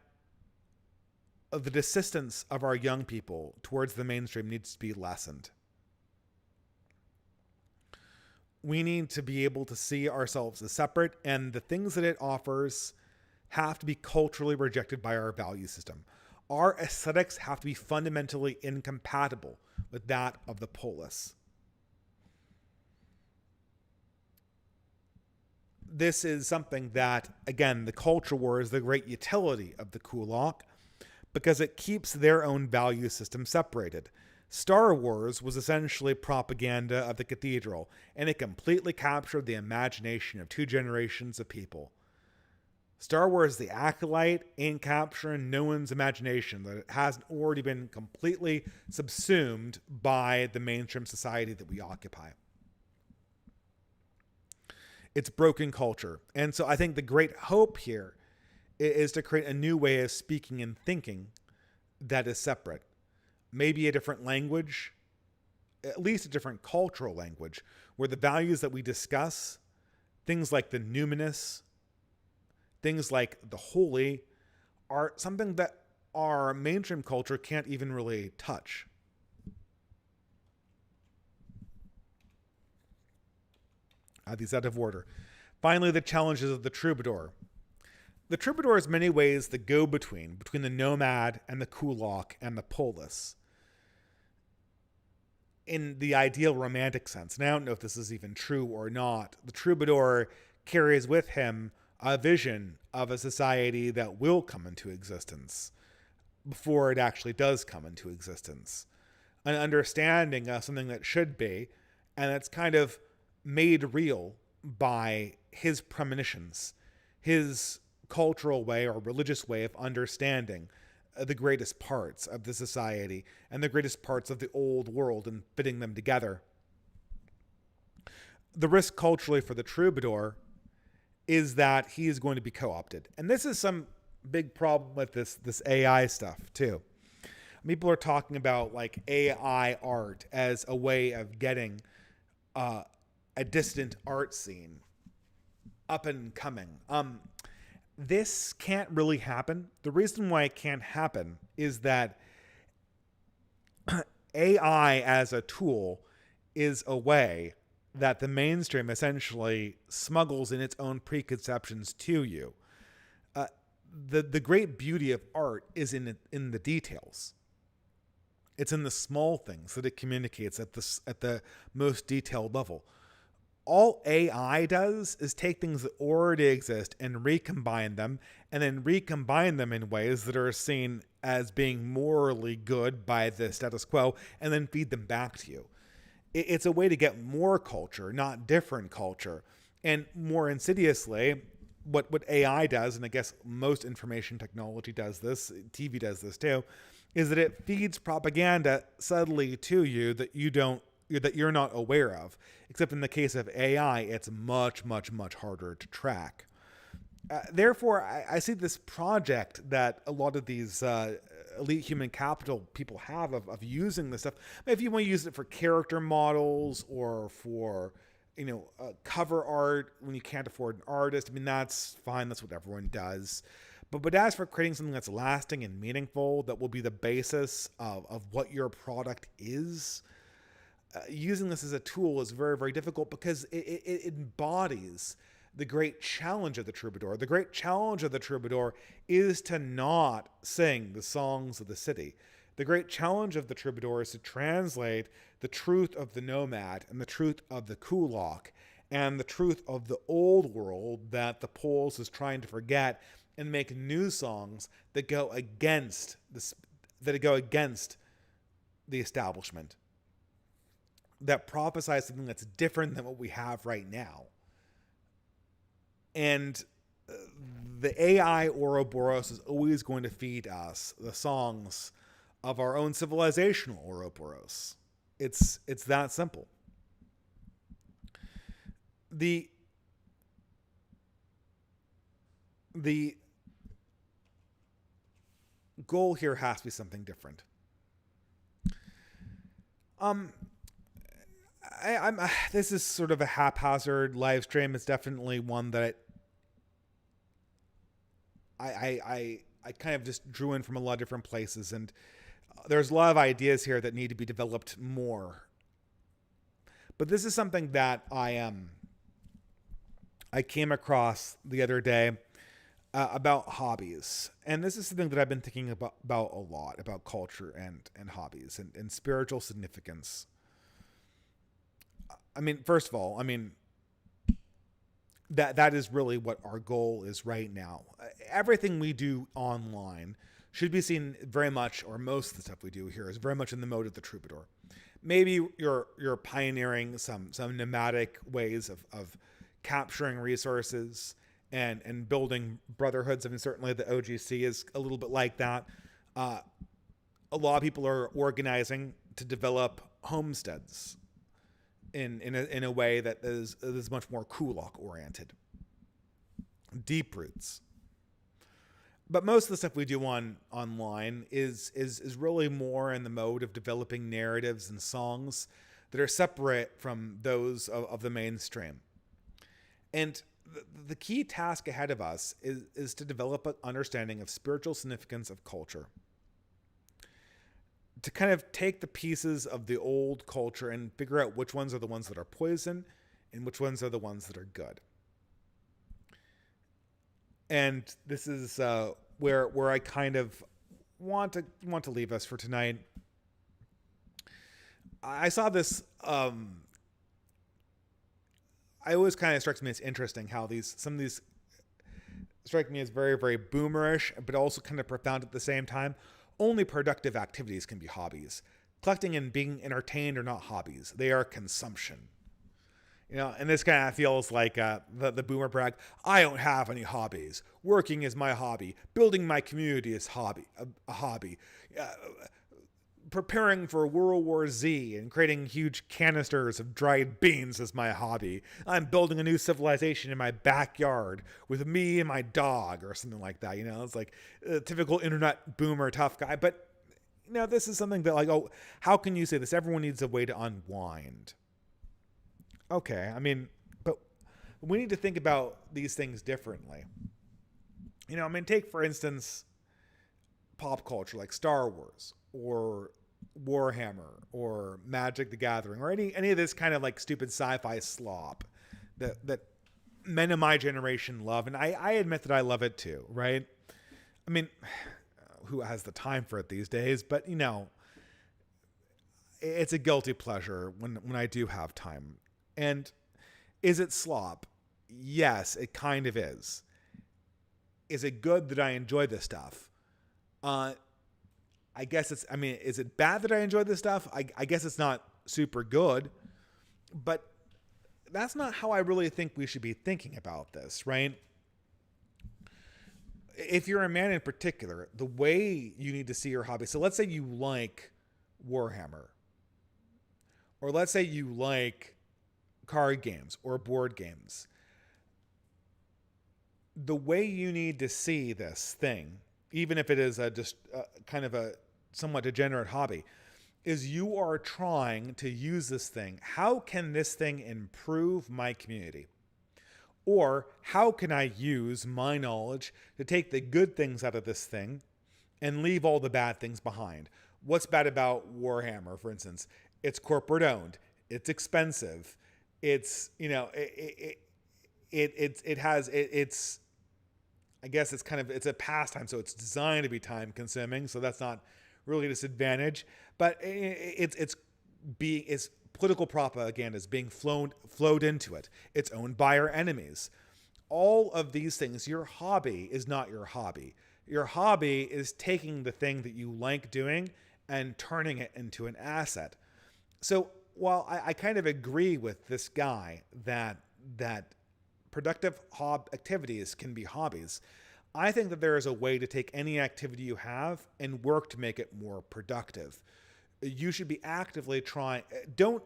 A: the desistance of our young people towards the mainstream needs to be lessened. We need to be able to see ourselves as separate, and the things that it offers have to be culturally rejected by our value system. Our aesthetics have to be fundamentally incompatible with that of the polis. This is something that, again, the culture war is the great utility of the kulak, because it keeps their own value system separated. Star Wars was essentially propaganda of the cathedral, and it completely captured the imagination of two generations of people. Star Wars, the Acolyte, ain't capturing no one's imagination, that it hasn't already been completely subsumed by the mainstream society that we occupy. It's broken culture. And so I think the great hope here is to create a new way of speaking and thinking that is separate. Maybe a different language, at least a different cultural language, where the values that we discuss, things like the numinous, things like the holy, are something that our mainstream culture can't even really touch. These out of order. Finally, the challenges of the troubadour. The troubadour is in many ways the go-between between the nomad and the kulak and the polis, in the ideal romantic sense. And I don't know if this is even true or not. The troubadour carries with him a vision of a society that will come into existence before it actually does come into existence. An understanding of something that should be, and it's kind of made real by his premonitions, his cultural way or religious way of understanding the greatest parts of the society and the greatest parts of the old world and fitting them together. The risk culturally for the troubadour is that he is going to be co-opted. And this is some big problem with this AI stuff too. People are talking about like AI art as a way of getting a dissident art scene up and coming. This can't really happen. The reason why it can't happen is that AI as a tool is a way that the mainstream essentially smuggles in its own preconceptions to you. The great beauty of art is in the details. It's in the small things that it communicates at the most detailed level. All AI does is take things that already exist and recombine them, and then recombine them in ways that are seen as being morally good by the status quo, and then feed them back to you. It's a way to get more culture, not different culture. And more insidiously, what AI does, and I guess most information technology does this, TV does this too, is that it feeds propaganda subtly to you that you're not aware of. Except in the case of AI, it's much, much, much harder to track. Therefore, I see this project that a lot of these elite human capital people have of using this stuff. If you want to use it for character models or for cover art when you can't afford an artist, I mean, that's fine. That's what everyone does. But as for creating something that's lasting and meaningful, that will be the basis of what your product is, using this as a tool is very, very difficult because it embodies the great challenge of the troubadour. The great challenge of the troubadour is to not sing the songs of the city. The great challenge of the troubadour is to translate the truth of the nomad and the truth of the kulak and the truth of the old world that the Poles is trying to forget, and make new songs that go against the establishment, that prophesy something that's different than what we have right now. And the AI Ouroboros is always going to feed us the songs of our own civilizational Ouroboros. It's that simple. The goal here has to be something different. This is sort of a haphazard live stream. It's definitely one that I kind of just drew in from a lot of different places, and there's a lot of ideas here that need to be developed more. But this is something that I came across the other day about hobbies, and this is something that I've been thinking about a lot, about culture and hobbies and spiritual significance. I mean, first of all, that is really what our goal is right now. Everything we do online should be seen very much, or most of the stuff we do here is very much in the mode of the troubadour. Maybe you're pioneering some nomadic ways of capturing resources and building brotherhoods. I mean, certainly the OGC is a little bit like that. A lot of people are organizing to develop homesteads in a way that is much more kulak oriented, deep roots. But most of the stuff we do online is really more in the mode of developing narratives and songs that are separate from those of the mainstream. And the key task ahead of us is to develop an understanding of spiritual significance of culture, to kind of take the pieces of the old culture and figure out which ones are the ones that are poison and which ones are the ones that are good. And this is where I kind of want to leave us for tonight. I saw this. I always kind of strikes me as interesting how some of these strike me as very, very boomerish, but also kind of profound at the same time. Only productive activities can be hobbies. Collecting and being entertained are not hobbies. They are consumption. And this kind of feels like the boomer brag. I don't have any hobbies. Working is my hobby. Building my community is a hobby. Preparing for World War Z and creating huge canisters of dried beans is my hobby. I'm building a new civilization in my backyard with me and my dog, or something like that. It's like a typical internet boomer tough guy. But this is something that, like, oh, how can you say this? Everyone needs a way to unwind. Okay, but we need to think about these things differently. Take, for instance, pop culture like Star Wars or Warhammer or Magic the Gathering or any of this kind of like stupid sci-fi slop that men of my generation love. And I admit that I love it too, right? Who has the time for it these days? But, it's a guilty pleasure when I do have time. And is it slop? Yes, it kind of is. Is it good that I enjoy this stuff? I guess is it bad that I enjoy this stuff? I guess it's not super good, but that's not how I really think we should be thinking about this, right? if you're a man in particular, the way you need to see your hobby. So let's say you like Warhammer, or let's say you like card games or board games. The way you need to see this thing, even if it is just kind of a somewhat degenerate hobby, is you are trying to use this thing. How can this thing improve my community? Or how can I use my knowledge to take the good things out of this thing and leave all the bad things behind? What's bad about Warhammer, for instance? It's corporate owned. It's expensive. It's, you know, it's I guess it's a pastime, so it's designed to be time consuming. So that's not really a disadvantage, but it's political propaganda is being flowed into it. It's owned by our enemies. All of these things, your hobby is not your hobby. Your hobby is taking the thing that you like doing and turning it into an asset. So while I kind of agree with this guy that productive activities can be hobbies, I think that there is a way to take any activity you have and work to make it more productive. You should be actively trying. Don't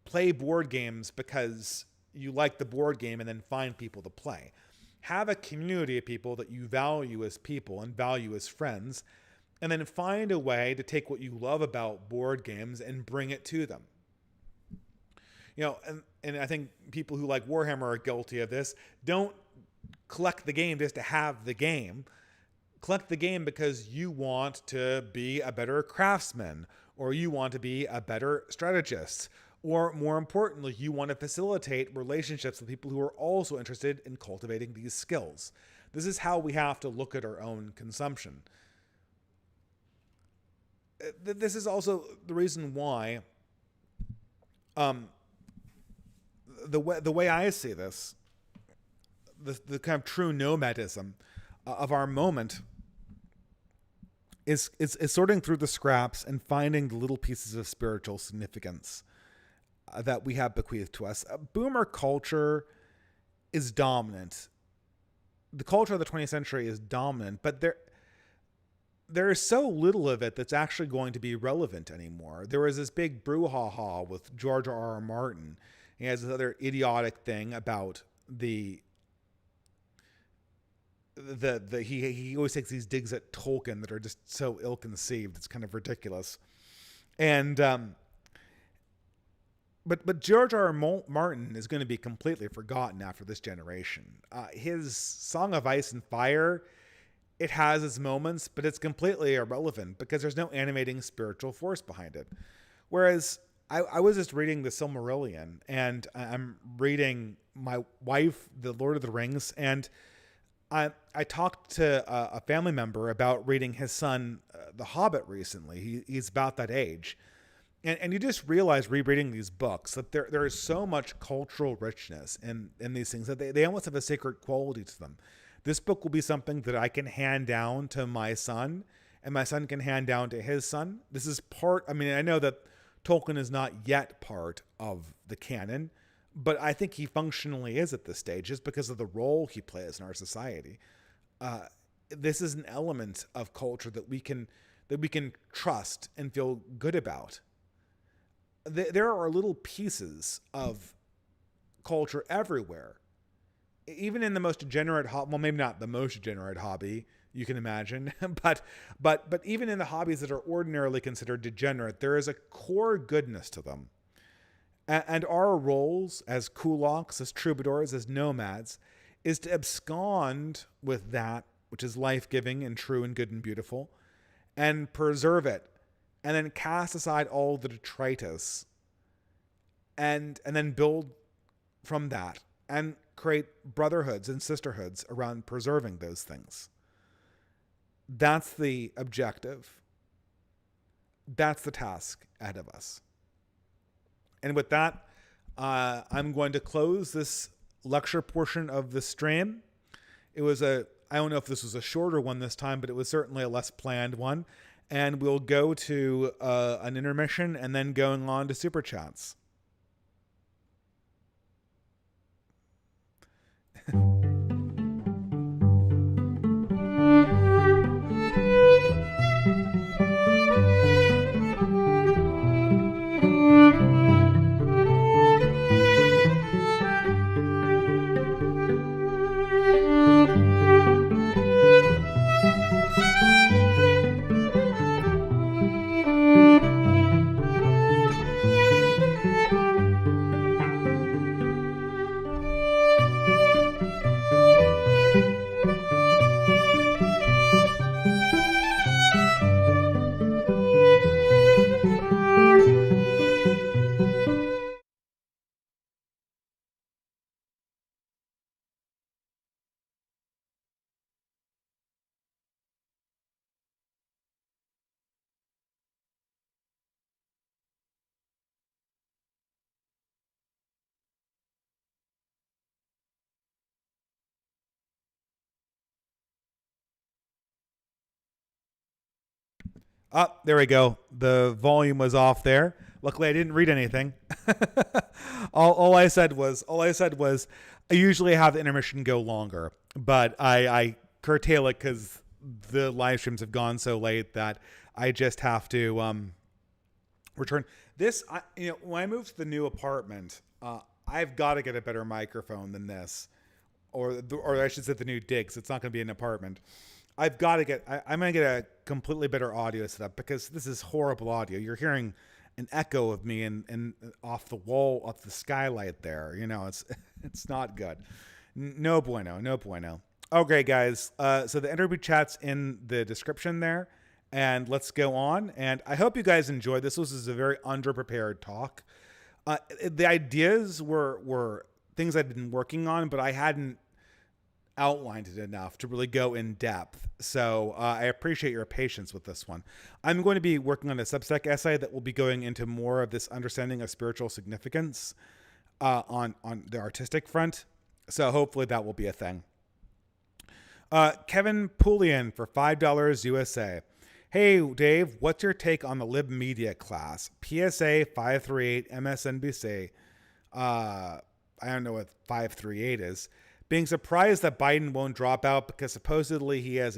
A: play board games because you like the board game and then find people to play. Have a community of people that you value as people and value as friends, and then find a way to take what you love about board games and bring it to them. You know, and I think people who like Warhammer are guilty of this. Don't collect the game just to have the game. Collect the game because you want to be a better craftsman, or you want to be a better strategist, or more importantly, you want to facilitate relationships with people who are also interested in cultivating these skills. This is how we have to look at our own consumption. This is also the reason why the way I see this, the kind of true nomadism of our moment is sorting through the scraps and finding the little pieces of spiritual significance that we have bequeathed to us. Boomer culture is dominant. The culture of the 20th century is dominant, but there is so little of it that's actually going to be relevant anymore. There was this big brouhaha with George R.R. Martin. He has this other idiotic thing about he always takes these digs at Tolkien that are just so ill-conceived. It's kind of ridiculous. And but George R. R. Martin is going to be completely forgotten after this generation. His Song of Ice and Fire, it has its moments, but it's completely irrelevant because there's no animating spiritual force behind it. Whereas I was just reading the Silmarillion, and I'm reading my wife, The Lord of the Rings, and I talked to a family member about reading his son, The Hobbit, recently. He's about that age. And you just realize rereading these books that there is so much cultural richness in these things that they almost have a sacred quality to them. This book will be something that I can hand down to my son, and my son can hand down to his son. This is I know that Tolkien is not yet part of the canon, but I think he functionally is at this stage just because of the role he plays in our society. This is an element of culture that we can trust and feel good about. There are little pieces of culture everywhere, even in the most degenerate hobby. Well, maybe not the most degenerate hobby you can imagine, but even in the hobbies that are ordinarily considered degenerate, there is a core goodness to them. And our roles as kulaks, as troubadours, as nomads, is to abscond with that which is life-giving and true and good and beautiful, and preserve it, and then cast aside all the detritus, and then build from that, and create brotherhoods and sisterhoods around preserving those things. That's the objective. That's the task ahead of us. And with that, I'm going to close this lecture portion of the stream. It was I don't know if this was a shorter one this time, but it was certainly a less planned one. And we'll go to an intermission and then going on to Super Chats. There we go. The volume was off there. Luckily, I didn't read anything. all I said was I usually have the intermission go longer, but I curtail it because the live streams have gone so late that I just have to return this. When I moved to the new apartment, I've got to get a better microphone than this, or I should say the new dig. 'Cause it's not going to be an apartment. I'm going to get a completely better audio setup because this is horrible audio. You're hearing an echo of me and off the wall, off the skylight there. It's not good. No bueno, no bueno. Okay, guys. So the interview chat's in the description there, and let's go on. And I hope you guys enjoyed this. This was a very underprepared talk. The ideas were things I'd been working on, but I hadn't outlined it enough to really go in depth. So I appreciate your patience with this one. I'm going to be working on a Substack essay that will be going into more of this understanding of spiritual significance on the artistic front. So hopefully that will be a thing. Kevin Poulian for $5 USA. Hey, Dave, what's your take on the Lib Media class? PSA 538 MSNBC. I don't know what 538 is. Being surprised that Biden won't drop out because supposedly he is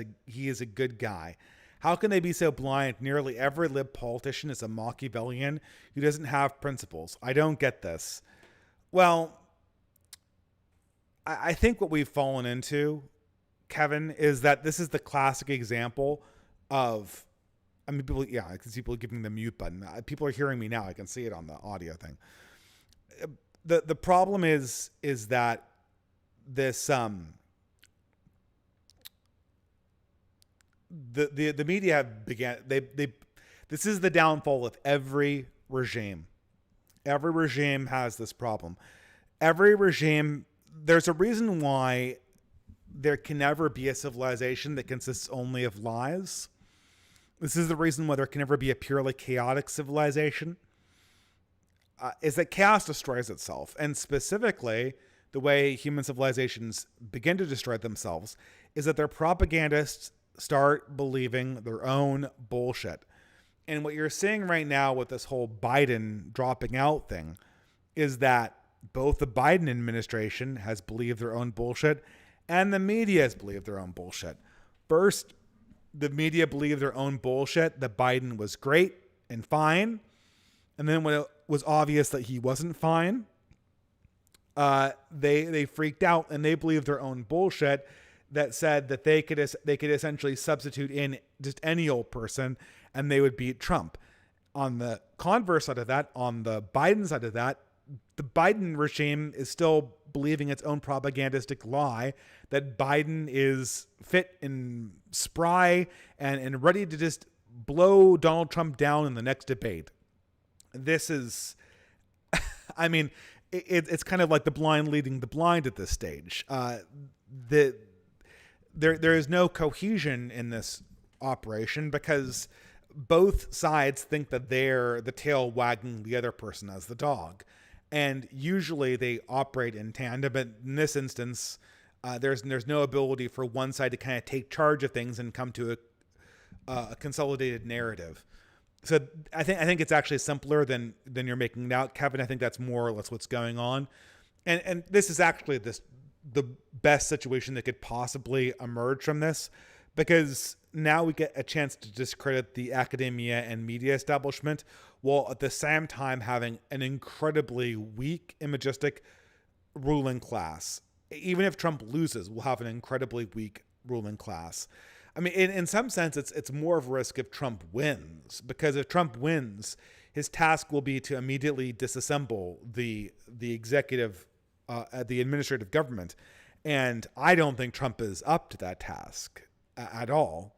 A: a good guy. How can they be so blind? Nearly every lib politician is a Machiavellian who doesn't have principles. I don't get this. Well, I think what we've fallen into, Kevin, is that this is the classic example of, I can see people giving the mute button. People are hearing me now. I can see it on the audio thing. The problem is that this the media began this is the downfall of every regime. Every regime has this problem. Every regime, there's a reason why there can never be a civilization that consists only of lies. This is the reason why there can never be a purely chaotic civilization. Is that chaos destroys itself, and specifically the way human civilizations begin to destroy themselves is that their propagandists start believing their own bullshit. And what you're seeing right now with this whole Biden dropping out thing is that both the Biden administration has believed their own bullshit and the media has believed their own bullshit. First, the media believed their own bullshit that Biden was great and fine. And then when it was obvious that he wasn't fine, they freaked out and they believed their own bullshit that said that they could essentially substitute in just any old person and they would beat Trump. On the converse side of that, on the Biden side of that, the Biden regime is still believing its own propagandistic lie that Biden is fit and spry and ready to just blow Donald Trump down in the next debate. This is, I mean, it's kind of like the blind leading the blind at this stage. There is no cohesion in this operation because both sides think that they're the tail wagging the other person as the dog. And usually they operate in tandem, but in this instance, there's no ability for one side to kind of take charge of things and come to a consolidated narrative. So I think it's actually simpler than you're making it out, Kevin. I think that's more or less what's going on, and this is actually the best situation that could possibly emerge from this, because now we get a chance to discredit the academia and media establishment while at the same time having an incredibly weak, imagistic ruling class. Even if Trump loses, we'll have an incredibly weak ruling class. I mean, in some sense, it's more of a risk if Trump wins, because if Trump wins, his task will be to immediately disassemble the executive, the administrative government. And I don't think Trump is up to that task at all.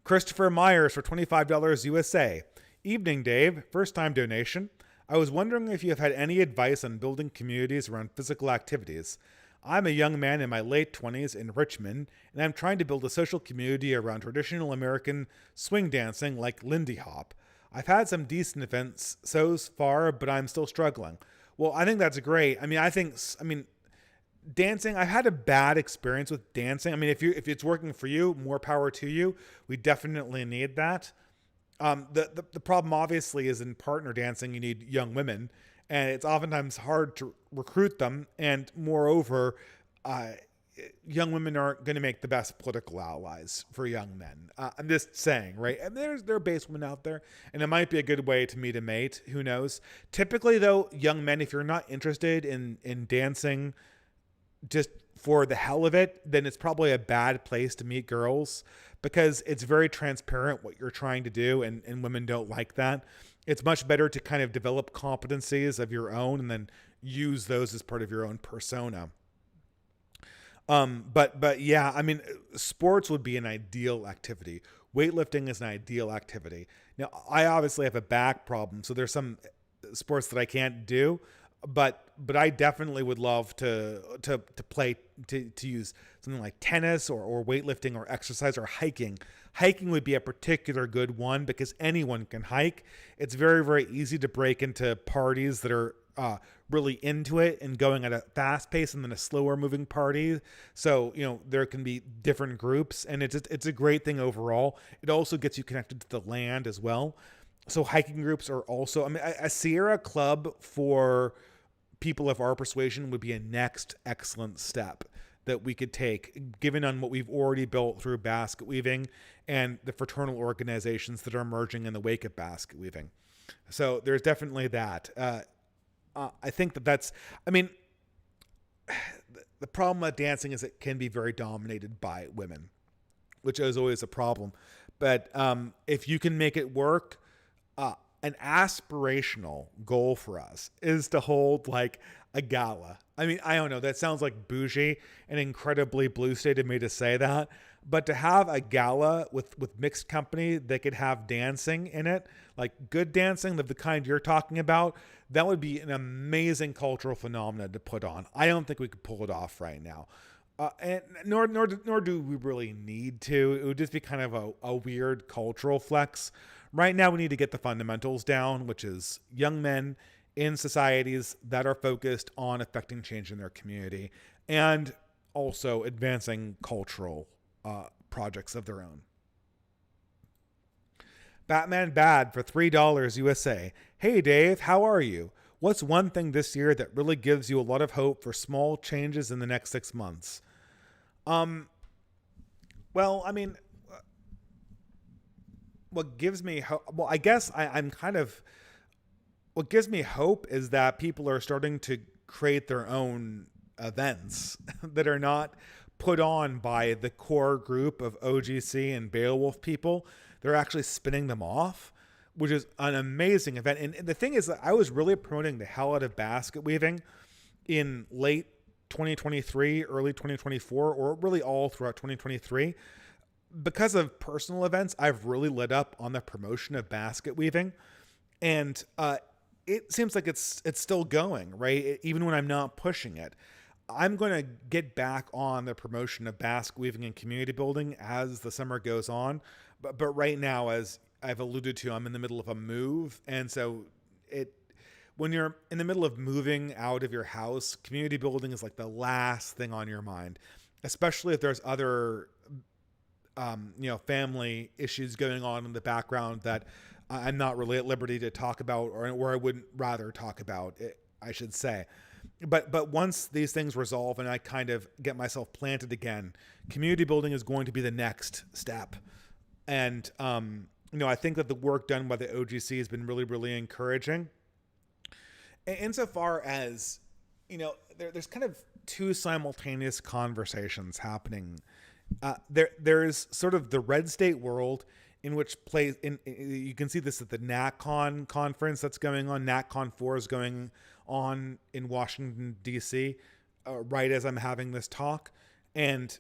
A: Christopher Myers for $25 USA. Evening, Dave. First time donation. I was wondering if you have had any advice on building communities around physical activities. I'm a young man in my late 20s in Richmond, and I'm trying to build a social community around traditional American swing dancing like Lindy Hop. I've had some decent events so far, but I'm still struggling. Well, I think that's great. I mean, dancing, I've had a bad experience with dancing. I mean, if it's working for you, more power to you. We definitely need that. The problem obviously is in partner dancing, you need young women, and it's oftentimes hard to recruit them. And moreover, uh, young women aren't going to make the best political allies for young men. I'm just saying, right? And there are base women out there, and it might be a good way to meet a mate. Who knows? Typically, though, young men, if you're not interested in dancing just for the hell of it, then it's probably a bad place to meet girls, because it's very transparent what you're trying to do, and women don't like that. It's much better to kind of develop competencies of your own and then use those as part of your own persona. But yeah, I mean, sports would be an ideal activity. Weightlifting is an ideal activity. Now, I obviously have a back problem, so there's some sports that I can't do, but I definitely would love to play to use something like tennis or weightlifting or exercise or hiking. Hiking would be a particular good one because anyone can hike. It's very, very easy to break into parties that are really into it and going at a fast pace, and then a slower moving party. So, there can be different groups, and it's a great thing overall. It also gets you connected to the land as well. So hiking groups are also, I mean, a Sierra club for people of our persuasion would be a next excellent step that we could take, given on what we've already built through basket weaving and the fraternal organizations that are emerging in the wake of basket weaving. So there's definitely that. I think that's, I mean, the problem with dancing is it can be very dominated by women, which is always a problem. But if you can make it work, an aspirational goal for us is to hold like a gala. I mean, I don't know, that sounds like bougie and incredibly blue state of me to say that, but to have a gala with mixed company that could have dancing in it, like good dancing, the kind you're talking about, that would be an amazing cultural phenomenon to put on. I don't think we could pull it off right now. And nor do we really need to. It would just be kind of a weird cultural flex. Right now, we need to get the fundamentals down, which is young men in societies that are focused on affecting change in their community and also advancing cultural projects of their own. Batman Bad for $3 USA. Hey Dave, how are you? What's one thing this year that really gives you a lot of hope for small changes in the next 6 months? Well, I mean, what gives me hope, well, I guess I'm kind of, what gives me hope is that people are starting to create their own events that are not put on by the core group of OGC and Beowulf people. They're actually spinning them off, which is an amazing event. And the thing is that I was really promoting the hell out of basket weaving in late 2023, early 2024, or really all throughout 2023. Because of personal events, I've really lit up on the promotion of basket weaving. And it seems like it's still going, right? Even when I'm not pushing it. I'm going to get back on the promotion of basket weaving and community building as the summer goes on. But right now, as I've alluded to, I'm in the middle of a move. And so when you're in the middle of moving out of your house, community building is like the last thing on your mind, especially if there's other family issues going on in the background that I'm not really at liberty to talk about, or I wouldn't rather talk about it, I should say. But once these things resolve and I kind of get myself planted again, community building is going to be the next step. And, I think that the work done by the OGC has been really, really encouraging. Insofar as, there's kind of two simultaneous conversations happening. There's sort of the red state world in which you can see this at the NatCon conference that's going on. NatCon 4 is going on in Washington, D.C., right as I'm having this talk. And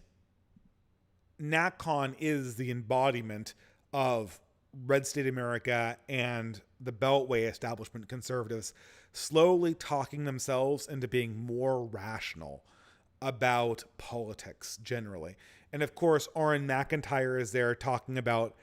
A: NatCon is the embodiment of red state America and the Beltway establishment conservatives slowly talking themselves into being more rational about politics generally. And of course, Orrin McIntyre is there talking about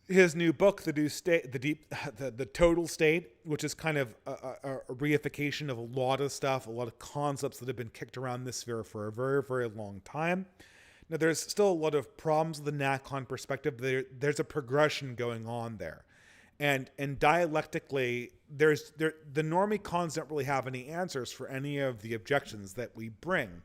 A: his new book, The New State, the Total State, which is kind of a reification of a lot of stuff, a lot of concepts that have been kicked around this sphere for a very, very long time. Now, there's still a lot of problems with the NatCon perspective. There's a progression going on there. And dialectically, the normie cons don't really have any answers for any of the objections that we bring.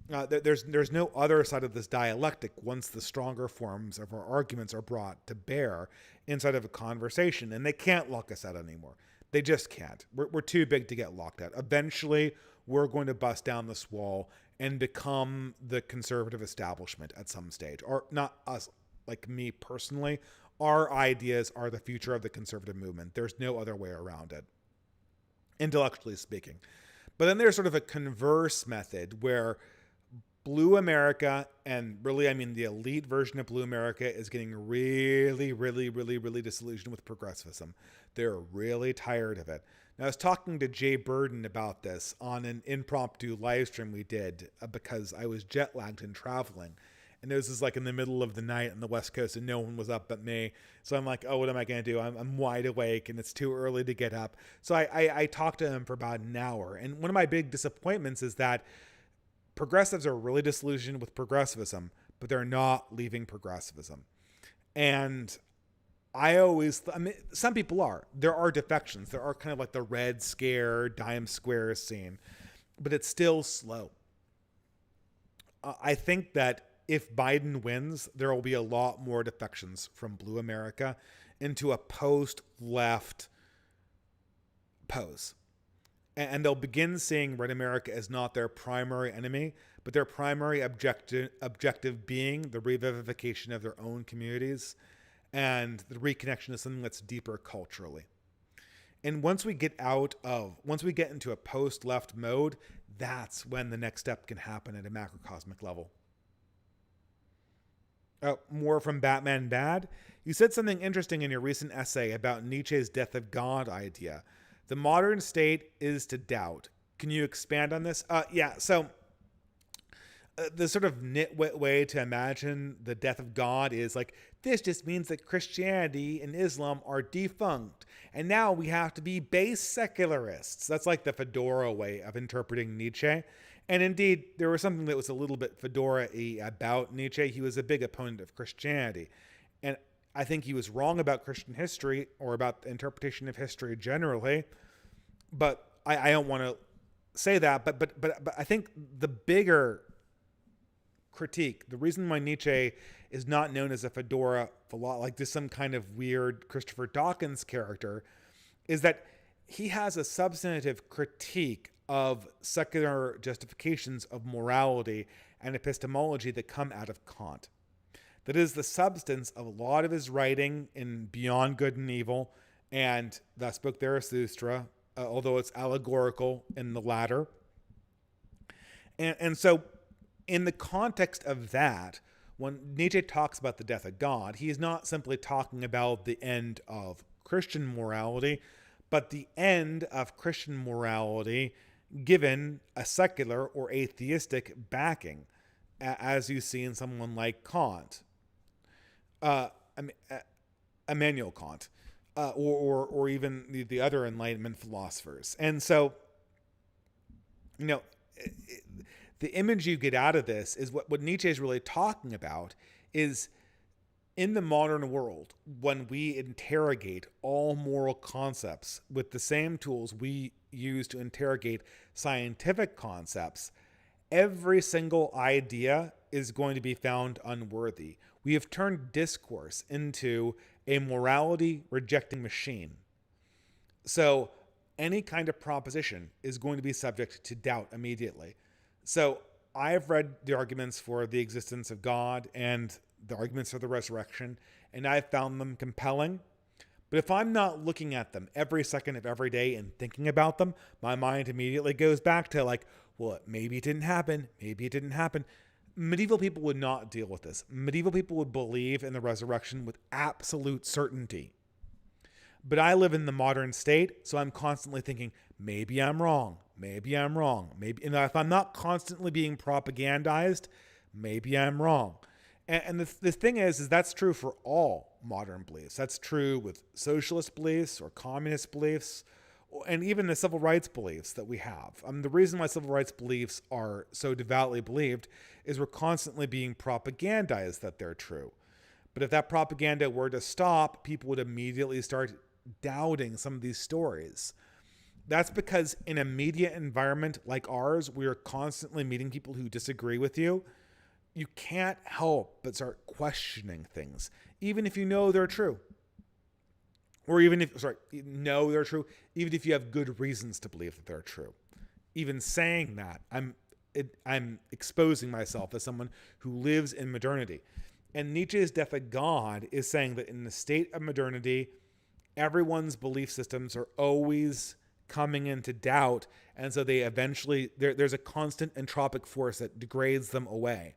A: There's no other side of this dialectic once the stronger forms of our arguments are brought to bear inside of a conversation, and they can't lock us out anymore. They just can't. We're too big to get locked out. Eventually, we're going to bust down this wall and become the conservative establishment at some stage. Or not us, like me personally. Our ideas are the future of the conservative movement. There's no other way around it, intellectually speaking. But then there's sort of a converse method where Blue America, and really, I mean the elite version of Blue America, is getting really, really, really, really disillusioned with progressivism. They're really tired of it. Now, I was talking to Jay Burden about this on an impromptu live stream we did because I was jet lagged and traveling. And this is like in the middle of the night on the West Coast and no one was up but me. So I'm like, oh, what am I going to do? I'm wide awake and it's too early to get up. So I talked to him for about an hour. And one of my big disappointments is that progressives are really disillusioned with progressivism, but they're not leaving progressivism. And I mean, some people are. There are defections. There are kind of like the Red Scare, Dime Square scene, but it's still slow. I think that if Biden wins, there will be a lot more defections from Blue America into a post-left pose. And they'll begin seeing Red America as not their primary enemy, but their primary objective being the revivification of their own communities and the reconnection to something that's deeper culturally. And once we get into a post-left mode, that's when the next step can happen at a macrocosmic level. More from Batman Bad. You said something interesting in your recent essay about Nietzsche's death of God idea. The modern state is to doubt. Can you expand on this? Yeah, so the sort of nitwit way to imagine the death of God is like, this just means that Christianity and Islam are defunct, and now we have to be base secularists. That's like the Fedora way of interpreting Nietzsche. And indeed, there was something that was a little bit Fedora-y about Nietzsche. He was a big opponent of Christianity. And I think he was wrong about Christian history or about the interpretation of history generally. But I don't want to say that. But I think the bigger critique, the reason why Nietzsche is not known as a Fedora, like this some kind of weird Christopher Dawkins character, is that he has a substantive critique of secular justifications of morality and epistemology that come out of Kant. That is the substance of a lot of his writing in Beyond Good and Evil and Thus Spoke Zarathustra, although it's allegorical in the latter. And so in the context of that, when Nietzsche talks about the death of God, he is not simply talking about the end of Christian morality, but the end of Christian morality given a secular or atheistic backing, as you see in someone like Kant, Immanuel Kant, or even the other Enlightenment philosophers. And so, the image you get out of this is what Nietzsche is really talking about is in the modern world, when we interrogate all moral concepts with the same tools we use to interrogate scientific concepts, every single idea is going to be found unworthy. We have turned discourse into a morality rejecting machine. So any kind of proposition is going to be subject to doubt immediately. So I've read the arguments for the existence of God and the arguments for the resurrection, and I've found them compelling. But if I'm not looking at them every second of every day and thinking about them, my mind immediately goes back to like, well, maybe it didn't happen. Maybe it didn't happen. Medieval people would not deal with this. Medieval people would believe in the resurrection with absolute certainty. But I live in the modern state, so I'm constantly thinking, maybe I'm wrong. Maybe I'm wrong. Maybe, and if I'm not constantly being propagandized, maybe I'm wrong. And the thing is that's true for all modern beliefs. That's true with socialist beliefs or communist beliefs, and even the civil rights beliefs that we have. The reason why civil rights beliefs are so devoutly believed is we're constantly being propagandized that they're true. But if that propaganda were to stop, people would immediately start doubting some of these stories. That's because in a media environment like ours, we are constantly meeting people who disagree with you. You can't help but start questioning things, even if you know they're true. Or even if, know they're true, even if you have good reasons to believe that they're true. Even saying that, I'm exposing myself as someone who lives in modernity. And Nietzsche's Death of God is saying that in the state of modernity, everyone's belief systems are always coming into doubt. And so they eventually, there's a constant entropic force that degrades them away.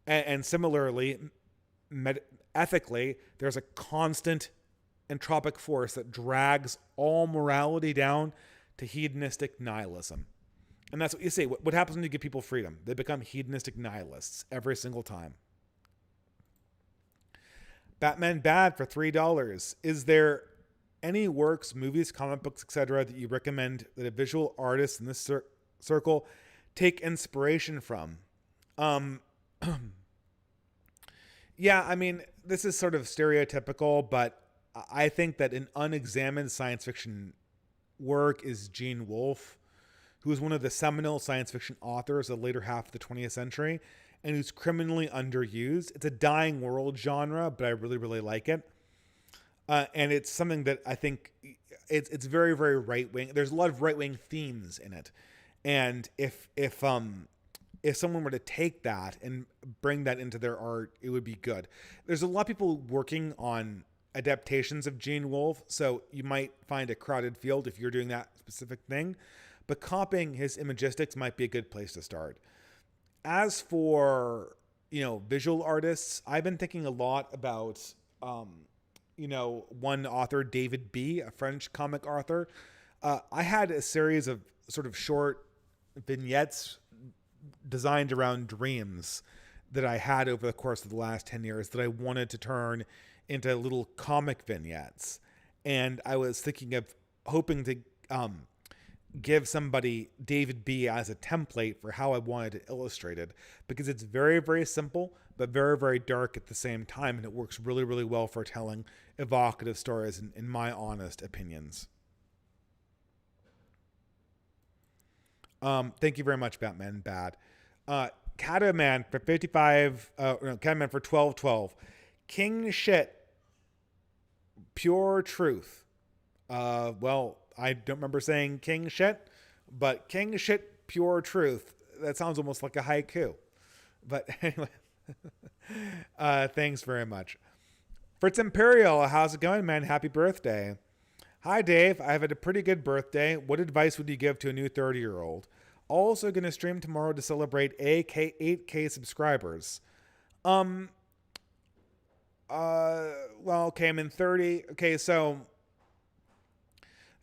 A: And similarly, ethically, there's a constant entropic force that drags all morality down to hedonistic nihilism. And that's what you say. What happens when you give people freedom? They become hedonistic nihilists every single time. Batman Bad for $3. Is there any works, movies, comic books, etc. that you recommend that a visual artist in this circle take inspiration from? Yeah, I mean, this is sort of stereotypical, but I think that an unexamined science fiction work is Gene Wolfe, who was one of the seminal science fiction authors of the later half of the 20th century, and who's criminally underused. It's a dying world genre, but I really, really like it. And it's something that I think it's very, very right-wing. There's a lot of right-wing themes in it. And if someone were to take that and bring that into their art, it would be good. There's a lot of people working on adaptations of Gene Wolfe, so you might find a crowded field if you're doing that specific thing. But copying his imagistics might be a good place to start. As for, visual artists, I've been thinking a lot about, one author, David B., a French comic author. I had a series of sort of short vignettes designed around dreams that I had over the course of the last 10 years that I wanted to turn into little comic vignettes. And I was thinking of hoping to give somebody David B. as a template for how I wanted it illustrated, because it's very, very simple, but very, very dark at the same time. And it works really, really well for telling evocative stories, in my honest opinions. Thank you very much, Batman Bad. Cataman for 55, Cataman for 1212. King shit. Pure truth. Well, I don't remember saying king shit, but king shit, pure truth. That sounds almost like a haiku. But anyway, thanks very much. Fritz Imperial, how's it going, man? Happy birthday. Hi, Dave. I've had a pretty good birthday. What advice would you give to a new 30-year-old? Also going to stream tomorrow to celebrate 8K subscribers. Well, okay, I'm in 30. Okay, so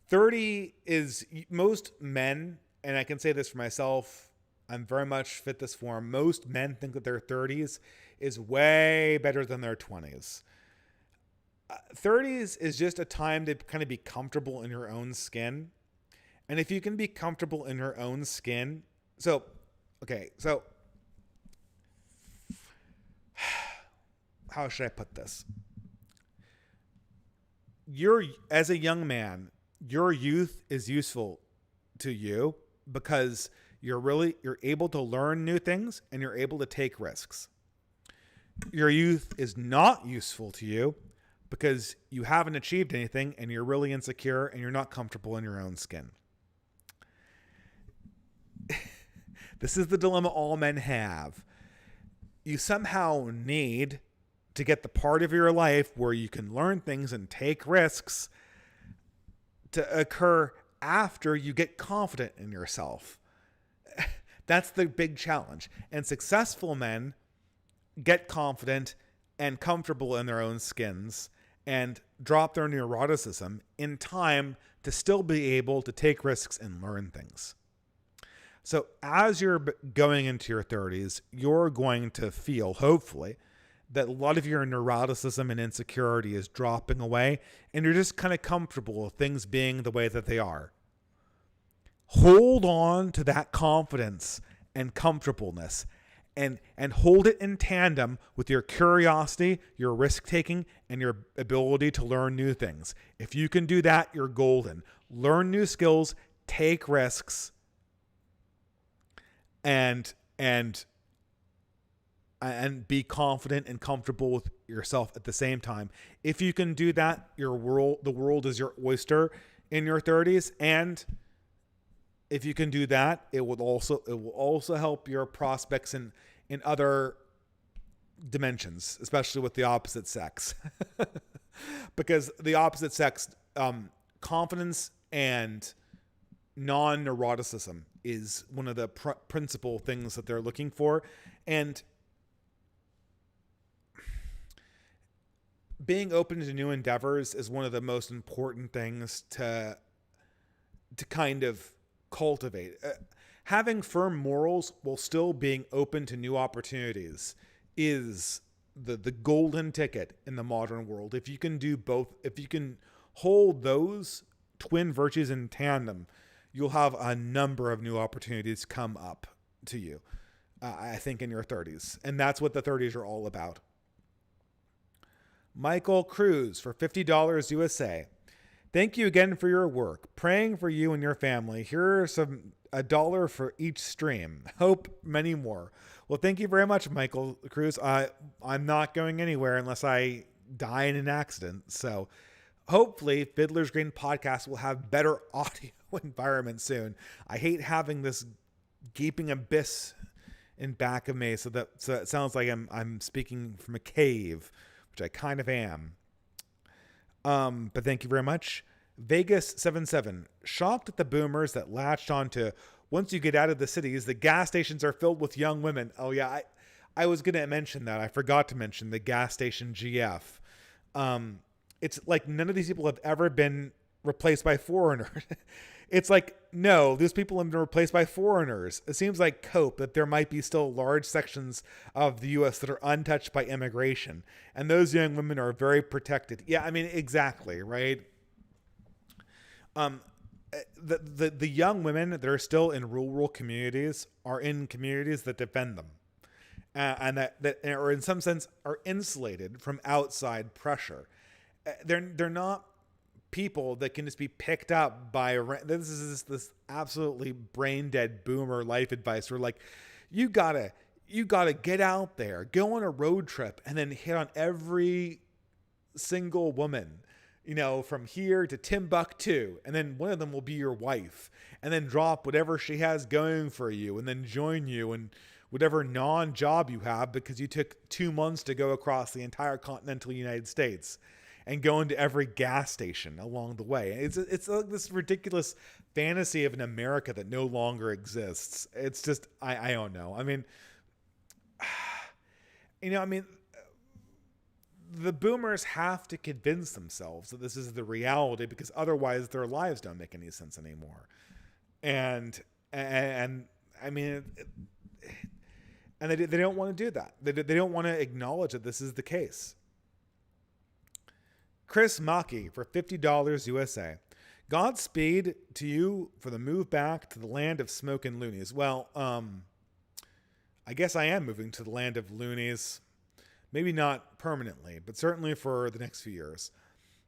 A: 30 is most men, and I can say this for myself, I'm very much fit this form. Most men think that their 30s is way better than their 20s. 30s is just a time to kind of be comfortable in your own skin. And if you can be comfortable in your own skin, so how should I put this? As a young man, your youth is useful to you because you're able to learn new things and you're able to take risks. Your youth is not useful to you because you haven't achieved anything and you're really insecure and you're not comfortable in your own skin. This is the dilemma all men have. You somehow need to get the part of your life where you can learn things and take risks to occur after you get confident in yourself. That's the big challenge. And successful men get confident and comfortable in their own skins and drop their neuroticism in time to still be able to take risks and learn things. So as you're going into your 30s, you're going to feel, hopefully, that a lot of your neuroticism and insecurity is dropping away, and you're just kind of comfortable with things being the way that they are. Hold on to that confidence and comfortableness, and hold it in tandem with your curiosity, your risk-taking, and your ability to learn new things. If you can do that, you're golden. Learn new skills, take risks, and be confident and comfortable with yourself at the same time. If you can do that, the world is your oyster in your 30s. And if you can do that, it will also help your prospects in other dimensions, especially with the opposite sex. Because the opposite sex, confidence and non-neuroticism is one of the principal things that they're looking for. And being open to new endeavors is one of the most important things to kind of cultivate. Having firm morals while still being open to new opportunities is the golden ticket in the modern world. If you can do both, if you can hold those twin virtues in tandem, you'll have a number of new opportunities come up to you, I think, in your 30s. And that's what the 30s are all about. Michael Cruz for $50 USA. Thank you again for your work. Praying for you and your family. Here are $1 for each stream. Hope many more. Well, thank you very much, Michael Cruz. I'm not going anywhere unless I die in an accident. So hopefully Fiddler's Green podcast will have better audio environment soon. I hate having this gaping abyss in back of me. So it sounds like I'm speaking from a cave, which I kind of am. But thank you very much. Vegas77, shocked at the boomers that latched on to once you get out of the cities, the gas stations are filled with young women. Oh yeah, I was going to mention that. I forgot to mention the gas station GF. It's like none of these people have ever been replaced by foreigners. It's like, no, these people have been replaced by foreigners. It seems like cope that there might be still large sections of the U.S. that are untouched by immigration. And those young women are very protected. Yeah, I mean, exactly, right? The young women that are still in rural communities are in communities that defend them. And that or in some sense are insulated from outside pressure. They're not people that can just be picked up by this is this absolutely brain dead boomer life advice. Where like, you gotta get out there, go on a road trip, and then hit on every single woman, from here to Timbuktu, and then one of them will be your wife, and then drop whatever she has going for you, and then join you in whatever non-job you have because you took 2 months to go across the entire continental United States and go into every gas station along the way. It's like this ridiculous fantasy of an America that no longer exists. It's just, I don't know. I mean, the boomers have to convince themselves that this is the reality because otherwise their lives don't make any sense anymore. And I mean, and they don't want to do that. They don't want to acknowledge that this is the case. Chris Maki for $50 USA. Godspeed to you for the move back to the land of smoke and loonies. Well, I guess I am moving to the land of loonies. Maybe not permanently, but certainly for the next few years.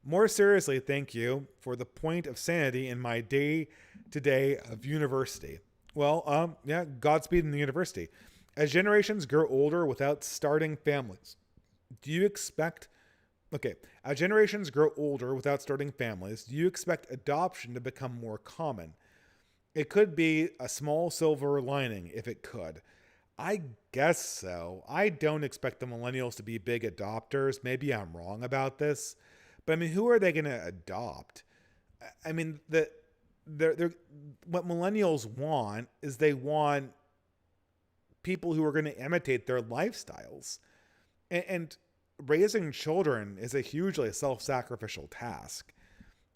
A: More seriously, thank you for the point of sanity in my day-to-day of university. Well, yeah, Godspeed in the university. As generations grow older without starting families, as generations grow older without starting families, do you expect adoption to become more common? It could be a small silver lining if it could. I guess so. I don't expect the millennials to be big adopters. Maybe I'm wrong about this. But I mean, who are they going to adopt? I mean, what millennials want is they want people who are going to imitate their lifestyles. And raising children is a hugely self-sacrificial task.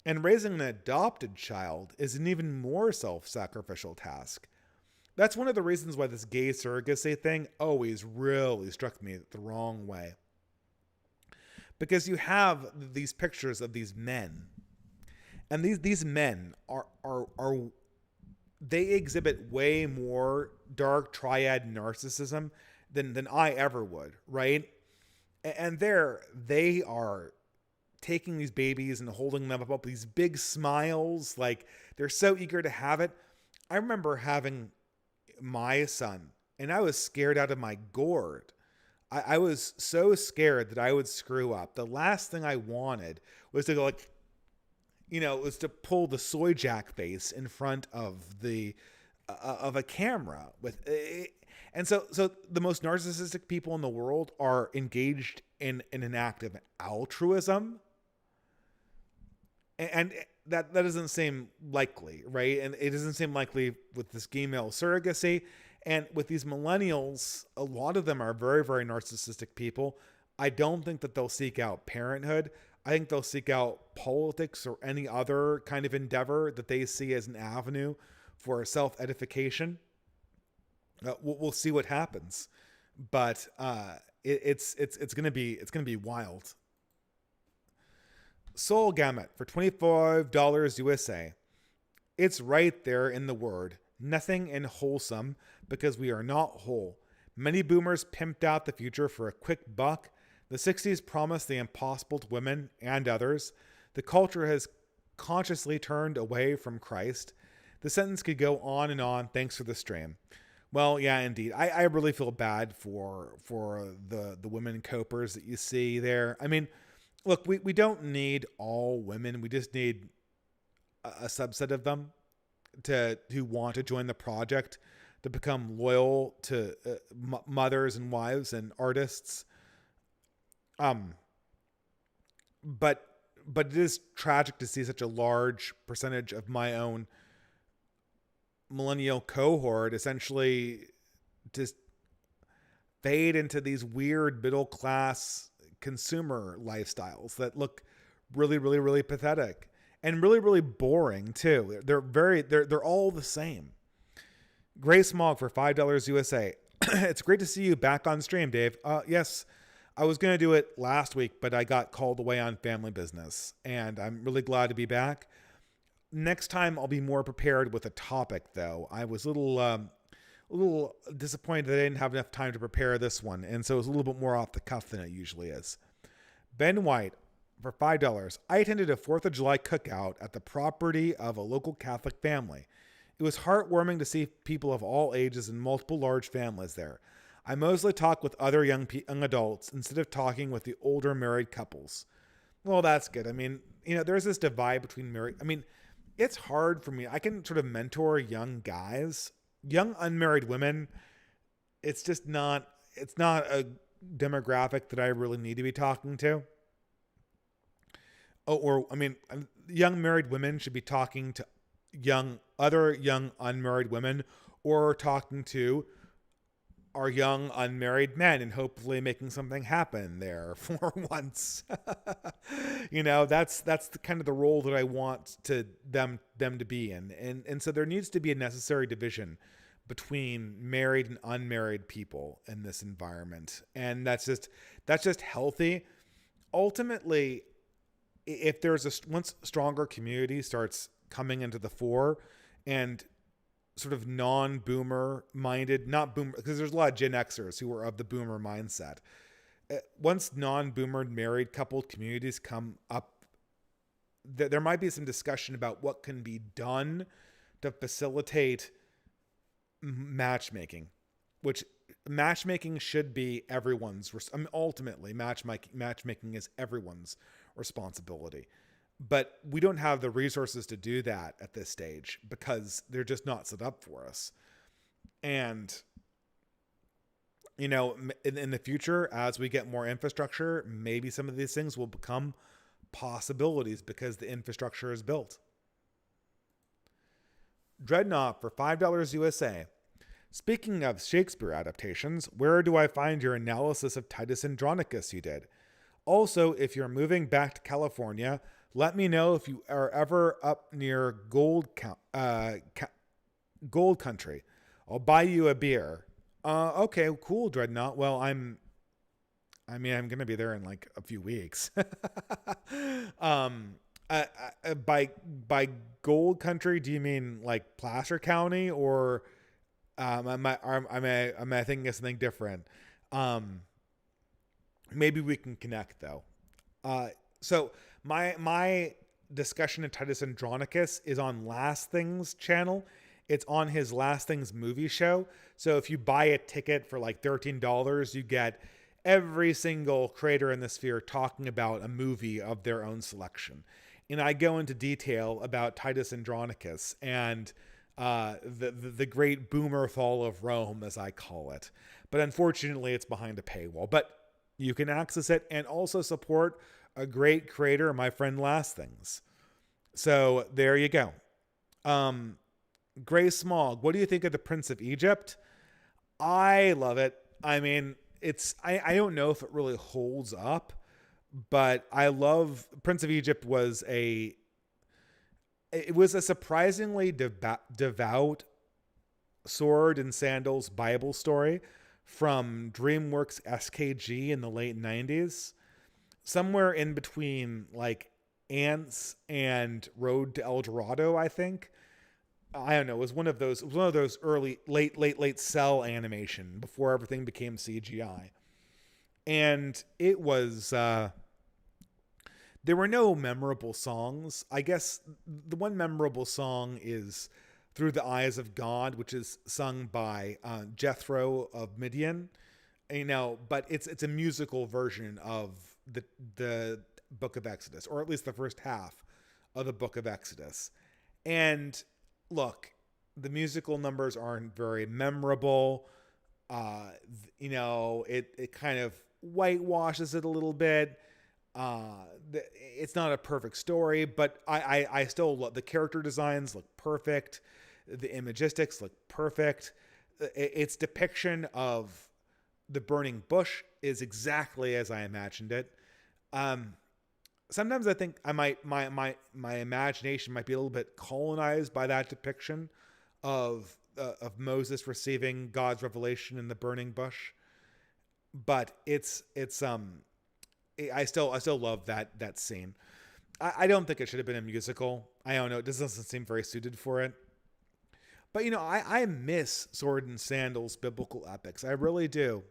A: And raising an adopted child is an even more self-sacrificial task. That's one of the reasons why this gay surrogacy thing always really struck me the wrong way. Because you have these pictures of these men, and these men are they exhibit way more dark triad narcissism than I ever would, right? And they are taking these babies and holding them up with these big smiles, like they're so eager to have it. I remember having my son, and I was scared out of my gourd. I was so scared that I would screw up. The last thing I wanted was to go like, was to pull the soy jack face in front of of a camera with. And so the most narcissistic people in the world are engaged in an act of altruism, and that doesn't seem likely, right? And it doesn't seem likely with this gay male surrogacy. And with these millennials, a lot of them are very, very narcissistic people. I don't think that they'll seek out parenthood. I think they'll seek out politics or any other kind of endeavor that they see as an avenue for self-edification. We'll see what happens, but it's gonna be wild. Soul Gamut for $25 USA. It's right there in the word. Nothing and wholesome, because we are not whole. Many boomers pimped out the future for a quick buck. The 60s promised the impossible to women and others. The culture has consciously turned away from Christ. The sentence could go on and on. Thanks for the stream. Well, yeah, indeed. I really feel bad for the women copers that you see there. I mean, look, we don't need all women. We just need a subset of them who want to join the project, to become loyal to mothers and wives and artists. But it is tragic to see such a large percentage of my own millennial cohort essentially just fade into these weird middle class consumer lifestyles that look really, really, really pathetic and really, really boring too. They're all the same. Gray Smog for $5 USA. It's great to see you back on stream, Dave. Yes, I was going to do it last week, but I got called away on family business, and I'm really glad to be back. Next time I'll be more prepared with a topic, though. I was a little disappointed that I didn't have enough time to prepare this one, and so it was a little bit more off the cuff than it usually is. Ben White for $5. I attended a 4th of July cookout at the property of a local Catholic family. It was heartwarming to see people of all ages and multiple large families there. I mostly talked with other young adults instead of talking with the older married couples. Well, that's good. I mean, there's this divide between married. I mean, it's hard for me. I can sort of mentor young guys, young unmarried women. It's just not a demographic that I really need to be talking to. Young married women should be talking to other young unmarried women, or talking to our young unmarried men and hopefully making something happen there for once. That's the kind of the role that I want them to be in. And so there needs to be a necessary division between married and unmarried people in this environment. And that's just healthy. Ultimately, if once stronger community starts coming into the fore, and sort of non-boomer minded, not boomer, because there's a lot of Gen Xers who are of the boomer mindset. Once non-boomer married coupled communities come up, there might be some discussion about what can be done to facilitate matchmaking, which matchmaking should be everyone's. Ultimately, matchmaking is everyone's responsibility. But we don't have the resources to do that at this stage because they're just not set up for us. And, in the future, as we get more infrastructure, maybe some of these things will become possibilities because the infrastructure is built. Dreadnought for $5 USA. Speaking of Shakespeare adaptations, where do I find your analysis of Titus Andronicus you did? Also, if you're moving back to California, let me know if you are ever up near Gold Country. I'll buy you a beer. Okay, cool, Dreadnought. Well, I'm gonna be there in like a few weeks. um, by gold country, do you mean like Placer County, or am I thinking of something different? Um, Maybe we can connect though. So my discussion of Titus Andronicus is on Last Things channel. It's on his Last Things movie show. So if you buy a ticket for like $13, you get every single creator in the sphere talking about a movie of their own selection. And I go into detail about Titus Andronicus and the great boomer fall of Rome, as I call it. But unfortunately, it's behind a paywall. But you can access it and also support a great creator, my friend Last Things. So there you go. Gray Smog, what do you think of the Prince of Egypt? I love it. I mean, I don't know if it really holds up, but I love Prince of Egypt it was a surprisingly devout sword and sandals Bible story from DreamWorks SKG in the late 90s. Somewhere in between like Ants and Road to El Dorado, I think. I don't know. It was one of those early, late cell animation before everything became CGI. And it was, there were no memorable songs. I guess the one memorable song is Through the Eyes of God, which is sung by Jethro of Midian. But it's a musical version of the Book of Exodus, or at least the first half of the Book of Exodus. And look, the musical numbers aren't very memorable. It kind of whitewashes it a little bit. It's not a perfect story, but I still love the character designs look perfect. The imagistics look perfect. Its depiction of the burning bush is exactly as I imagined it. Sometimes I think my imagination might be a little bit colonized by that depiction of Moses receiving God's revelation in the burning bush. But I still love that scene. I don't think it should have been a musical. I don't know. It doesn't seem very suited for it. But I miss sword and sandals biblical epics. I really do.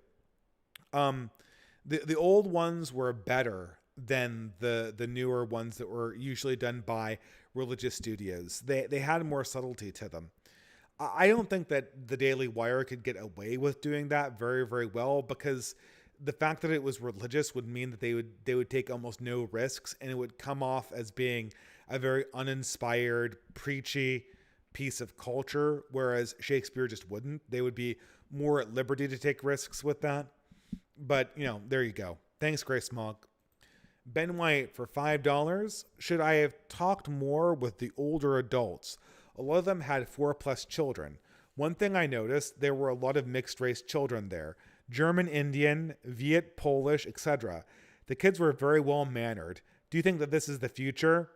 A: The old ones were better than the newer ones that were usually done by religious studios. They had more subtlety to them. I don't think that the Daily Wire could get away with doing that very, very well, because the fact that it was religious would mean that they would take almost no risks, and it would come off as being a very uninspired, preachy piece of culture, whereas Shakespeare just wouldn't. They would be more at liberty to take risks with that. But, there you go. Thanks, Grace Smog. Ben White for $5. Should I have talked more with the older adults? A lot of them had 4+ children. One thing I noticed, there were a lot of mixed race children there. German Indian, Viet Polish, etc. The kids were very well mannered. Do you think that this is the future?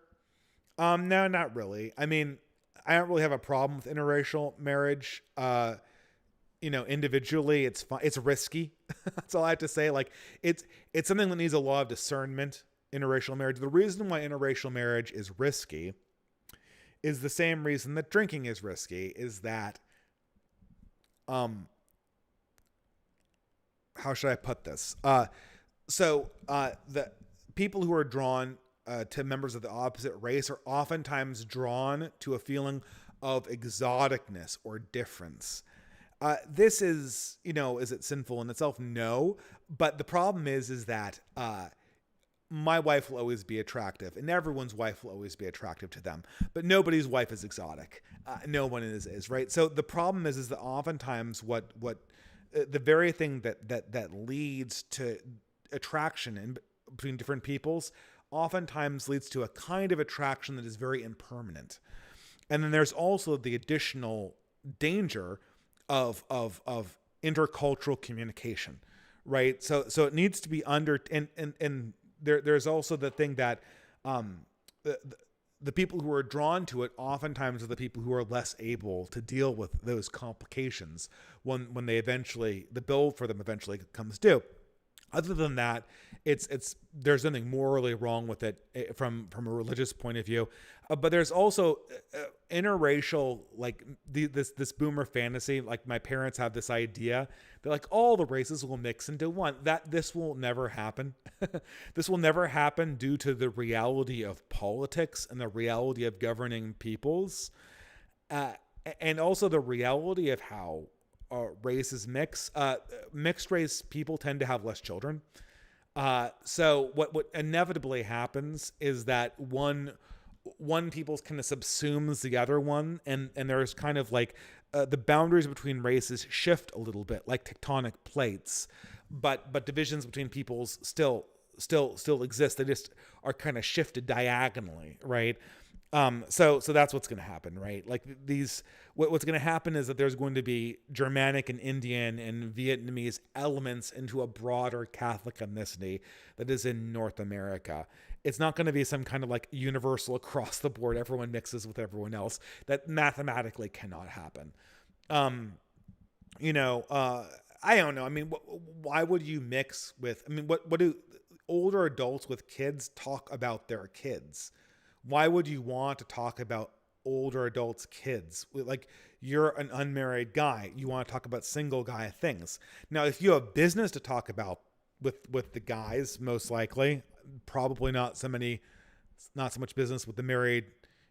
A: No, not really. I mean, I don't really have a problem with interracial marriage. Individually, it's fun. It's risky. That's all I have to say. Like, it's something that needs a lot of discernment. Interracial marriage. The reason why interracial marriage is risky is the same reason that drinking is risky. Is that, how should I put this? The people who are drawn to members of the opposite race are oftentimes drawn to a feeling of exoticness or difference. This is, is it sinful in itself? No. But the problem is that my wife will always be attractive, and everyone's wife will always be attractive to them. But nobody's wife is exotic. No one is, right? So the problem is that oftentimes what the very thing that leads to attraction between different peoples oftentimes leads to a kind of attraction that is very impermanent. And then there's also the additional danger of intercultural communication, right? So it needs to be and there's also the thing that the people who are drawn to it oftentimes are the people who are less able to deal with those complications when they eventually, the bill for them eventually comes due. Other than that, there's nothing morally wrong with it from a religious point of view, but there's also interracial, like this boomer fantasy. Like my parents have this idea that like all the races will mix into one. That this will never happen. This will never happen due to the reality of politics and the reality of governing peoples, and also the reality of how races mix. Mixed race people tend to have less children. So what inevitably happens is that one people's kind of subsumes the other one, and there's kind of like the boundaries between races shift a little bit, like tectonic plates, but divisions between peoples still exist. They just are kind of shifted diagonally, right? So that's what's going to happen, right? Like what's going to happen is that there's going to be Germanic and Indian and Vietnamese elements into a broader Catholic ethnicity that is in North America. It's not going to be some kind of like universal across the board, everyone mixes with everyone else. That mathematically cannot happen. I don't know. I mean, why would you mix with, I mean, what do older adults with kids talk about their kids? Why would you want to talk about older adults' kids? Like, you're an unmarried guy. You want to talk about single guy things. Now, if you have business to talk about with the guys, most likely, probably not so much business with the married,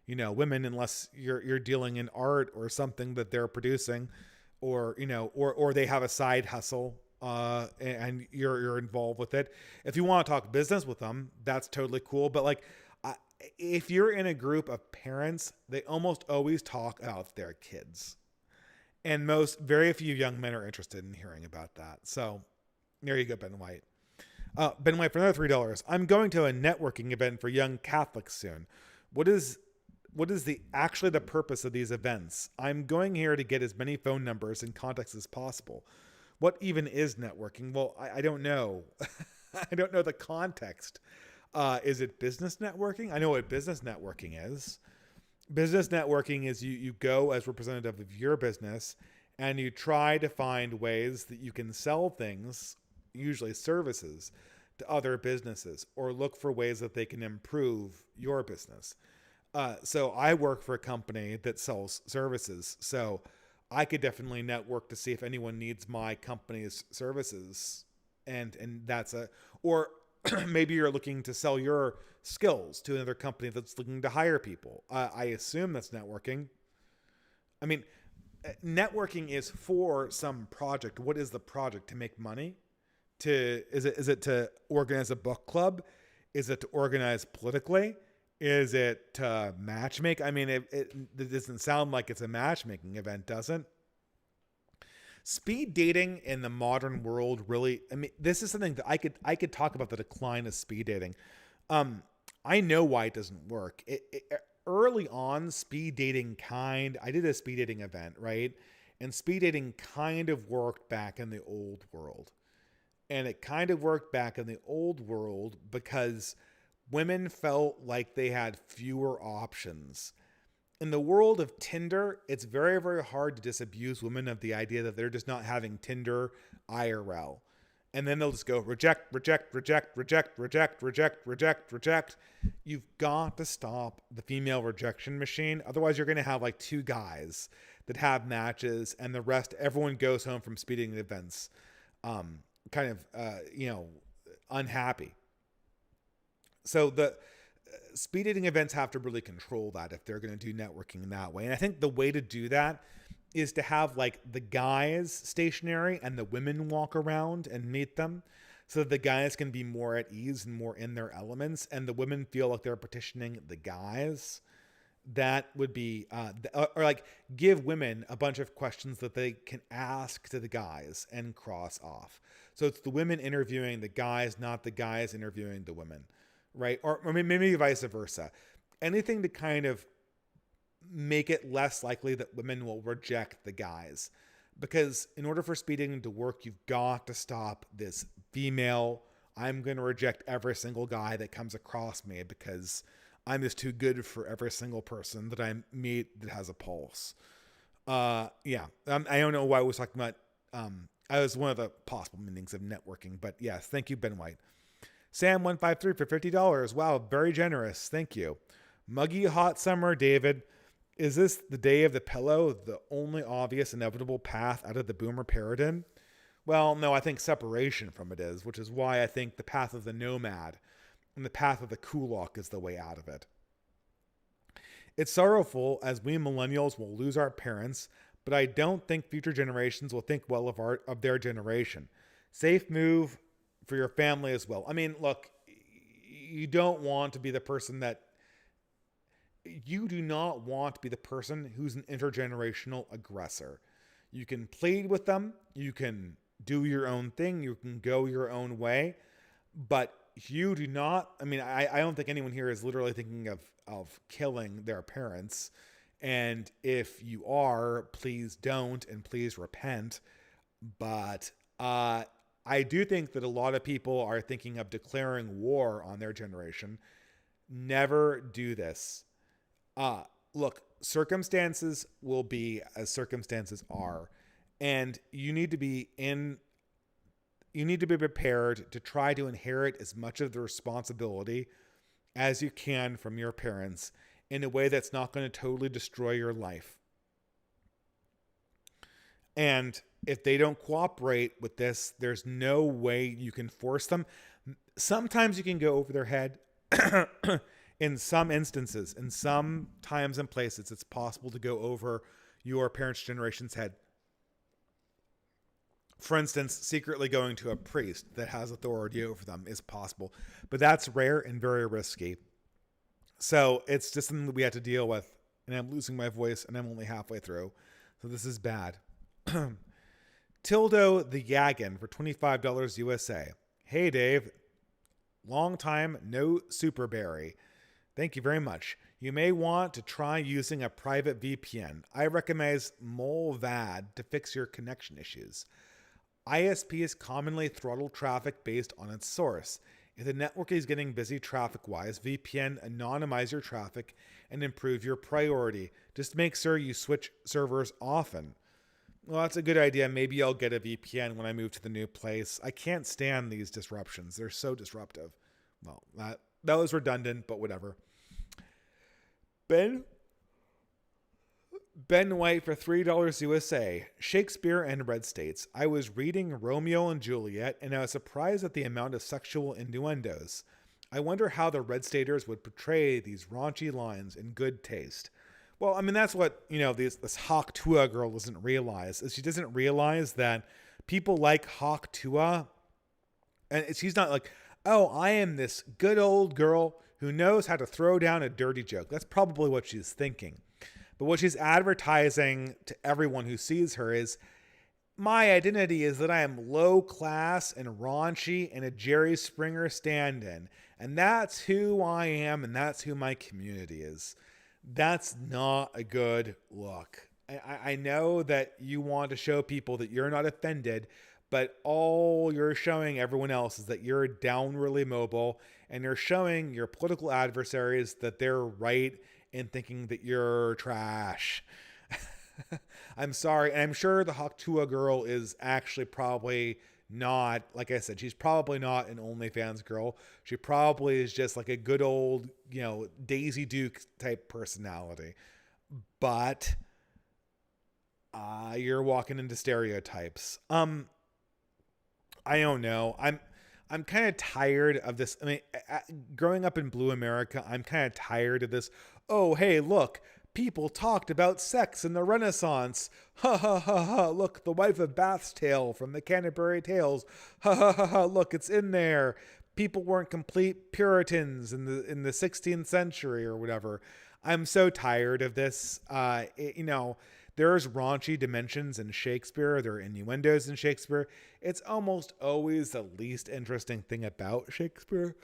A: women, unless you're dealing in art or something that they're producing, or they have a side hustle, and you're involved with it. If you want to talk business with them, that's totally cool. But like, if you're in a group of parents, they almost always talk about their kids, and very few young men are interested in hearing about that. So there you go, Ben White. Ben White, for another $3. I'm going to a networking event for young Catholics soon. What is actually the purpose of these events? I'm going here to get as many phone numbers and contacts as possible. What even is networking? Well, I don't know. I don't know the context. Is it business networking? I know what business networking is. Business networking is you go as representative of your business and you try to find ways that you can sell things, usually services, to other businesses, or look for ways that they can improve your business. So I work for a company that sells services. So I could definitely network to see if anyone needs my company's services. And or maybe you're looking to sell your skills to another company that's looking to hire people. I assume that's networking. I mean, networking is for some project. What is the project? To make money? Is it to organize a book club? Is it to organize politically? Is it to matchmake? I mean, it doesn't sound like it's a matchmaking event, doesn't? Speed dating in the modern world really, I mean, this is something that I could talk about the decline of speed dating. I know why it doesn't work. Early on, speed dating I did a speed dating event, right? And speed dating kind of worked back in the old world. And it kind of worked back in the old world because women felt like they had fewer options. In the world of Tinder, it's very, very hard to disabuse women of the idea that they're just not having Tinder IRL. And then they'll just go reject, reject, reject, reject, reject, reject, reject, reject. You've got to stop the female rejection machine. Otherwise, you're going to have like two guys that have matches and the rest, everyone goes home from speeding events unhappy. So the speed dating events have to really control that if they're going to do networking in that way. And I think the way to do that is to have like the guys stationary and the women walk around and meet them, so that the guys can be more at ease and more in their elements, and the women feel like they're petitioning the guys. That would be, or like give women a bunch of questions that they can ask to the guys and cross off. So it's the women interviewing the guys, not the guys interviewing the women. Right? Or maybe vice versa. Anything to kind of make it less likely that women will reject the guys. Because in order for speed dating to work, you've got to stop this female, I'm going to reject every single guy that comes across me because I'm just too good for every single person that I meet that has a pulse. Yeah. I don't know why I was talking about, I was one of the possible meanings of networking, but yes, thank you, Ben White. Sam153 for $50. Wow, very generous. Thank you. Muggy Hot Summer, David. Is this the day of the pillow, the only obvious inevitable path out of the boomer paradigm? Well, no, I think separation from it is, which is why I think the path of the nomad and the path of the kulak is the way out of it. It's sorrowful as we millennials will lose our parents, but I don't think future generations will think well of their generation. Safe move for your family as well. I mean, look, you don't want to be the person that you do not want to be the person who's an intergenerational aggressor. You can plead with them, you can do your own thing, you can go your own way, but you do not, I mean, I don't think anyone here is literally thinking of killing their parents. And if you are, please don't, and please repent. But I do think that a lot of people are thinking of declaring war on their generation. Never do this. Look, circumstances will be as circumstances are. And you need to be prepared to try to inherit as much of the responsibility as you can from your parents in a way that's not going to totally destroy your life. And if they don't cooperate with this, there's no way you can force them. Sometimes you can go over their head. In some instances, in some times and places, it's possible to go over your parents' generation's head. For instance, secretly going to a priest that has authority over them is possible, but that's rare and very risky. So it's just something that we have to deal with. And I'm losing my voice and I'm only halfway through. So this is bad. Tildo the Yagan for $25 USA. Hey, Dave. Long time no Superberry. Thank you very much. You may want to try using a private VPN. I recommend Molvad to fix your connection issues. ISPs commonly throttle traffic based on its source. If the network is getting busy traffic-wise, VPN anonymize your traffic and improve your priority. Just make sure you switch servers often. Well, that's a good idea. Maybe I'll get a VPN when I move to the new place. I can't stand these disruptions. They're so disruptive. Well, that was redundant, but whatever. Ben White for $3 USA. Shakespeare and Red States. I was reading Romeo and Juliet, and I was surprised at the amount of sexual innuendos. I wonder how the Red Staters would portray these raunchy lines in good taste. Well, I mean, that's what, this Hawk Tua girl doesn't realize, is she doesn't realize that people like Hawk Tua, and she's not like, oh, I am this good old girl who knows how to throw down a dirty joke. That's probably what she's thinking. But what she's advertising to everyone who sees her is, my identity is that I am low class and raunchy and a Jerry Springer stand-in. And that's who I am, and that's who my community is. That's not a good look. I know that you want to show people that you're not offended, but all you're showing everyone else is that you're downwardly mobile, and you're showing your political adversaries that they're right in thinking that you're trash. I'm sorry. And I'm sure the Hawk Tua girl is actually probably not, like I said, she's probably not an OnlyFans girl. She probably is just like a good old, Daisy Duke type personality. But you're walking into stereotypes. I don't know. I'm kind of tired of this. I mean, growing up in Blue America, I'm kind of tired of this. Oh, hey, look, people talked about sex in the Renaissance. Ha ha ha ha. Look, the wife of Bath's tale from the Canterbury Tales. Ha ha ha ha. Look, it's in there. People weren't complete Puritans in the 16th century or whatever. I'm so tired of this. There's raunchy dimensions in Shakespeare. There are innuendos in Shakespeare. It's almost always the least interesting thing about Shakespeare.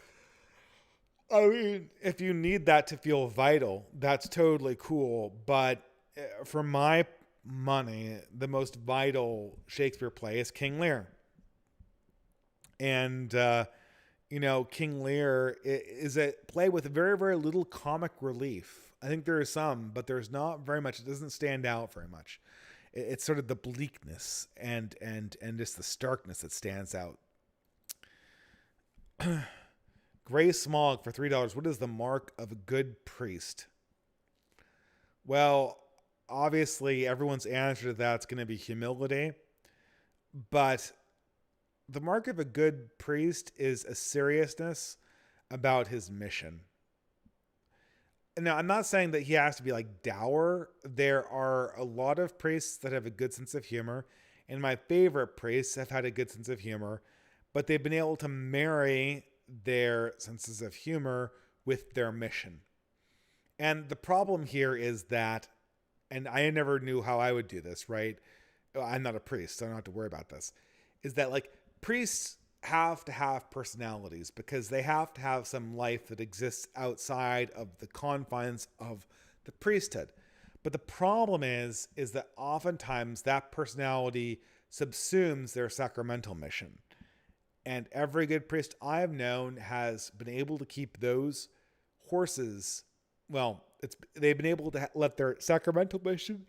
A: I mean, if you need that to feel vital, that's totally cool. But for my money, the most vital Shakespeare play is King Lear. And, King Lear is a play with very, very little comic relief. I think there is some, but there's not very much. It doesn't stand out very much. It's sort of the bleakness and just the starkness that stands out. Gray Smog for $3. What is the mark of a good priest? Well, obviously, everyone's answer to that's going to be humility. But the mark of a good priest is a seriousness about his mission. Now, I'm not saying that he has to be like dour. There are a lot of priests that have a good sense of humor, and my favorite priests have had a good sense of humor, but they've been able to marry their senses of humor with their mission. And the problem here is that, and I never knew how I would do this, right? I'm not a priest, so I don't have to worry about this, is that like priests have to have personalities because they have to have some life that exists outside of the confines of the priesthood. But the problem is that oftentimes that personality subsumes their sacramental mission. And every good priest I've known has been able to keep those horses, they've been able to let their sacramental mission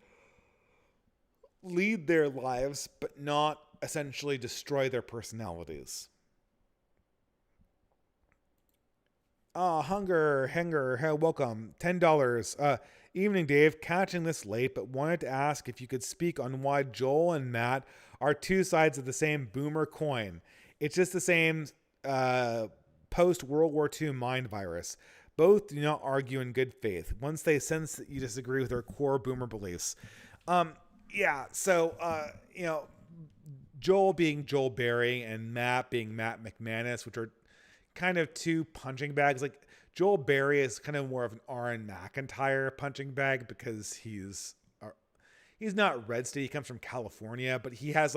A: lead their lives, but not essentially destroy their personalities. Hanger, welcome. $10. Evening, Dave. Catching this late, but wanted to ask if you could speak on why Joel and Matt are two sides of the same boomer coin. It's just the same post-World War II mind virus. Both do not argue in good faith once they sense that you disagree with their core boomer beliefs. Joel being Joel Berry and Matt being Matt McManus, which are kind of two punching bags. Like Joel Berry is kind of more of an Aaron McIntyre punching bag because he's not red state. He comes from California, but he has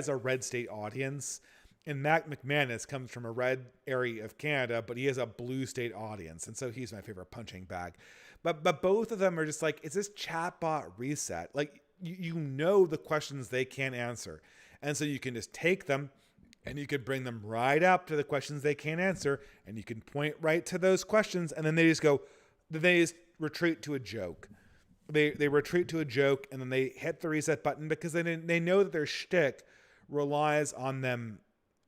A: a red state audience. And Matt McManus comes from a red area of Canada, but he has a blue state audience. And so he's my favorite punching bag. But both of them are just like, it's this chatbot reset. Like, you know the questions they can't answer. And so you can just take them and you could bring them right up to the questions they can't answer. And you can point right to those questions. And then they just retreat to a joke. They retreat to a joke and then they hit the reset button because they know that their shtick relies on them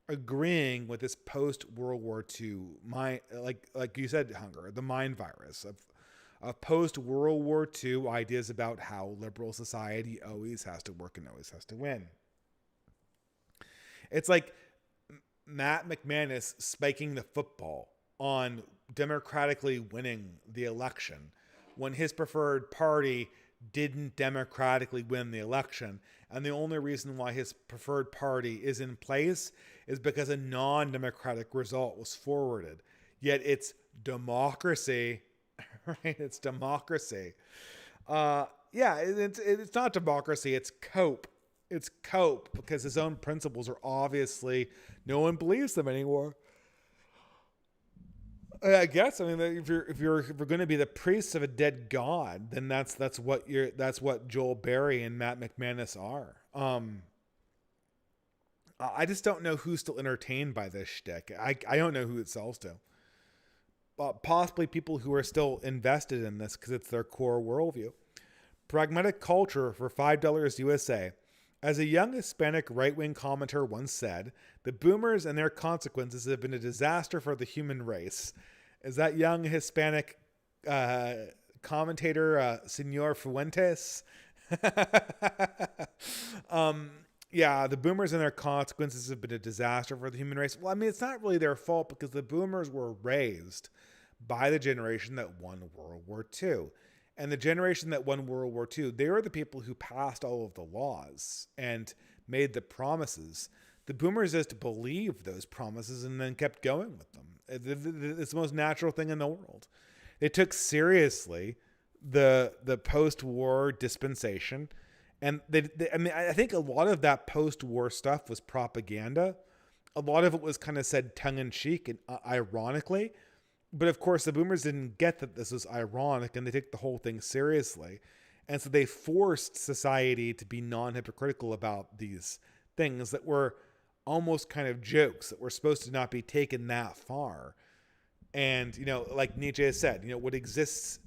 A: agreeing with this post-World War II mind, like you said, Hunger, the mind virus of post-World War II ideas about how liberal society always has to work and always has to win. It's like Matt McManus spiking the football on democratically winning the election when his preferred party didn't democratically win the election. And the only reason why his preferred party is in place is because a non-democratic result was forwarded. Yet it's democracy, right? It's democracy. It's not democracy. It's cope. It's cope because his own principles are obviously, no one believes them anymore. I guess. I mean, if we're going to be the priests of a dead god, then that's what Joel Berry and Matt McManus are. I just don't know who's still entertained by this shtick. I don't know who it sells to. Possibly people who are still invested in this because it's their core worldview. Pragmatic Culture for $5 USA. As a young Hispanic right-wing commenter once said, the boomers and their consequences have been a disaster for the human race. Is that young Hispanic commentator, Senor Fuentes? The boomers and their consequences have been a disaster for the human race. Well, I mean, it's not really their fault because the boomers were raised by the generation that won World War II. And the generation that won World War II, they were the people who passed all of the laws and made the promises. The boomers just believed those promises and then kept going with them. It's the most natural thing in the world. They took seriously the post-war dispensation. And I think a lot of that post-war stuff was propaganda. A lot of it was kind of said tongue-in-cheek and ironically. But of course, the boomers didn't get that this was ironic and they took the whole thing seriously. And so they forced society to be non-hypocritical about these things that were almost kind of jokes that were supposed to not be taken that far. And, like Nietzsche has said, what exists,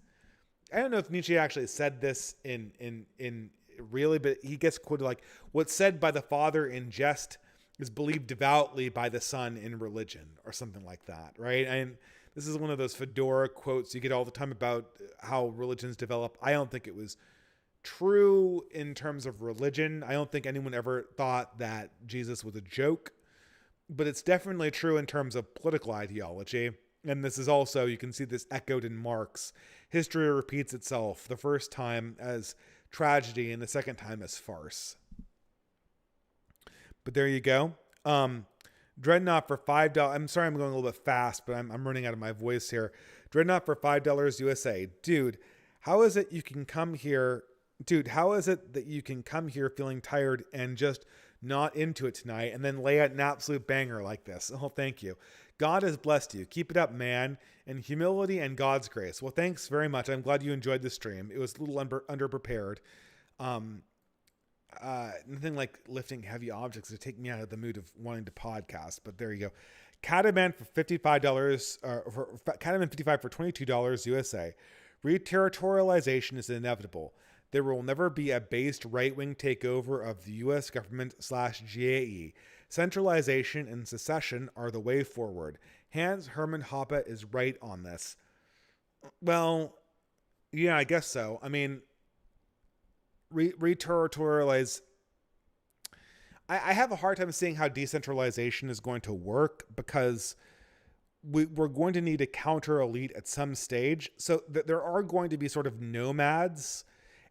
A: I don't know if Nietzsche actually said this in really, but he gets quoted like, what's said by the father in jest is believed devoutly by the son in religion, or something like that, right? And this is one of those fedora quotes you get all the time about how religions develop. I don't think it was true in terms of religion. I don't think anyone ever thought that Jesus was a joke, but it's definitely true in terms of political ideology. And this is also, you can see this echoed in Marx. History repeats itself, the first time as tragedy and the second time as farce. But there you go. Dreadnought for $5. I'm sorry I'm going a little bit fast, but I'm running out of my voice here. Dreadnought for $5 USA. Dude, how is it you can come here? Dude, how is it that you can come here feeling tired and just not into it tonight and then lay out an absolute banger like this? Oh, thank you. God has blessed you. Keep it up, man. And humility and God's grace. Well, thanks very much. I'm glad you enjoyed the stream. It was a little underprepared. Nothing like lifting heavy objects to take me out of the mood of wanting to podcast, but there you go. Cataman for $55, Cataman 55 for $22 USA. Reterritorialization is inevitable. There will never be a based right-wing takeover of the U.S. government /GAE. Centralization and secession are the way forward. Hans Hermann Hoppe is right on this. Well, yeah, I guess so. I mean, reterritorialize. I have a hard time seeing how decentralization is going to work, because we're going to need a counter elite at some stage. So there are going to be sort of nomads.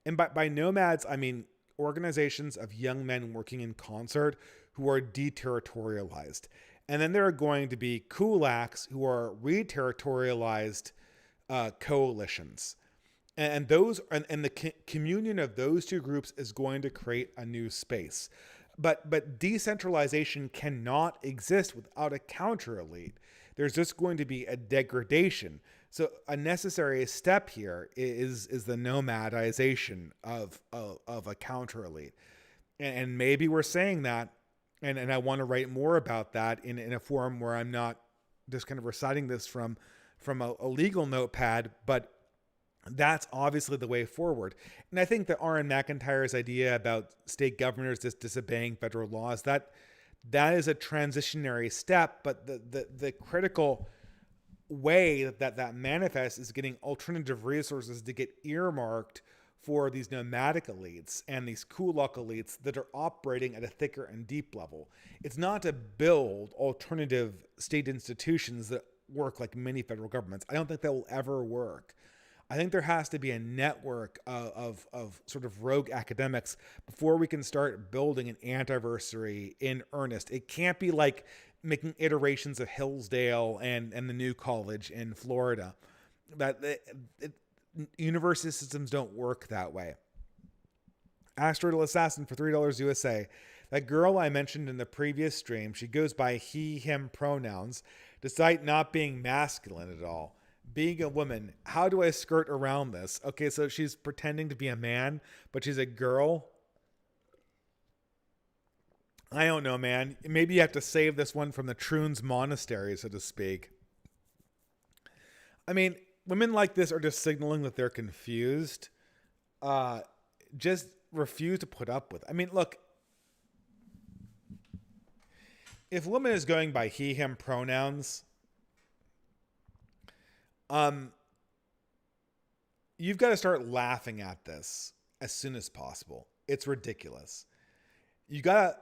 A: And by nomads, I mean organizations of young men working in concert who are deterritorialized. And then there are going to be kulaks who are reterritorialized coalitions. And those and the communion of those two groups is going to create a new space. But decentralization cannot exist without a counter elite. There's just going to be a degradation. So a necessary step here is the nomadization of a counter elite. And maybe we're saying that, and I want to write more about that in a forum where I'm not just kind of reciting this from a legal notepad, but that's obviously the way forward. And I think that R.N. McIntyre's idea about state governors just disobeying federal laws, that is a transitionary step, but the critical way that manifests is getting alternative resources to get earmarked for these nomadic elites and these kulak elites that are operating at a thicker and deep level. It's not to build alternative state institutions that work like many federal governments. I don't think that will ever work. I think there has to be a network of sort of rogue academics before we can start building an antiversary in earnest. It can't be like making iterations of Hillsdale and the new college in Florida. University systems don't work that way. Asteroidal Assassin for $3 USA. That girl I mentioned in the previous stream, she goes by he, him pronouns, despite not being masculine at all. Being a woman, how do I skirt around this? Okay, so she's pretending to be a man, but she's a girl. I don't know, man. Maybe you have to save this one from the Troons monastery, so to speak. I mean, women like this are just signaling that they're confused. Just refuse to put up with. I mean, look. If woman is going by he, him pronouns, you've got to start laughing at this as soon as possible. It's ridiculous. You got to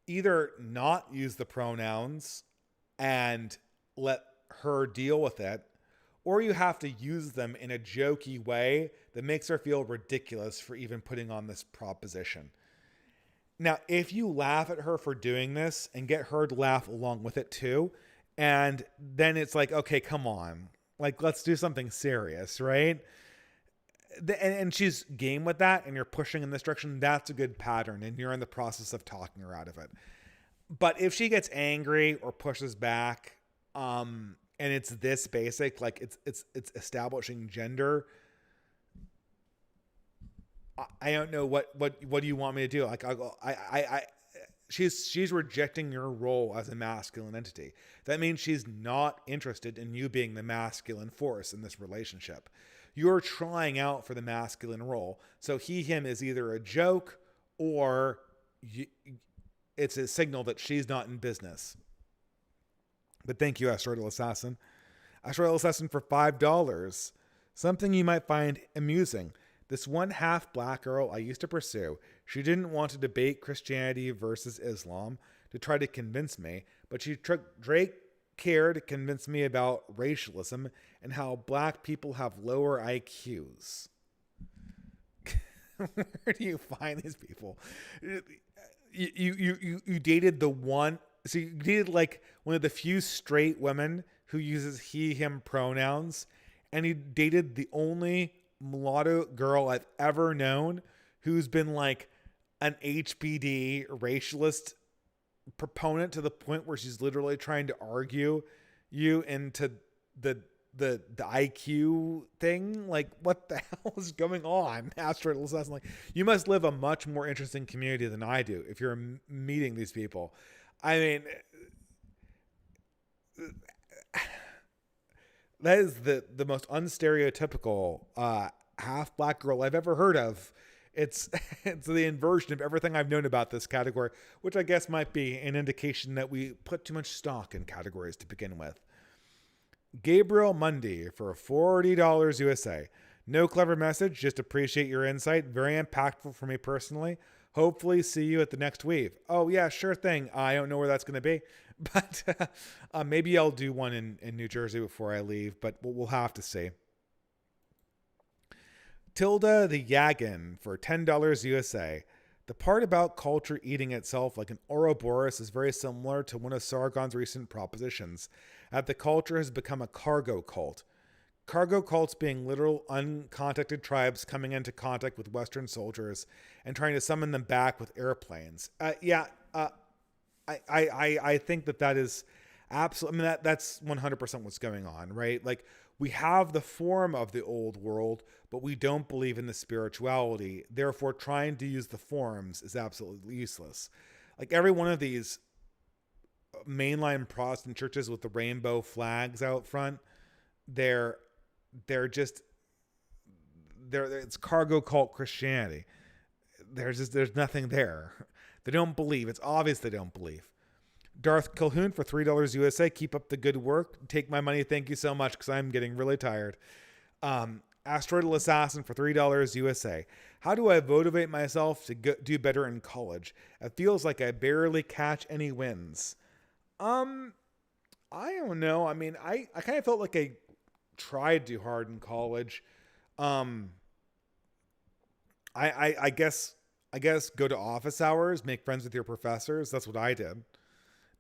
A: either not use the pronouns and let her deal with it, or you have to use them in a jokey way that makes her feel ridiculous for even putting on this proposition. Now, if you laugh at her for doing this and get her to laugh along with it too, and then it's like, okay, come on. Like, let's do something serious, right? And she's game with that, and you're pushing in this direction. That's a good pattern, and you're in the process of talking her out of it. But if she gets angry or pushes back, and it's this basic, like it's establishing gender, I don't know what do you want me to do? Like she's rejecting your role as a masculine entity. That means she's not interested in you being the masculine force in this relationship. You're trying out for the masculine role. So he, him is either a joke or it's a signal that she's not in business. But thank you, Asteroidal Assassin. Asteroidal Assassin for $5. Something you might find amusing. This one half black girl I used to pursue, she didn't want to debate Christianity versus Islam to try to convince me, but she took great care to convince me about racialism and how black people have lower IQs. Where do you find these people? You dated the one, so you dated like one of the few straight women who uses he, him pronouns, and you dated the only mulatto girl I've ever known who's been like an HBD racialist proponent to the point where she's literally trying to argue you into the IQ thing. Like, what the hell is going on? Asteroidal Assassin, like, you must live a much more interesting community than I do if you're meeting these people. I mean, that is the most unstereotypical half black girl I've ever heard of. It's the inversion of everything I've known about this category, which I guess might be an indication that we put too much stock in categories to begin with. Gabriel Mundy for $40 USA. No clever message, just appreciate your insight. Very impactful for me personally. Hopefully see you at the next weave. Oh yeah, sure thing. I don't know where that's going to be, but maybe I'll do one in New Jersey before I leave, but we'll have to see. Tilda the Yagin for $10 USA. The part about culture eating itself like an Ouroboros is very similar to one of Sargon's recent propositions, that the culture has become a cargo cult. Cargo cults being literal uncontacted tribes coming into contact with Western soldiers and trying to summon them back with airplanes. I think that is absolutely, I mean, that's 100% what's going on, right? Like, we have the form of the old world, but we don't believe in the spirituality. Therefore, trying to use the forms is absolutely useless. Like, every one of these mainline Protestant churches with the rainbow flags out front, it's cargo cult Christianity. There's nothing there. They don't believe. It's obvious they don't believe. Darth Calhoun for $3 USA. Keep up the good work. Take my money. Thank you so much, because I'm getting really tired. Asteroidal Assassin for $3 USA. How do I motivate myself to do better in college? It feels like I barely catch any wins. I don't know. I mean, I kind of felt like I tried too hard in college. I guess go to office hours, make friends with your professors. That's what I did.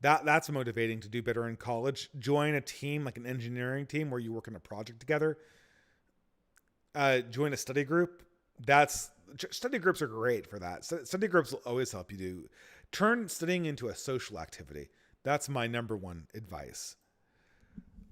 A: That's motivating to do better in college. Join a team, like an engineering team where you work on a project together. Join a study group. Study groups are great for that. Study groups will always help you turn studying into a social activity. That's my number one advice.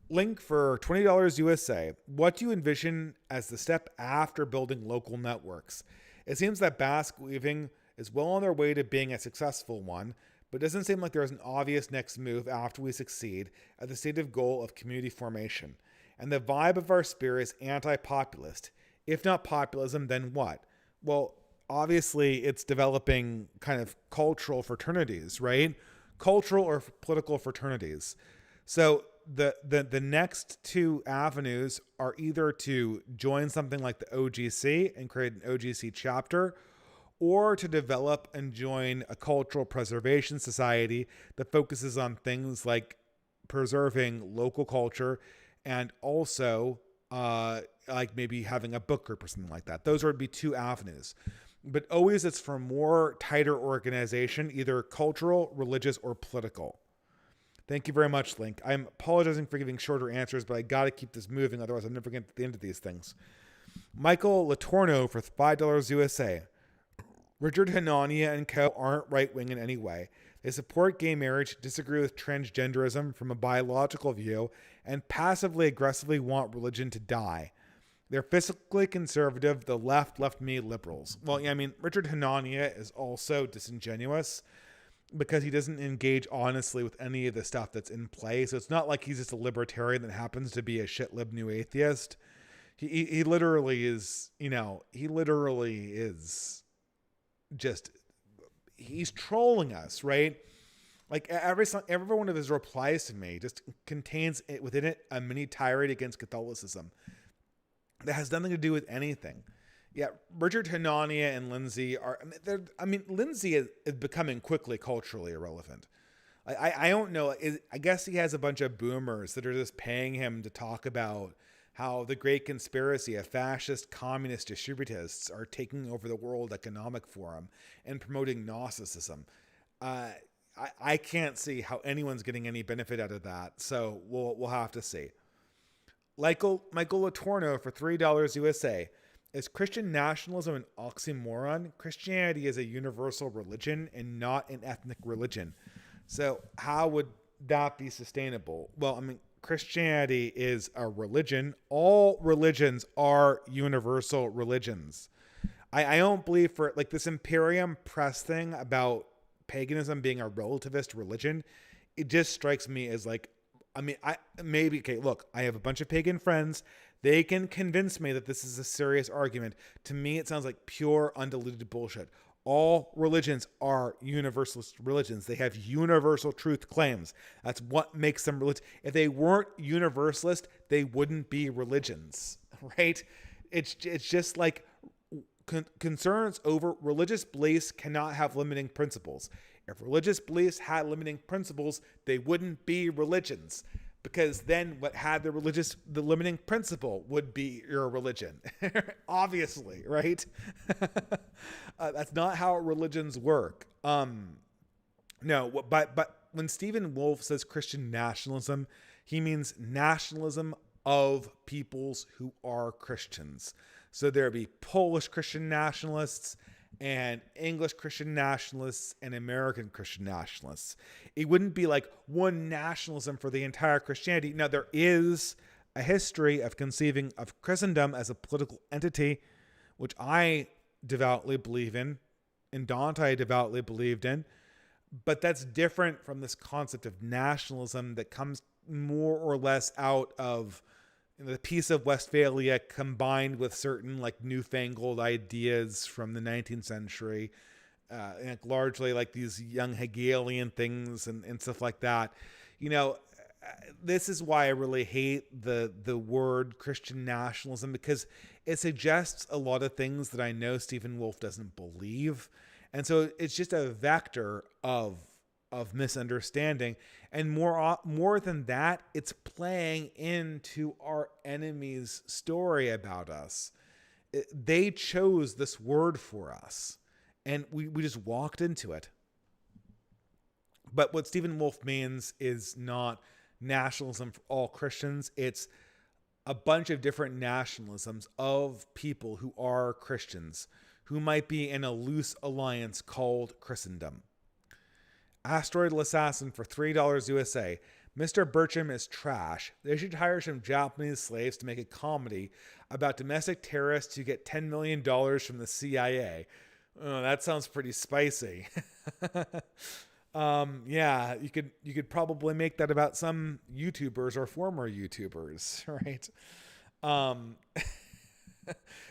A: Link for $20 USA. What do you envision as the step after building local networks? It seems that Basque weaving is well on their way to being a successful one, but it doesn't seem like there's an obvious next move after we succeed at the stated goal of community formation. And the vibe of our sphere is anti-populist. If not populism, then what? Well, obviously it's developing kind of cultural fraternities, right? Cultural or political fraternities. So the next two avenues are either to join something like the OGC and create an OGC chapter, or to develop and join a cultural preservation society that focuses on things like preserving local culture and also like maybe having a book group or something like that. Those would be two avenues. But always it's for more tighter organization, either cultural, religious, or political. Thank you very much, Link. I'm apologizing for giving shorter answers, but I got to keep this moving. Otherwise, I'm never going to get to the end of these things. Michael Latorno for $5 USA. Richard Hanania and co. aren't right-wing in any way. They support gay marriage, disagree with transgenderism from a biological view, and passively aggressively want religion to die. They're fiscally conservative, the left me liberals. Well, yeah, I mean, Richard Hanania is also disingenuous. because he doesn't engage honestly with any of the stuff that's in play. So it's not like he's just a libertarian that happens to be a shit lib new atheist. He literally is, he literally is just, he's trolling us, right? Like every one of his replies to me just contains within it a mini tirade against Catholicism that has nothing to do with anything. Yeah, Richard Hanania and Lindsay are, Lindsay is becoming quickly culturally irrelevant. I don't know. I guess he has a bunch of boomers that are just paying him to talk about how the great conspiracy of fascist communist distributists are taking over the World Economic Forum and promoting Gnosticism. I can't see how anyone's getting any benefit out of that. So we'll have to see. Michael Latorno for $3 USA. Is Christian nationalism an oxymoron? Christianity is a universal religion and not an ethnic religion. So how would that be sustainable? Well, Christianity is a religion. All religions are universal religions. I don't believe for like this Imperium Press thing about paganism being a relativist religion. It just strikes me as like, look, I have a bunch of pagan friends. They can convince me that this is a serious argument. To me, it sounds like pure, undiluted bullshit. All religions are universalist religions. They have universal truth claims. That's what makes them religious. If they weren't universalist, they wouldn't be religions, right? It's just like concerns over religious beliefs cannot have limiting principles. If religious beliefs had limiting principles, they wouldn't be religions. Because then what had the limiting principle would be your religion. Obviously, right? That's not how religions work. No, but when Stephen Wolfe says Christian nationalism, he means nationalism of peoples who are Christians. So there'd be Polish Christian nationalists and English Christian nationalists and American Christian nationalists. It wouldn't be like one nationalism for the entire Christianity. Now, there is a history of conceiving of Christendom as a political entity, which I devoutly believe in, and Dante devoutly believed in. But that's different from this concept of nationalism that comes more or less out of the Peace of Westphalia combined with certain like newfangled ideas from the 19th century, and largely like these young Hegelian things and stuff like that. This is why I really hate the word Christian nationalism, because it suggests a lot of things that I know Stephen Wolfe doesn't believe. And so it's just a vector of misunderstanding. And more than that, it's playing into our enemy's story about us. They chose this word for us, and we just walked into it. But what Stephen Wolfe means is not nationalism for all Christians. It's a bunch of different nationalisms of people who are Christians, who might be in a loose alliance called Christendom. Asteroidal Assassin for $3 USA. Mr. Burcham is trash. They should hire some Japanese slaves to make a comedy about domestic terrorists who get $10 million from the CIA. Oh, that sounds pretty spicy. Yeah, you could probably make that about some YouTubers or former YouTubers, right?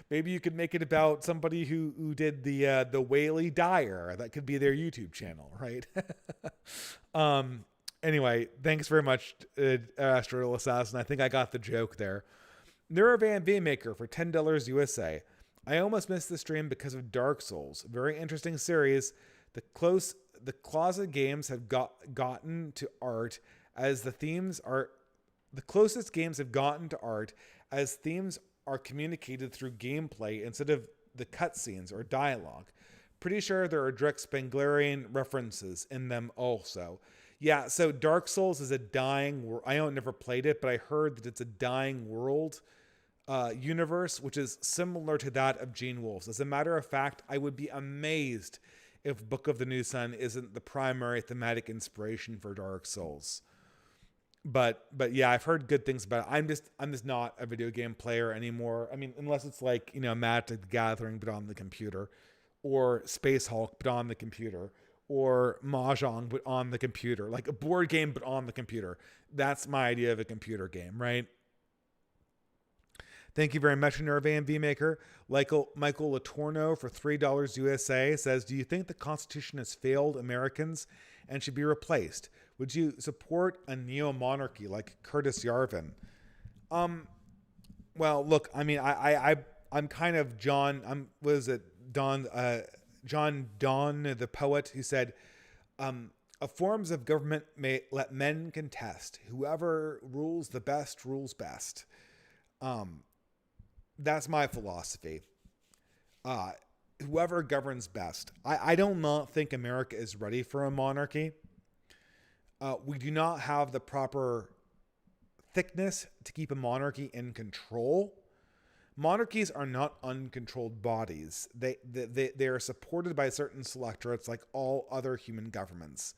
A: Maybe you could make it about somebody who did the Whaley Dyer. That could be their YouTube channel, right? Anyway, thanks very much, Astral Assassin. I think I got the joke there. Neurovan V-Maker for $10 USA. I almost missed the stream because of Dark Souls. Very interesting series. The closet games have gotten to art as the themes are... The closest games have gotten to art as themes are communicated through gameplay instead of the cutscenes or dialogue. Pretty sure there are direct Spenglerian references in them also. Yeah, so Dark Souls is a dying world. I never played it, but I heard that it's a dying world universe, which is similar to that of Gene Wolfe's. As a matter of fact, I would be amazed if Book of the New Sun isn't the primary thematic inspiration for Dark Souls. But yeah, I've heard good things about it. I'm just not a video game player anymore. I mean, unless it's like, Magic the Gathering, but on the computer, or Space Hulk, but on the computer, or mahjong but on the computer, like a board game but on the computer. That's my idea of a computer game, right? Thank you very much, Nerve and VMaker. Michael Latorno for $3 USA says, do you think the Constitution has failed Americans and should be replaced? Would you support a neo-monarchy like Curtis Yarvin? Well, look, I mean, I'm kind of John, was it John Donne, the poet, who said, forms of government may let men contest. Whoever rules the best rules best. That's my philosophy. Whoever governs best. I do not think America is ready for a monarchy. We do not have the proper thickness to keep a monarchy in control. Monarchies are not uncontrolled bodies. They are supported by certain selectorates like all other human governments.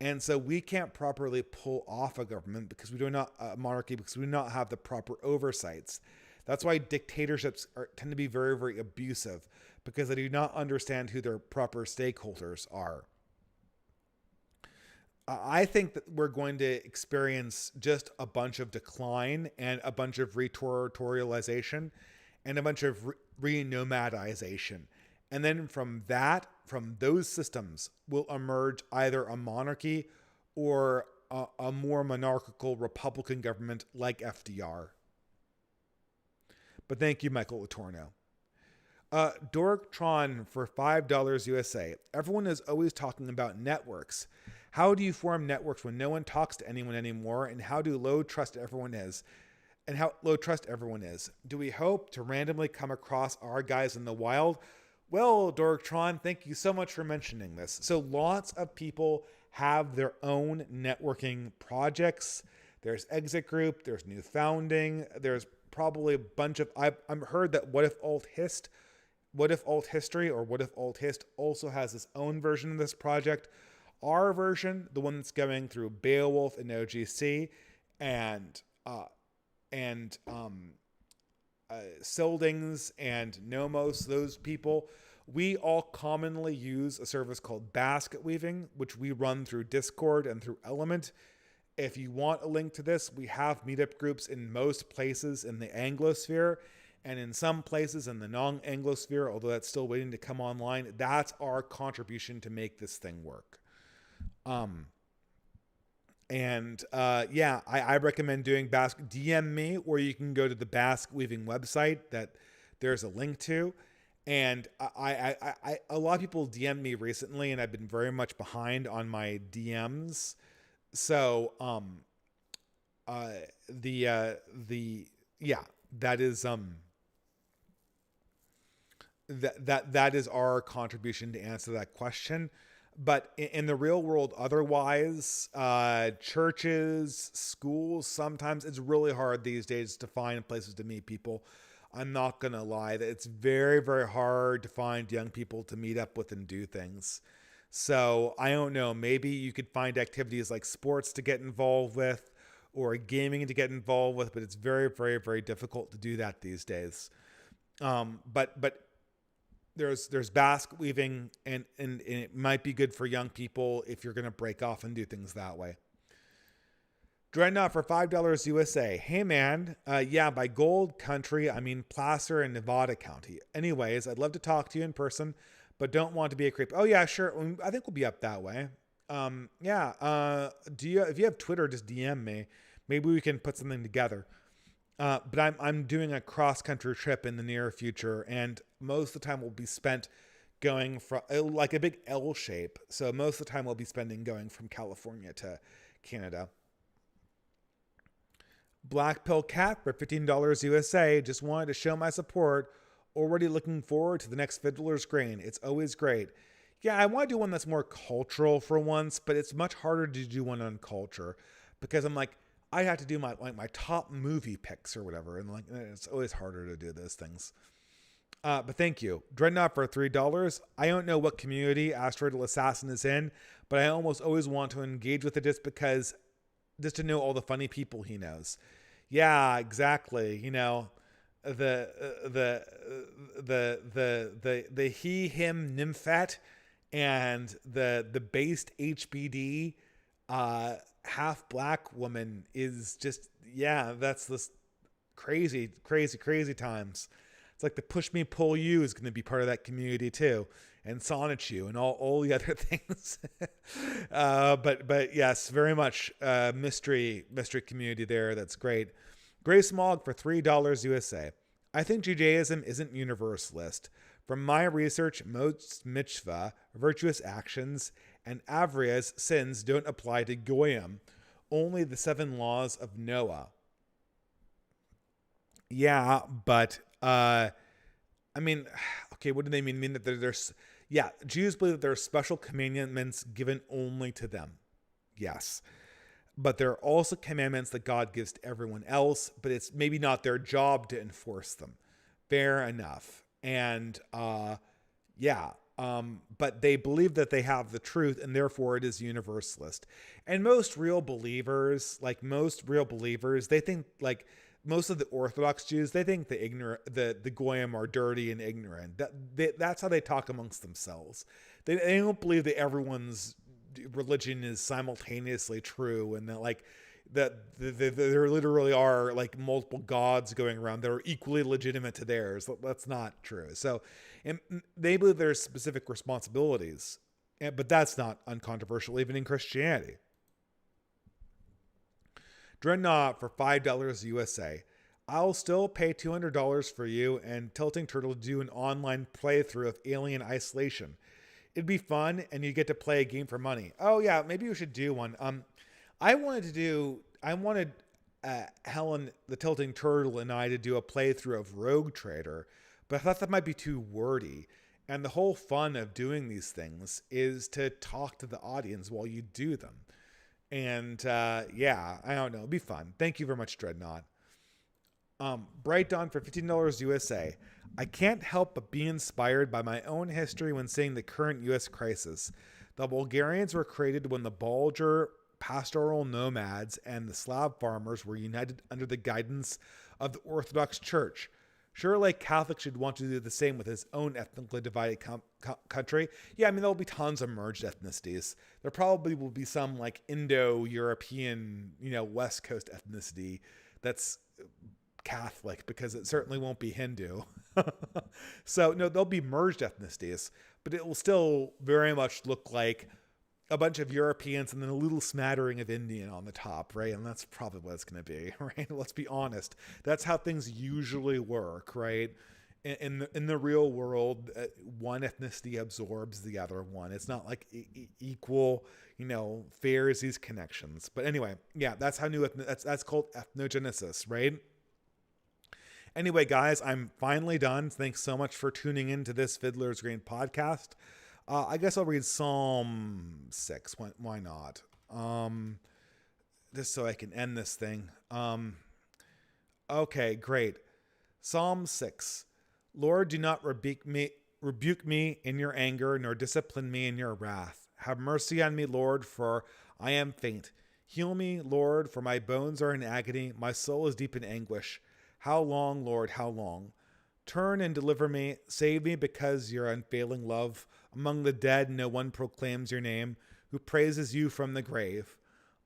A: And so we can't properly pull off a government because we do not a monarchy because we do not have the proper oversights. That's why dictatorships tend to be very, very abusive, because they do not understand who their proper stakeholders are. I think that we're going to experience just a bunch of decline and a bunch of reterritorialization and a bunch of re-nomadization. And then from those systems will emerge either a monarchy or a more monarchical Republican government like FDR. But thank you, Michael Latorno. Dorktron for $5 USA. Everyone is always talking about networks. How do you form networks when no one talks to anyone anymore? And how low trust everyone is? Do we hope to randomly come across our guys in the wild? Well, Dorktron, thank you so much for mentioning this. So lots of people have their own networking projects. There's Exit Group, there's New Founding, there's probably a bunch of, I've heard that What If Alt History also has its own version of this project. Our version, the one that's going through Beowulf and OGC and Sildings and Nomos, those people, we all commonly use a service called Basket Weaving, which we run through Discord and through Element. If you want a link to this, we have meetup groups in most places in the Anglosphere and in some places in the non-Anglosphere, although that's still waiting to come online. That's our contribution to make this thing work. I recommend doing Basket. DM me, or you can go to the Basket Weaving website that there's a link to. And a lot of people DM me recently, and I've been very much behind on my DMs. So, that is our contribution to answer that question. But in the real world, otherwise, churches, schools, sometimes it's really hard these days to find places to meet people. I'm not going to lie. It's very, very hard to find young people to meet up with and do things. So I don't know, maybe you could find activities like sports to get involved with or gaming to get involved with, but it's very, very, very difficult to do that these days. But there's basket weaving and it might be good for young people if you're going to break off and do things that way. Dreadnought for $5 USA. Hey man, by Gold Country, I mean Placer and Nevada County. Anyways, I'd love to talk to you in person, but don't want to be a creep. Oh yeah, sure. I think we'll be up that way. If you have Twitter, just DM me. Maybe we can put something together. But I'm doing a cross-country trip in the near future, and most of the time will be spent going from like a big L shape. So most of the time we'll be spending going from California to Canada. Black Pill Cat for $15 USA. Just wanted to show my support. Already looking forward to the next Fiddler's Grain. It's always great. Yeah, I want to do one that's more cultural for once, but it's much harder to do one on culture because I'm like, I have to do my top movie picks or whatever, and like it's always harder to do those things. But thank you, Dreadnought for $3. I don't know what community Asteroidal Assassin is in, but I almost always want to engage with it just to know all the funny people he knows. Yeah, exactly. You know, the he him nymphet and the based HBD half black woman is just, yeah, that's this crazy times. It's like the push me pull you is going to be part of that community too, and Sonichu and all the other things. But yes, very much mystery community there. That's great. Grace Mogg for $3 USA. I think Judaism isn't universalist. From my research, most mitzvah, virtuous actions, and avriyas, sins, don't apply to goyim. Only the 7 laws of Noah. Yeah, but I mean, okay, what do they mean? Mean that there's, yeah, Jews believe that there are special commandments given only to them. Yes. But there are also commandments that God gives to everyone else, but it's maybe not their job to enforce them. Fair enough. And but they believe that they have the truth, and therefore it is universalist. And most real believers, they think, like most of the Orthodox Jews, they think the goyim are dirty and ignorant. That's how they talk amongst themselves. They don't believe that everyone's religion is simultaneously true, and that there literally are like multiple gods going around that are equally legitimate to theirs. That's not true. So, and they believe there's specific responsibilities, but that's not uncontroversial even in Christianity. Dreadnought for $5 USA. I'll still pay $200 for you and Tilting Turtle to do an online playthrough of Alien Isolation. It'd be fun, and you get to play a game for money. Oh yeah, maybe we should do one. I wanted Helen, the Tilting Turtle, and I to do a playthrough of Rogue Trader, but I thought that might be too wordy. And the whole fun of doing these things is to talk to the audience while you do them. And yeah, I don't know. It'd be fun. Thank you very much, Dreadnought. Bright Dawn for $15 USA. I can't help but be inspired by my own history when seeing the current U.S. crisis. The Bulgarians were created when the Bulgar pastoral nomads and the Slav farmers were united under the guidance of the Orthodox Church. Surely Catholics should want to do the same with his own ethnically divided country. Yeah, I mean, there'll be tons of merged ethnicities. There probably will be some like Indo-European, West Coast ethnicity that's Catholic, because it certainly won't be Hindu. So no, there'll be merged ethnicities, but it will still very much look like a bunch of Europeans and then a little smattering of Indian on the top, right? And that's probably what it's going to be, right? Let's be honest. That's how things usually work, right? In the real world, one ethnicity absorbs the other one. It's not like equal, Pharisees connections. But anyway, yeah, that's how that's called ethnogenesis, right? Anyway, guys, I'm finally done. Thanks so much for tuning in to this Fiddler's Green podcast. I guess I'll read Psalm 6. Why not? Just so I can end this thing. Okay, great. Psalm 6. Lord, do not rebuke me in your anger, nor discipline me in your wrath. Have mercy on me, Lord, for I am faint. Heal me, Lord, for my bones are in agony. My soul is deep in anguish. How long, Lord, how long? Turn and deliver me. Save me because your unfailing love. Among the dead, no one proclaims your name, who praises you from the grave.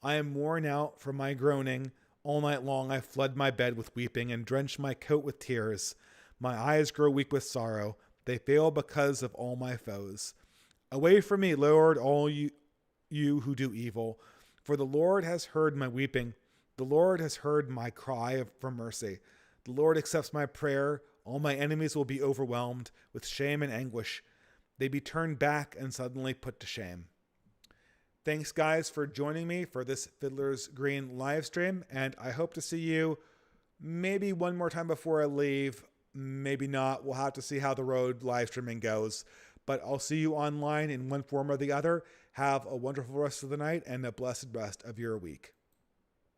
A: I am worn out from my groaning. All night long I flood my bed with weeping and drench my coat with tears. My eyes grow weak with sorrow. They fail because of all my foes. Away from me, Lord, all you who do evil. For the Lord has heard my weeping. The Lord has heard my cry for mercy. The Lord accepts my prayer. All my enemies will be overwhelmed with shame and anguish. They be turned back and suddenly put to shame. Thanks, guys, for joining me for this Fiddler's Green live stream, and I hope to see you maybe one more time before I leave. Maybe not. We'll have to see how the road live streaming goes. But I'll see you online in one form or the other. Have a wonderful rest of the night and a blessed rest of your week.